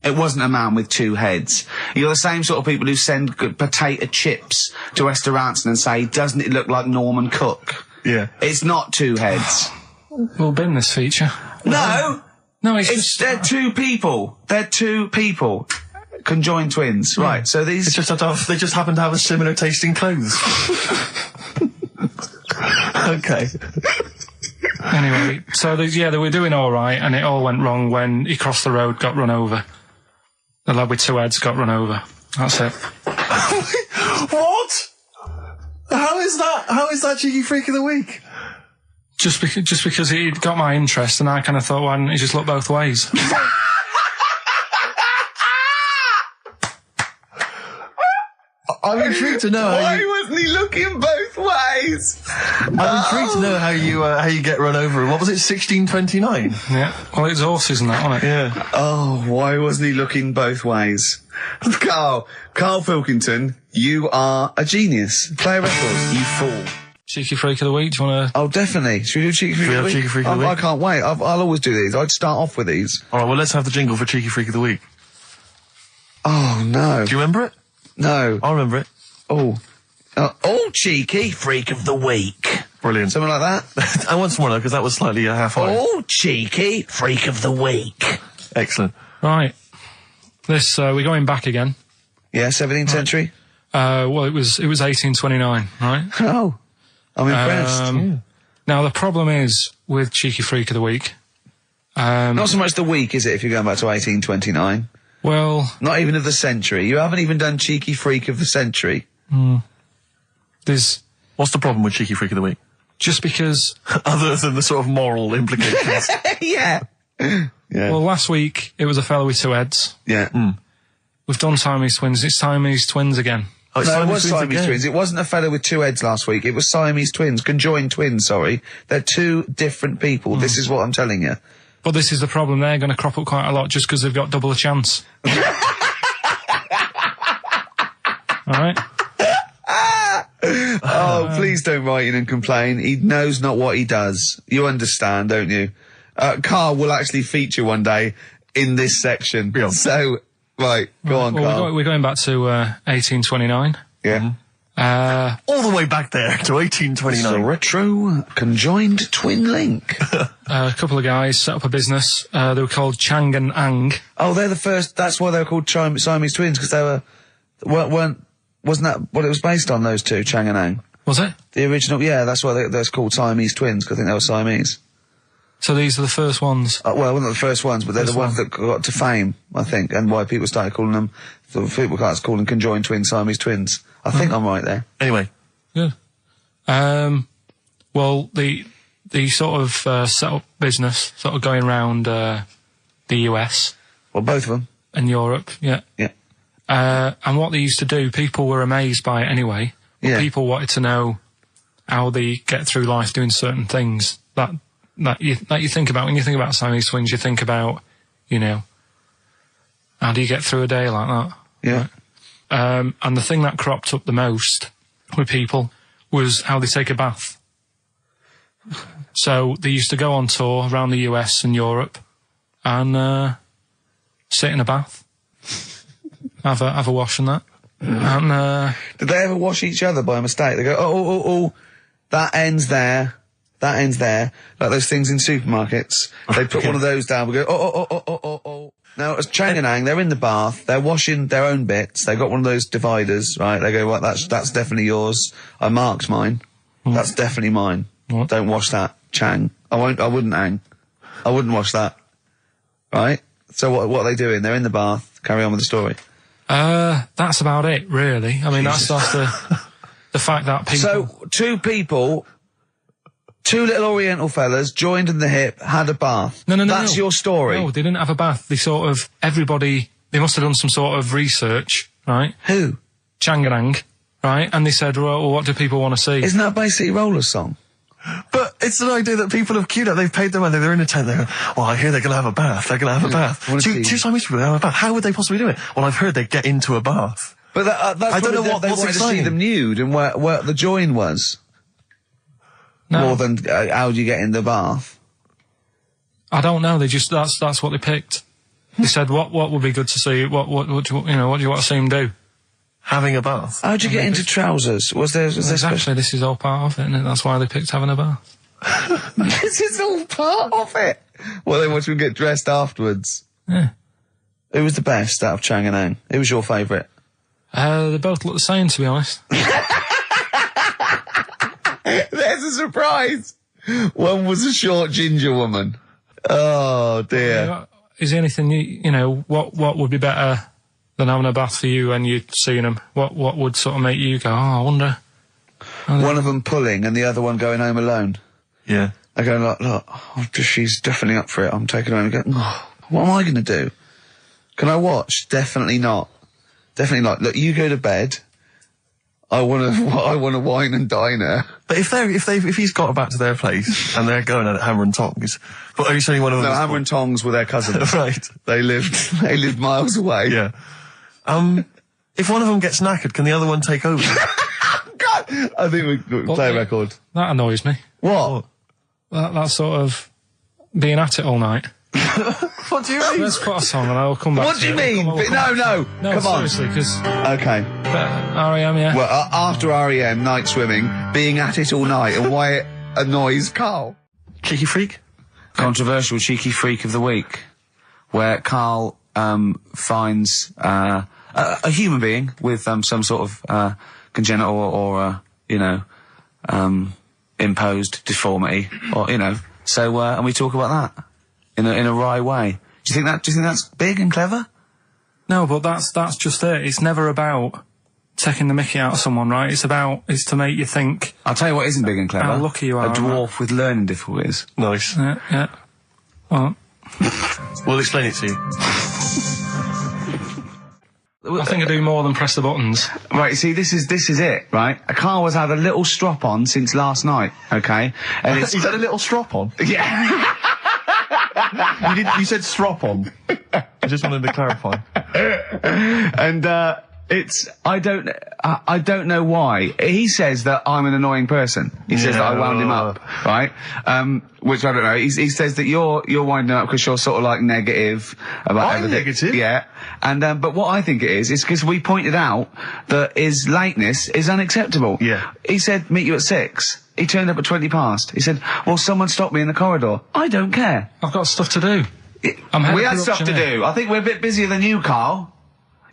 [SPEAKER 7] It wasn't a man with two heads. You're the same sort of people who send potato chips to restaurants and say, doesn't it look like Norman Cook?
[SPEAKER 2] Yeah.
[SPEAKER 7] It's not two heads.
[SPEAKER 3] We'll bin this feature.
[SPEAKER 7] No!
[SPEAKER 3] No,
[SPEAKER 7] they're two people. They're two people. Conjoined twins. Yeah. Right, so these...
[SPEAKER 2] they just happen to have a similar taste in clothes. Okay.
[SPEAKER 3] Anyway, so they were doing all right, and it all went wrong when he crossed the road, got run over. The lad with two heads got run over. That's it.
[SPEAKER 2] What? How is that Cheeky Freak of the Week?
[SPEAKER 3] Just because he got my interest, and I kind of thought, why didn't he just look both ways?
[SPEAKER 2] I'm intrigued to know
[SPEAKER 7] why wasn't he looking both ways?
[SPEAKER 2] I'm intrigued to know how you get run over. What was it, 1629?
[SPEAKER 3] Yeah. Well, it's horses and that, wasn't it?
[SPEAKER 2] Yeah.
[SPEAKER 7] Oh, why wasn't he looking both ways? Karl Pilkington, you are a genius. Play a record, you fool.
[SPEAKER 3] Cheeky Freak of the Week, do you want to...
[SPEAKER 7] Oh, definitely. Should we do Cheeky Freak of the Week?
[SPEAKER 2] Cheeky Freak of the Week?
[SPEAKER 7] I can't wait. I'll always do these. I'd start off with these.
[SPEAKER 2] All right, well, let's have the jingle for Cheeky Freak of the Week.
[SPEAKER 7] Oh, no.
[SPEAKER 2] Do you remember it?
[SPEAKER 7] No.
[SPEAKER 2] I remember it.
[SPEAKER 7] Oh, Cheeky Freak of the Week.
[SPEAKER 2] Brilliant.
[SPEAKER 7] Something like that?
[SPEAKER 2] I want some more, though, because that was slightly half-high.
[SPEAKER 7] Oh, Cheeky Freak of the Week.
[SPEAKER 2] Excellent.
[SPEAKER 3] Right. This, we're going back again.
[SPEAKER 7] Yeah, 17th century?
[SPEAKER 3] Well, it was 1829, right?
[SPEAKER 7] Oh, I'm impressed.
[SPEAKER 3] Now, the problem is with Cheeky Freak of the Week...
[SPEAKER 7] not so much the week, is it, if you're going back to 1829?
[SPEAKER 3] Well...
[SPEAKER 7] Not even of the century. You haven't even done Cheeky Freak of the century.
[SPEAKER 3] There's...
[SPEAKER 2] What's the problem with Cheeky Freak of the Week?
[SPEAKER 3] Just because...
[SPEAKER 2] Other than the sort of moral implications.
[SPEAKER 7] Yeah.
[SPEAKER 3] Well, last week, it was a fellow with two heads.
[SPEAKER 7] Yeah.
[SPEAKER 3] We've done Siamese twins. It's Siamese twins again.
[SPEAKER 7] Oh, no, it was Siamese twins. It wasn't a fellow with two heads last week. It was Siamese twins. Conjoined twins, sorry. They're two different people. This is what I'm telling you.
[SPEAKER 3] But this is the problem. They're going to crop up quite a lot just because they've got double a chance. All right?
[SPEAKER 7] Oh, please don't write in and complain. He knows not what he does. You understand, don't you? Karl will actually feature one day in this section.
[SPEAKER 2] Yeah.
[SPEAKER 7] So, right, go on, Karl.
[SPEAKER 3] We're going back to 1829.
[SPEAKER 7] Yeah.
[SPEAKER 2] All the way back there to 1829.
[SPEAKER 7] It's a retro conjoined twin link.
[SPEAKER 3] A couple of guys set up a business. They were called Chang and Ang.
[SPEAKER 7] Oh, they're the first. That's why they were called Siamese twins, because they wasn't that what it was based on? Those two, Chang and Ang.
[SPEAKER 3] Was it?
[SPEAKER 7] The original, yeah. That's why they're called Siamese twins, because I think they were Siamese.
[SPEAKER 3] So these are the first ones?
[SPEAKER 7] Well, not the first ones, but they're the ones that got to fame, I think, and why people started calling them. People started calling them conjoined twins, Siamese twins. I think I'm right there.
[SPEAKER 2] Anyway.
[SPEAKER 3] Good. Well, the sort of set up business, sort of going around the US.
[SPEAKER 7] Well, both of them.
[SPEAKER 3] And Europe, yeah.
[SPEAKER 7] Yeah.
[SPEAKER 3] And what they used to do, people were amazed by it anyway.
[SPEAKER 7] Yeah.
[SPEAKER 3] People wanted to know how they get through life doing certain things that you think about. When you think about Siamese twins, you think about, how do you get through a day like that?
[SPEAKER 7] Yeah.
[SPEAKER 3] Right? And the thing that cropped up the most with people was how they take a bath. So they used to go on tour around the US and Europe and sit in a bath, have a wash and that. And
[SPEAKER 7] did they ever wash each other by mistake? They go, oh, that ends there. That ends there. Like those things in supermarkets. They put one of those down. We go, oh. Now, as Chang and Ang, they're in the bath. They're washing their own bits. They've got one of those dividers, right? They go, well, that's definitely yours. I marked mine. That's definitely mine.
[SPEAKER 3] What?
[SPEAKER 7] Don't wash that, Chang. I wouldn't, Ang. I wouldn't wash that. Right? So what are they doing? They're in the bath. Carry on with the story.
[SPEAKER 3] That's about it, really. I mean, that's the fact that people...
[SPEAKER 7] So, two little Oriental fellas joined in the hip, had a bath.
[SPEAKER 3] No.
[SPEAKER 7] That's your story.
[SPEAKER 3] No, they didn't have a bath. They they must have done some sort of research, right?
[SPEAKER 7] Who?
[SPEAKER 3] Chang and Ang, right? And they said, well, what do people want to see?
[SPEAKER 7] Isn't that basically Roller's song?
[SPEAKER 2] But it's an idea that people have queued up. They've paid their money. They're in a tent. They're going, well, I hear they're going to have a bath. They're going to have a bath. Two Siamese people have a bath. How would they possibly do it? Well, I've heard they get into a bath.
[SPEAKER 7] But that's
[SPEAKER 2] I don't know what
[SPEAKER 7] they
[SPEAKER 2] what's
[SPEAKER 7] wanted to
[SPEAKER 2] exciting.
[SPEAKER 7] see them nude and where the join was.
[SPEAKER 3] No.
[SPEAKER 7] More than how do you get in the bath?
[SPEAKER 3] I don't know. They just that's what they picked. They said what would be good to see. What do you want to see them do?
[SPEAKER 2] Having a bath.
[SPEAKER 7] How'd you get into trousers? Was there
[SPEAKER 3] Exactly. This is all part of it, isn't it? That's why they picked having a bath.
[SPEAKER 7] This is all part of it. Well, they want you to get dressed afterwards.
[SPEAKER 3] Yeah.
[SPEAKER 7] Who was the best out of Chang and Ang? Who was your favourite?
[SPEAKER 3] They both look the same, to be honest.
[SPEAKER 7] There's a surprise. One was a short ginger woman. Oh dear.
[SPEAKER 3] Is there anything what would be better than having a bath for you when you're seeing them? What would sort of make you go, I wonder?
[SPEAKER 7] One of them pulling and the other one going home alone.
[SPEAKER 2] Yeah.
[SPEAKER 7] They're going like, look, she's definitely up for it. I'm taking her home and going, oh, what am I going to do? Can I watch? Definitely not. Definitely not. Look, you go to bed. I want to wine and dine her.
[SPEAKER 2] But if he's got back to their place and they're going at hammer and tongs, but are you saying one of them?
[SPEAKER 7] No, hammer and tongs were their cousins.
[SPEAKER 2] Right.
[SPEAKER 7] They lived miles away.
[SPEAKER 2] Yeah. If one of them gets knackered, can the other one take over?
[SPEAKER 7] God, I think we play a record.
[SPEAKER 3] That annoys me.
[SPEAKER 7] What?
[SPEAKER 3] That sort of being at it all night.
[SPEAKER 2] What do you mean?
[SPEAKER 3] Let's put a song and I'll come back.
[SPEAKER 7] What do you mean? No, come on.
[SPEAKER 3] Seriously, because
[SPEAKER 7] okay.
[SPEAKER 3] R.E.M. Yeah.
[SPEAKER 7] Well, after R.E.M. Night Swimming, being at it all night, and why it annoys Karl.
[SPEAKER 2] Cheeky freak.
[SPEAKER 1] Controversial cheeky freak of the week, where Karl finds a human being with some sort of congenital or imposed deformity, or So and we talk about that in a wry way. Do you think that's big and clever?
[SPEAKER 3] No, but that's just it. It's never about taking the mickey out of someone, right? It's to make you think.
[SPEAKER 1] I'll tell you what isn't big and clever.
[SPEAKER 3] How lucky you are.
[SPEAKER 1] A dwarf with learning difficulties.
[SPEAKER 2] Nice.
[SPEAKER 3] Yeah. Well,
[SPEAKER 2] we'll explain it to you.
[SPEAKER 3] I think I do more than press the buttons.
[SPEAKER 1] Right, see, this is it, right? Karl has had a little strop on since last night, okay? And
[SPEAKER 2] He's had a little strop on?
[SPEAKER 1] Yeah.
[SPEAKER 2] You said strop on. I just wanted to clarify.
[SPEAKER 1] And, I don't know why. He says that I'm an annoying person. He says that I wound him up, right? Which I don't know. He says that you're winding up because you're sort of like negative about everything.
[SPEAKER 2] Negative?
[SPEAKER 1] Yeah. And, but what I think it is because we pointed out that his lateness is unacceptable.
[SPEAKER 2] Yeah.
[SPEAKER 1] He said, meet you at 6. He turned up at 20 past. He said, well, someone stopped me in the corridor. I don't care.
[SPEAKER 3] I've got stuff to do.
[SPEAKER 1] We had stuff to do. I think we're a bit busier than you, Karl.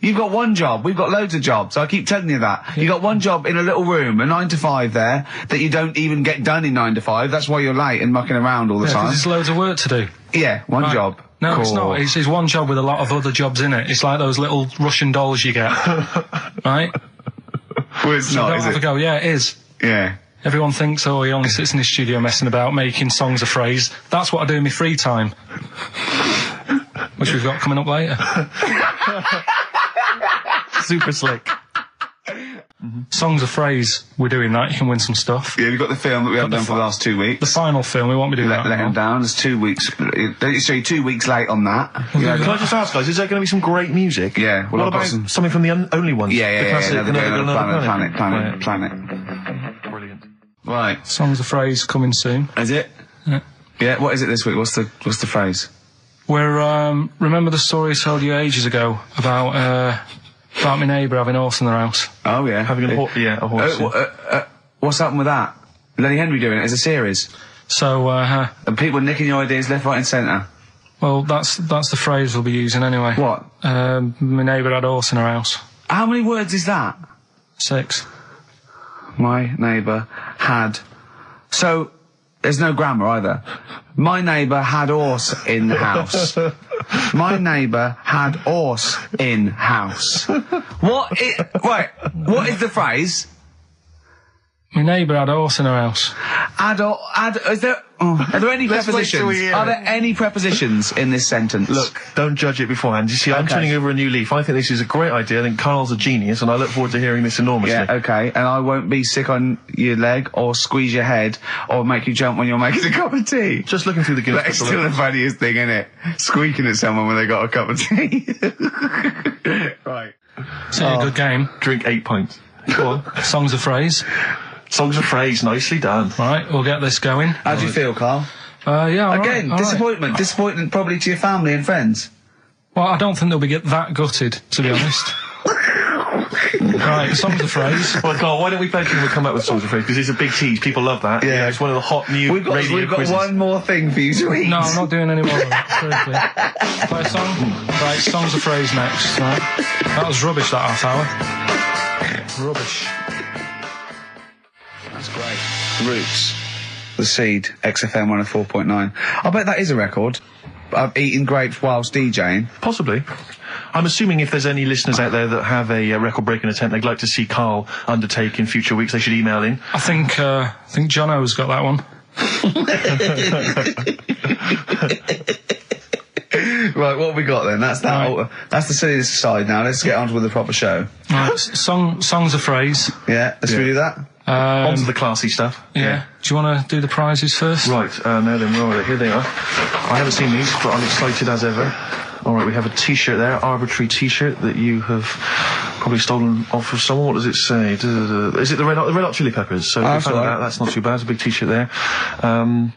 [SPEAKER 1] You've got one job. We've got loads of jobs. I keep telling you that. Yeah. You've got one job in a little room, a 9 to 5 there, that you don't even get done in 9 to 5. That's why you're late and mucking around all the time.
[SPEAKER 3] There's loads of work to do.
[SPEAKER 1] Yeah, one job.
[SPEAKER 3] No,
[SPEAKER 1] cool.
[SPEAKER 3] It's not. It's one job with a lot of other jobs in it. It's like those little Russian dolls you get. Right?
[SPEAKER 1] Well, it's
[SPEAKER 3] so
[SPEAKER 1] not, is it?
[SPEAKER 3] Go, yeah, it is.
[SPEAKER 1] Yeah.
[SPEAKER 3] Everyone thinks, he only sits in his studio messing about, making songs a phrase. That's what I do in my free time. Which we've got coming up later.
[SPEAKER 2] Super slick.
[SPEAKER 3] Songs a phrase, we're doing that. You can win some stuff.
[SPEAKER 1] Yeah, we've got the film that we haven't done for the last 2 weeks.
[SPEAKER 3] The final film, we won't be doing that.
[SPEAKER 1] Let him down. There's 2 weeks. So you're 2 weeks late on that.
[SPEAKER 2] Can I just ask, guys, is there going to be some great music?
[SPEAKER 1] Yeah.
[SPEAKER 2] Well, what about something from the Only Ones?
[SPEAKER 1] Yeah.
[SPEAKER 2] Planet.
[SPEAKER 1] Brilliant. Right.
[SPEAKER 3] Songs a phrase coming soon.
[SPEAKER 1] Is it?
[SPEAKER 3] Yeah.
[SPEAKER 1] Yeah. What is it this week? What's the phrase?
[SPEAKER 3] We're remember the story I told you ages ago about my neighbour having a horse in their house.
[SPEAKER 1] Oh yeah,
[SPEAKER 2] having a horse.
[SPEAKER 1] What's happened with that? Lenny Henry doing it as a series.
[SPEAKER 3] So
[SPEAKER 1] and people nicking your ideas left, right, and centre.
[SPEAKER 3] Well, that's the phrase we'll be using anyway.
[SPEAKER 1] What?
[SPEAKER 3] My neighbour had a horse in her house.
[SPEAKER 1] How many words is that?
[SPEAKER 3] 6.
[SPEAKER 1] My neighbour had. So there's no grammar either. My neighbour had horse in the house. My neighbour had horse in house. What is the phrase?
[SPEAKER 3] My neighbour had a horse in her house.
[SPEAKER 7] Are there any prepositions? Are there any prepositions in this sentence?
[SPEAKER 2] Look, don't judge it beforehand. You see, I'm turning over a new leaf. I think this is a great idea. I think Carl's a genius, and I look forward to hearing this enormously.
[SPEAKER 7] Yeah, okay. And I won't be sick on your leg, or squeeze your head, or make you jump when you're making a cup of tea.
[SPEAKER 2] Just looking through the Guinness.
[SPEAKER 7] That's still the funniest thing, isn't it? Squeaking at someone when they got a cup of tea. Right.
[SPEAKER 3] So a good game.
[SPEAKER 2] Drink 8 pints. Go on.
[SPEAKER 3] Songs of phrase.
[SPEAKER 2] Songs of phrase, nicely done.
[SPEAKER 3] Right, we'll get this going.
[SPEAKER 7] How do you feel, Carl?
[SPEAKER 3] Yeah, all
[SPEAKER 7] Again,
[SPEAKER 3] right,
[SPEAKER 7] disappointment.
[SPEAKER 3] Right.
[SPEAKER 7] Disappointment probably to your family and friends.
[SPEAKER 3] Well, I don't think they'll be that gutted, to be honest. Right, songs of phrase.
[SPEAKER 2] Well, Carl, why don't we play and we'll come back with songs of phrase, because it's a big tease. People love that.
[SPEAKER 7] Yeah.
[SPEAKER 2] It's one of the hot new
[SPEAKER 7] We've got
[SPEAKER 2] quizzes.
[SPEAKER 7] one more thing for you to eat.
[SPEAKER 3] No, I'm not doing any more of that, seriously. Play a song? Right, songs of phrase next, right? That was rubbish, that half hour. Rubbish.
[SPEAKER 7] That's great. Roots. The Seed, XFM 104.9. I bet that is a record. Eating grapes whilst DJing.
[SPEAKER 2] Possibly. I'm assuming if there's any listeners out there that have a record-breaking attempt they'd like to see Carl undertake in future weeks, they should email in.
[SPEAKER 3] I think Jono's got that one.
[SPEAKER 7] Right, what have we got then? That's that.
[SPEAKER 3] Right.
[SPEAKER 7] That's the silliness side now. Let's get on with the proper show.
[SPEAKER 3] Right, songs of phrase.
[SPEAKER 7] Yeah, let's do that.
[SPEAKER 2] On to the classy stuff.
[SPEAKER 3] Yeah. Do you want to do the prizes first?
[SPEAKER 2] Right, now then, where are they? Here they are. I haven't seen these, but I'm excited as ever. Alright, we have a t-shirt there, arbitrary t-shirt that you have probably stolen off of someone. What does it say? Is it the Red Hot Chili Peppers? So if you found that, that's not too bad. It's a big t-shirt there. On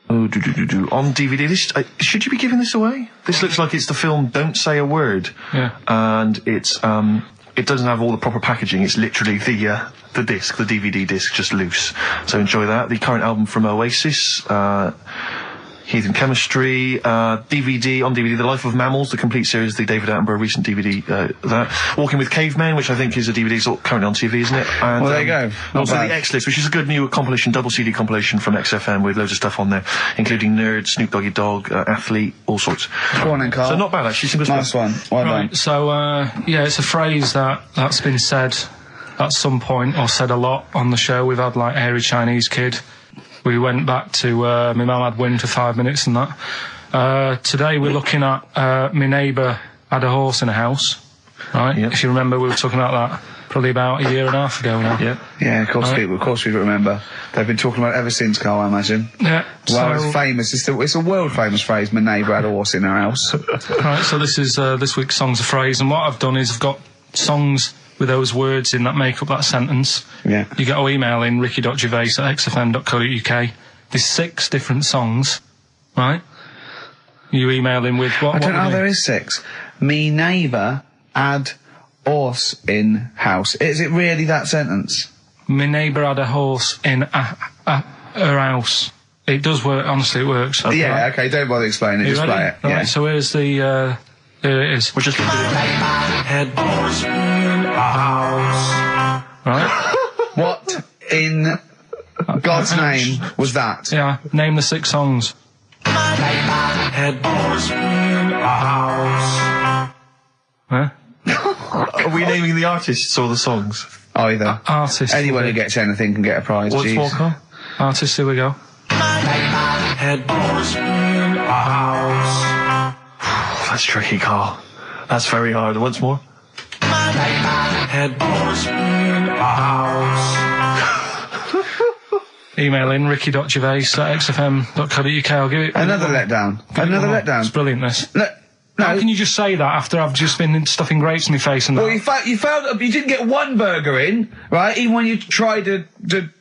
[SPEAKER 2] DVD, this, should you be giving this away? This looks like it's the film Don't Say a Word.
[SPEAKER 3] Yeah.
[SPEAKER 2] And it's, it doesn't have all the proper packaging. It's literally the disc, the DVD disc, just loose. So enjoy that. The current album from Oasis, Heathen Chemistry, DVD, on DVD, The Life of Mammals, the complete series, the David Attenborough recent DVD, that. Walking with Cavemen, which I think is a DVD, it's currently on TV, isn't it? And,
[SPEAKER 7] well, there you go.
[SPEAKER 2] Also the X-List, which is a good new compilation, double CD compilation from XFM with loads of stuff on there, including Nerd, Snoop Doggy Dogg, Athlete, all sorts.
[SPEAKER 7] Go on then, Carl.
[SPEAKER 2] So not bad, actually.
[SPEAKER 7] Nice one. Well done.
[SPEAKER 3] So, yeah, it's a phrase that's been said at some point, or said a lot on the show. We've had, like, Hairy Chinese Kid. We went back to my mum had wind for 5 minutes and that. Today we're looking at my neighbour had a horse in a house, right? Yep. If you remember, we were talking about that probably about a year and a half ago now.
[SPEAKER 7] Yeah, of course we remember. They've been talking about it ever since, Carl, I imagine.
[SPEAKER 3] Yeah.
[SPEAKER 7] Well, it's famous. It's a world famous phrase. My neighbour had a horse in her house.
[SPEAKER 3] Right. So this is this week's songs of phrase, and what I've done is I've got songs with those words in that make up that sentence.
[SPEAKER 7] Yeah.
[SPEAKER 3] You get to email in ricky.gervais@xfm.co.uk. There's 6 different songs, right? You email in with what?
[SPEAKER 7] I don't know, there is 6. Me neighbour had horse in house. Is it really that sentence?
[SPEAKER 3] My neighbour had a horse in her house. It does work, honestly, it works.
[SPEAKER 7] Okay. Yeah, okay, don't bother explaining it, just
[SPEAKER 3] ready?
[SPEAKER 7] play it.
[SPEAKER 3] Right,
[SPEAKER 7] yeah.
[SPEAKER 3] so here's the, here it is.
[SPEAKER 2] We're just head horse in a house.
[SPEAKER 3] Right?
[SPEAKER 7] What in God's name was that?
[SPEAKER 3] Yeah, name the 6 songs.
[SPEAKER 2] Head horse in a house.
[SPEAKER 3] Huh?
[SPEAKER 2] Are we naming the artists or the songs?
[SPEAKER 7] Either.
[SPEAKER 3] Artists.
[SPEAKER 7] Anyone who gets anything can get a prize.
[SPEAKER 2] What's more, Carl?
[SPEAKER 3] Artists, here we go.
[SPEAKER 2] Head horse in a house. That's tricky, Carl. That's very hard. Once more. Head horse in a house.
[SPEAKER 3] Email in ricky.gervais@xfm.co.uk. I'll give it
[SPEAKER 7] another letdown. Another letdown.
[SPEAKER 3] It's brilliant, this.
[SPEAKER 7] No.
[SPEAKER 3] How can you just say that after I've just been stuffing grapes in my face and that?
[SPEAKER 7] Well, you failed. You didn't get one burger in, right? Even when you tried to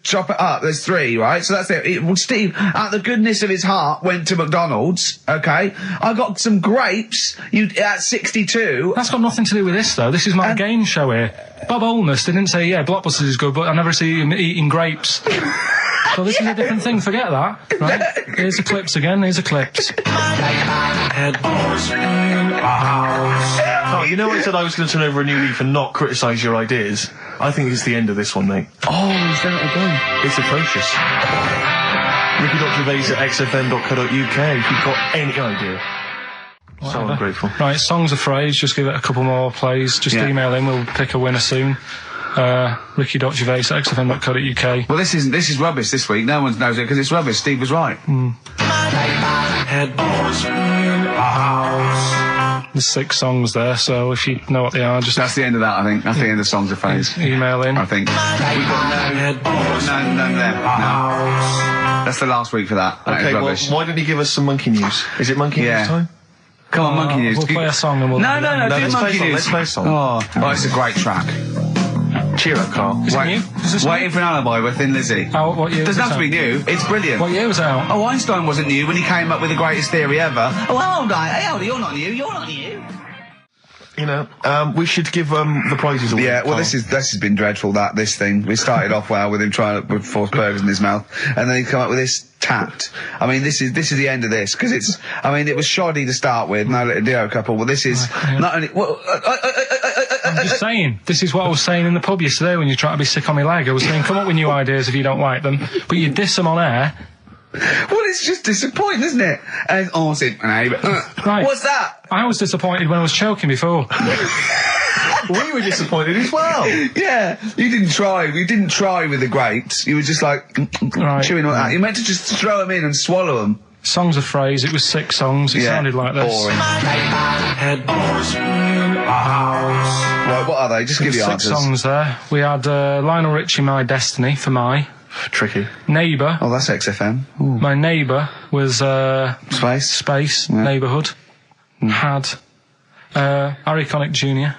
[SPEAKER 7] chop it up, there's 3, right? So that's it. Well, Steve, out of the goodness of his heart, went to McDonald's. Okay, I got some grapes. At 62.
[SPEAKER 3] That's got nothing to do with this, though. This is my game show here. Bob Holness didn't say, yeah, Blockbusters is good, but I never see him eating grapes. So this is a different thing. Forget that. Right? Here's the clips again. Here's the clips.
[SPEAKER 2] Head horse in a house. Oh, you know I said I was going to turn over a new leaf and not criticise your ideas? I think it's the end of this one, mate.
[SPEAKER 7] Oh, he's done it again.
[SPEAKER 2] It's atrocious. Ricky.gervais@xfm.co.uk if you've got any idea.
[SPEAKER 3] Whatever.
[SPEAKER 2] So ungrateful.
[SPEAKER 3] Right, songs of phrase. Just give it a couple more plays. Just email in. We'll pick a winner soon. Ricky.Gervais at XFM.co.uk.
[SPEAKER 7] Well, this is rubbish this week. No one knows it because it's rubbish. Steve was right.
[SPEAKER 3] There's 6 songs there, so if you know what they are, just...
[SPEAKER 7] That's the end of that, I think. That's the end of Songs of Phrase.
[SPEAKER 3] Email in.
[SPEAKER 7] I think. We've got none there. No. That's the last week for that.
[SPEAKER 2] Okay, well, why don't you give us some monkey news? Is it monkey news time?
[SPEAKER 7] Come on, monkey news.
[SPEAKER 3] We'll play a song and we'll...
[SPEAKER 7] No, do monkey news.
[SPEAKER 2] Let's play a song.
[SPEAKER 7] Oh, it's a great track.
[SPEAKER 2] Cheer up, Carl.
[SPEAKER 3] Is it new? Is this
[SPEAKER 7] Waiting for an Alibi with Thin Lizzy.
[SPEAKER 3] Oh, what year
[SPEAKER 7] Doesn't
[SPEAKER 3] was
[SPEAKER 7] have to
[SPEAKER 3] it
[SPEAKER 7] be new. It's brilliant.
[SPEAKER 3] What year was it out?
[SPEAKER 7] Oh, Einstein wasn't new when he came up with the greatest theory ever. Oh, hold on. Hey, hold on. You're not new. You're not new.
[SPEAKER 2] You know, we should give the prizes away.
[SPEAKER 7] Yeah, well, this has been dreadful. This thing. We started off well with him trying to put 4 burgers in his mouth, and then he come up with this tapped. I mean, this is the end of this because it's. I mean, it was shoddy to start with. No little Dio couple. Well, this is not only. Well,
[SPEAKER 3] I'm just saying. This is what I was saying in the pub yesterday when you try to be sick on my leg. I was saying, come up with new ideas if you don't like them, but you diss them on air.
[SPEAKER 7] Well, it's just disappointing, isn't it? And
[SPEAKER 3] right.
[SPEAKER 7] What's that?
[SPEAKER 3] I was disappointed when I was choking before.
[SPEAKER 2] We were disappointed as well.
[SPEAKER 7] Yeah, you didn't try. You didn't try with the grapes. You were just like chewing on that. You meant to just throw them in and swallow them.
[SPEAKER 3] Songs of Phrase. It was 6 songs. It sounded like this.
[SPEAKER 7] Boring. Right, what are they? Just give you
[SPEAKER 3] 6
[SPEAKER 7] answers.
[SPEAKER 3] songs there. We had Lionel Richie, My Destiny for My.
[SPEAKER 2] Tricky.
[SPEAKER 3] Neighbour.
[SPEAKER 7] Oh, that's XFM. Ooh.
[SPEAKER 3] My Neighbour was
[SPEAKER 7] Space.
[SPEAKER 3] Yeah. Neighbourhood. Had Harry Connick Jr.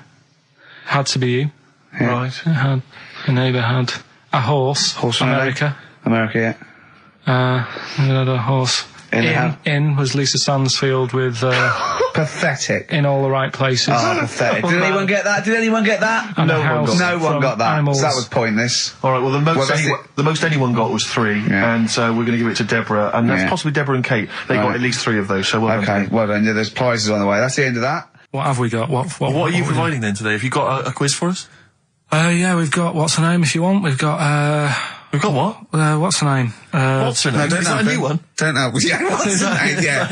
[SPEAKER 3] Had to Be You.
[SPEAKER 7] Yeah.
[SPEAKER 2] Right.
[SPEAKER 3] Had a Neighbour had a Horse. America.
[SPEAKER 7] America, yeah.
[SPEAKER 3] We had a horse. In was Lisa Stansfield with
[SPEAKER 7] Pathetic.
[SPEAKER 3] In All the Right Places.
[SPEAKER 7] Oh, pathetic. Did anyone get that?
[SPEAKER 3] And
[SPEAKER 7] No one got that.
[SPEAKER 3] Animals.
[SPEAKER 7] So that was pointless.
[SPEAKER 2] All right. Well, the most anyone got was 3, and we're going to give it to Deborah, and that's possibly Deborah and Kate. They got at least 3 of those. So well done.
[SPEAKER 7] Well done. Yeah, there's prizes on the way. That's the end of that.
[SPEAKER 3] What have we got? What
[SPEAKER 2] are you providing then today? Have you got a quiz for us?
[SPEAKER 3] Yeah, we've got What's Her Name if you want. We've got
[SPEAKER 2] We've got what?
[SPEAKER 3] What's her name?
[SPEAKER 2] What's her name?
[SPEAKER 7] No,
[SPEAKER 2] is that a new one?
[SPEAKER 7] Don't know. Yeah, what's her name? Yeah.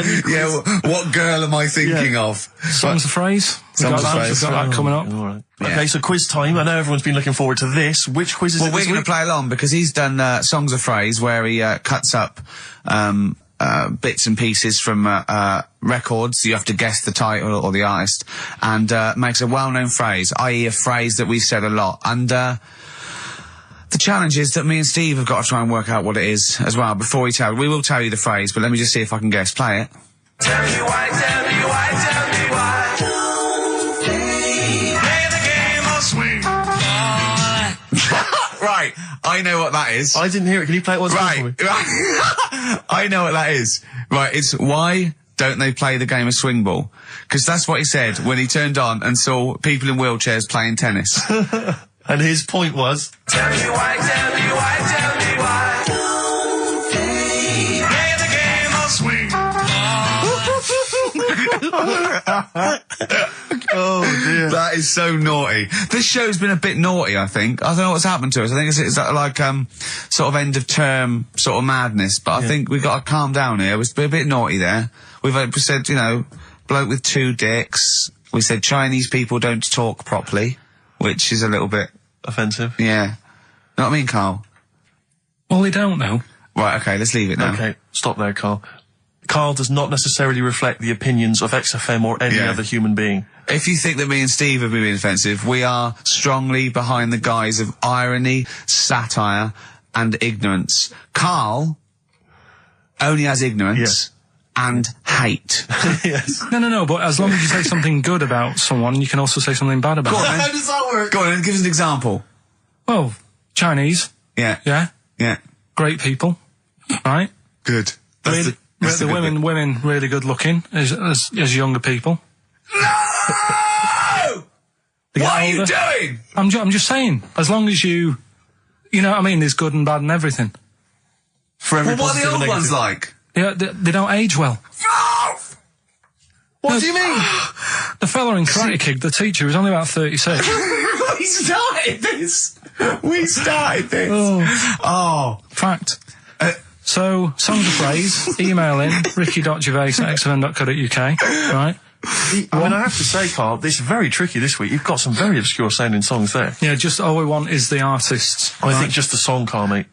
[SPEAKER 7] What girl am I thinking of?
[SPEAKER 3] Songs of Phrase. We've got that coming up.
[SPEAKER 2] All right. Yeah. Okay, so quiz time. I know everyone's been looking forward to this. Which quiz is it?
[SPEAKER 7] Well, we're going to play along because he's done Songs of Phrase where he cuts up bits and pieces from records. You have to guess the title or the artist, and makes a well-known phrase, i.e. a phrase that we said a lot. And the challenge is that me and Steve have got to try and work out what it is as well before we will tell you the phrase, but let me just see if I can guess. Play it.
[SPEAKER 15] Tell me why. Play the game of swing.
[SPEAKER 7] Right, I know what that is.
[SPEAKER 2] I didn't hear it. Can you play it once more for me?
[SPEAKER 7] I know what that is. Right, it's why don't they play the game of swing ball? Because that's what he said when he turned on and saw people in wheelchairs playing tennis.
[SPEAKER 2] And his point was...
[SPEAKER 15] Tell me why. Play the game of swing.
[SPEAKER 7] Oh dear. That is so naughty. This show's been a bit naughty, I think. I don't know what's happened to us. I think it's like sort of end of term sort of madness, but I think we've got to calm down here. We've been a bit naughty there. We said, bloke with 2 dicks. We said Chinese people don't talk properly, which is a little bit
[SPEAKER 2] offensive.
[SPEAKER 7] Yeah. Know what I mean, Carl?
[SPEAKER 3] Well, they don't know.
[SPEAKER 7] Right, okay, let's leave it now.
[SPEAKER 2] Okay, stop there, Carl. Carl does not necessarily reflect the opinions of XFM or any other human being.
[SPEAKER 7] If you think that me and Steve have been being offensive, we are strongly behind the guise of irony, satire, and ignorance. Carl only has ignorance and hate.
[SPEAKER 2] Yes.
[SPEAKER 3] No, but as long as you say something good about someone, you can also say something bad about them.
[SPEAKER 2] How does that work?
[SPEAKER 7] Go on, and give us an example.
[SPEAKER 3] Well, Chinese.
[SPEAKER 7] Yeah.
[SPEAKER 3] Great people. Right?
[SPEAKER 7] Good.
[SPEAKER 3] The women really good looking as younger people.
[SPEAKER 7] No! What are you doing?
[SPEAKER 3] I'm just saying, as long as you know what I mean, there's good and bad and everything.
[SPEAKER 2] For every
[SPEAKER 7] what are the old ones like?
[SPEAKER 3] Yeah, they don't age well.
[SPEAKER 2] What do you mean?
[SPEAKER 3] The fella in Karate Kid, the teacher, was only about 36.
[SPEAKER 7] We started this. Oh.
[SPEAKER 3] Fact. So, Songs of Phrase, email in, ricky.gervais@xfm.co.uk, right?
[SPEAKER 2] I mean, I have to say, Carl, this is very tricky this week. You've got some very obscure sounding songs there.
[SPEAKER 3] Yeah, just all we want is the artists.
[SPEAKER 2] I think just the song, Carl, mate.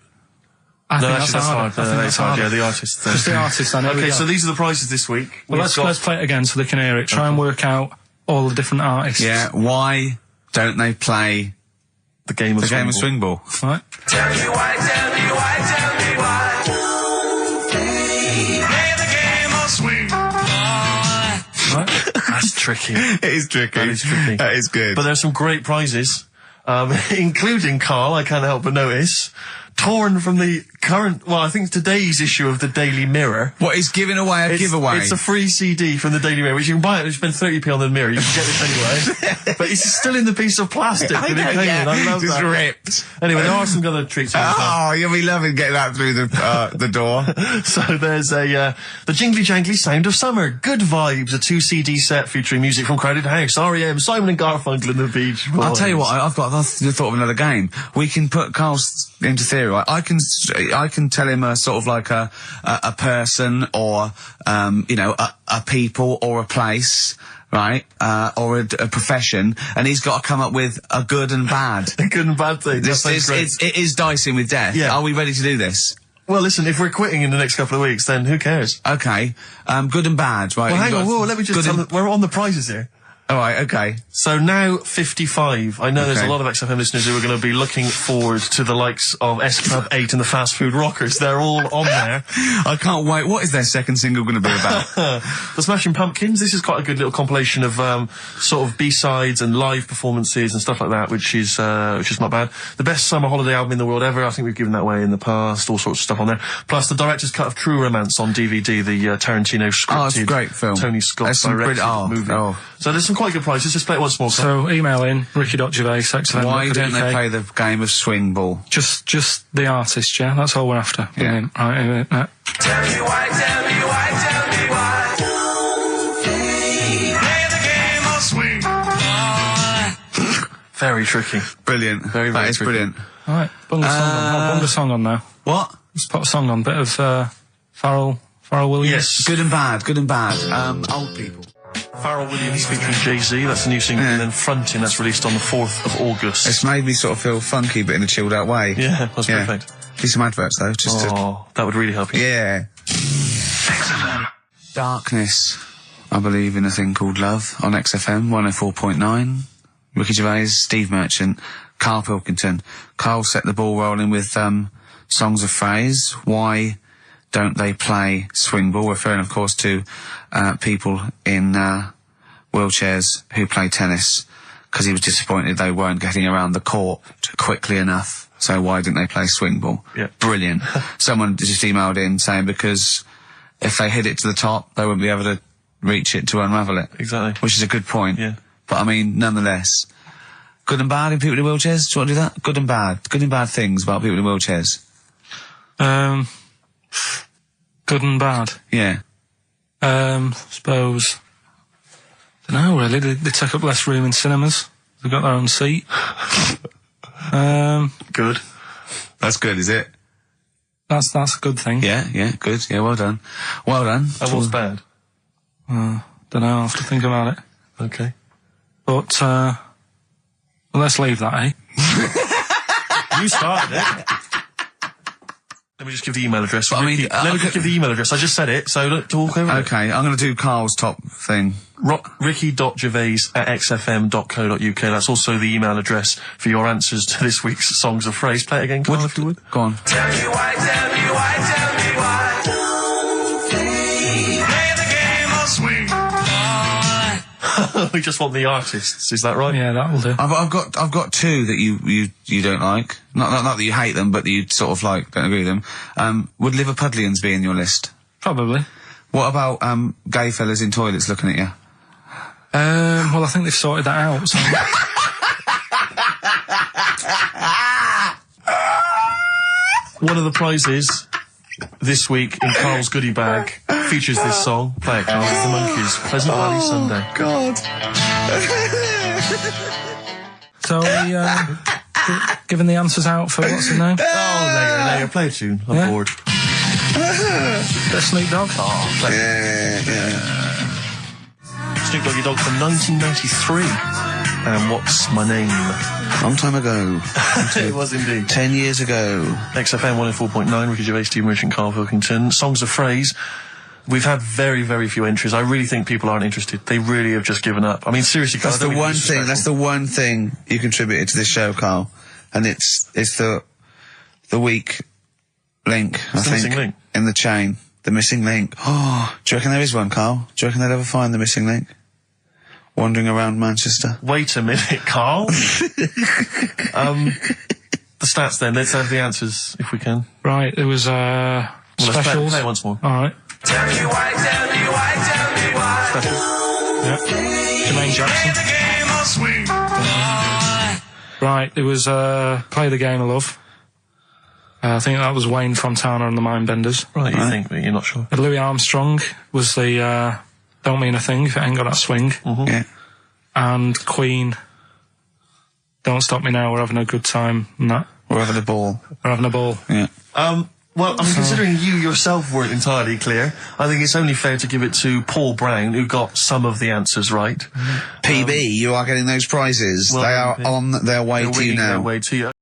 [SPEAKER 3] I think that's hard.
[SPEAKER 2] That's hard. Yeah, the artists.
[SPEAKER 3] Just the artists. I know.
[SPEAKER 2] Okay, so these are the prizes this week.
[SPEAKER 3] Well, let's play it again so they can hear it. Try and work out all the different artists.
[SPEAKER 1] Yeah. Why don't they play
[SPEAKER 2] the game of
[SPEAKER 1] swing ball?
[SPEAKER 3] Right.
[SPEAKER 15] Tell me why, tell me why, tell me why. Play the game of swing ball.
[SPEAKER 2] Right. That's tricky.
[SPEAKER 1] It is tricky.
[SPEAKER 2] That is tricky.
[SPEAKER 1] That is good.
[SPEAKER 2] But there's some great prizes, including, Carl, I can't help but notice, torn from the current, well, I think today's issue of the Daily Mirror.
[SPEAKER 1] What, he's giving away a giveaway?
[SPEAKER 2] It's a free CD from the Daily Mirror, which you can buy it, you spend 30p on the Mirror, you can get this anyway. But it's still in the piece of plastic.
[SPEAKER 1] I love
[SPEAKER 2] that.
[SPEAKER 1] It's ripped.
[SPEAKER 2] Anyway, there are some other treats.
[SPEAKER 1] Oh, you'll be loving getting that through the door.
[SPEAKER 2] So there's the Jingly Jangly Sound of Summer, Good Vibes, a 2 CD set featuring music from Crowded House, R.E.M., Simon and Garfunkel and the Beach Boys.
[SPEAKER 1] I'll tell you what, I've thought of another game. We can put Carl's into theory, right? I can tell him a sort of like a person or, you know, a people or a place, right? Or a profession, and he's got to come up with a good and bad.
[SPEAKER 2] A good and bad thing.
[SPEAKER 1] It is dicing with death.
[SPEAKER 2] Yeah.
[SPEAKER 1] Are we ready to do this?
[SPEAKER 2] Well, listen, if we're quitting in the next couple of weeks, then who cares?
[SPEAKER 1] Okay. Good and bad, right?
[SPEAKER 2] Well, hang on, whoa, let me just tell them, we're on the prizes here.
[SPEAKER 1] All right, okay.
[SPEAKER 2] So now 55. I know there's a lot of XFM listeners who are going to be looking forward to the likes of S Club 8 and the Fast Food Rockers. They're all on there.
[SPEAKER 1] I can't wait. What is their second single going to be about?
[SPEAKER 2] The Smashing Pumpkins. This is quite a good little compilation of sort of B-sides and live performances and stuff like that, which is not bad. The best summer holiday album in the world ever. I think we've given that away in the past. All sorts of stuff on there. Plus the director's cut of True Romance on DVD, the Tarantino scripted.
[SPEAKER 1] Oh, it's a great film.
[SPEAKER 2] Tony Scott directed movie. So there's some quite good prizes. Just play it once more.
[SPEAKER 3] So email in Ricky.Gervais, XFM.
[SPEAKER 1] Why don't they play the game of swing ball?
[SPEAKER 3] Just the artist, yeah. That's all we're after.
[SPEAKER 1] Yeah.
[SPEAKER 3] Right.
[SPEAKER 15] Tell me why, tell me why, tell me why. Play the game of swing ball.
[SPEAKER 2] Very tricky.
[SPEAKER 1] Brilliant.
[SPEAKER 2] Very
[SPEAKER 1] that is
[SPEAKER 2] tricky.
[SPEAKER 1] Brilliant.
[SPEAKER 3] All right, bung the song on now.
[SPEAKER 1] What?
[SPEAKER 3] Let's put a song on. Bit of Pharrell Williams.
[SPEAKER 2] Yes.
[SPEAKER 1] Good and bad. Good and bad. Old people.
[SPEAKER 2] Pharrell Williams featuring Jay-Z, that's the new single, and then Frontin', that's released on the 4th of August.
[SPEAKER 1] It's made me sort of feel funky, but in a chilled out way.
[SPEAKER 2] Yeah, that's perfect.
[SPEAKER 1] Do some adverts though, just
[SPEAKER 2] that would really help you.
[SPEAKER 1] Yeah. Darkness. I believe in a thing called love on XFM 104.9. Ricky Gervais, Steve Merchant, Karl Pilkington. Carl set the ball rolling with songs of phrase. Why don't they play swing ball? Referring, of course, to people in wheelchairs who play tennis, because he was disappointed they weren't getting around the court quickly enough. So why didn't they play swing ball?
[SPEAKER 2] Yeah.
[SPEAKER 1] Brilliant. Someone just emailed in saying because if they hit it to the top, they wouldn't be able to reach it to unravel it.
[SPEAKER 2] Exactly.
[SPEAKER 1] Which is a good point.
[SPEAKER 2] Yeah.
[SPEAKER 1] But I mean, nonetheless, good and bad in people in wheelchairs? Do you want to do that? Good and bad. Good and bad things about people in wheelchairs.
[SPEAKER 3] Good and bad.
[SPEAKER 1] Yeah.
[SPEAKER 3] Suppose. Don't know really. They take up less room in cinemas. They've got their own seat.
[SPEAKER 2] Good.
[SPEAKER 1] That's good, is it?
[SPEAKER 3] That's a good thing.
[SPEAKER 1] Yeah, good. Yeah, well done. Well done.
[SPEAKER 2] And what's bad?
[SPEAKER 3] Don't know. I'll have to think about it.
[SPEAKER 2] Okay.
[SPEAKER 3] But well, let's leave that, eh?
[SPEAKER 2] You started it. Let me just give the email address.
[SPEAKER 1] But,
[SPEAKER 2] Let me just give the email address. I just said it, so look, talk over it.
[SPEAKER 1] Okay, I'm going to do Carl's top thing.
[SPEAKER 2] Ricky.gervais@xfm.co.uk. That's also the email address for your answers to this week's Songs of Phrase. Play it again, Carl, if you would.
[SPEAKER 1] Go on.
[SPEAKER 15] Tell me why, tell me why, tell me why. Play the game of swing ball.
[SPEAKER 2] We just want the artists, is that right?
[SPEAKER 3] Yeah, that'll do.
[SPEAKER 1] I've got two that you don't like. Not that you hate them, but that you sort of like, don't agree with them. Would Liverpudlians be in your list?
[SPEAKER 3] Probably.
[SPEAKER 1] What about gay fellas in toilets looking at you?
[SPEAKER 3] Well, I think they've sorted that out. So.
[SPEAKER 2] One of the prizes this week in Carl's goodie bag features this song. Play it, Carl. It's the Monkees. Pleasant Valley Sunday.
[SPEAKER 1] God.
[SPEAKER 3] So we giving the answers out for what's his name?
[SPEAKER 2] Oh, later. Play a tune. I'm bored.
[SPEAKER 3] Bit of Snoop Dogg.
[SPEAKER 1] Yeah.
[SPEAKER 2] Snoop Doggy Dogg from 1993. And What's My Name?
[SPEAKER 7] Long time ago.
[SPEAKER 2] It was indeed.
[SPEAKER 7] 10 years ago.
[SPEAKER 2] XFM 104.9, Ricky Gervais, Steve Rich and Karl Pilkington. Songs of Phrase. We've had very, very few entries. I really think people aren't interested. They really have just given up. I mean, seriously, Karl,
[SPEAKER 7] that's the one thing you contributed to this show, Karl. And it's the weak link, I think.
[SPEAKER 2] Missing link.
[SPEAKER 7] In the chain. The missing link. Oh, do you reckon there is one, Karl? Do you reckon they'll ever find the missing link? Wandering around Manchester.
[SPEAKER 2] Wait a minute, Karl. The stats then. Let's have the answers, if we can.
[SPEAKER 3] Right, it was,
[SPEAKER 2] Let's
[SPEAKER 3] specials.
[SPEAKER 2] play it once more.
[SPEAKER 3] Alright.
[SPEAKER 15] Tell me why, tell me why, tell me why.
[SPEAKER 2] Specials.
[SPEAKER 3] Yep. Jermaine Jackson. Right, it was, Play the Game of Love. I think that was Wayne Fontana and the Mindbenders.
[SPEAKER 2] Right, you think, but you're not sure.
[SPEAKER 3] Louis Armstrong was the, Don't Mean a Thing if it ain't got that swing.
[SPEAKER 2] Mm-hmm.
[SPEAKER 7] Yeah.
[SPEAKER 3] And Queen, Don't Stop Me Now, We're Having a Good Time, and that.
[SPEAKER 7] We're having a ball.
[SPEAKER 3] We're having a ball.
[SPEAKER 7] Yeah.
[SPEAKER 2] Well, I mean, considering you yourself weren't entirely clear, I think it's only fair to give it to Paul Brown, who got some of the answers right.
[SPEAKER 7] PB, you are getting those prizes.
[SPEAKER 2] Well,
[SPEAKER 7] they are on their way
[SPEAKER 2] they're
[SPEAKER 7] to you
[SPEAKER 2] winging
[SPEAKER 7] now.
[SPEAKER 2] their way to you.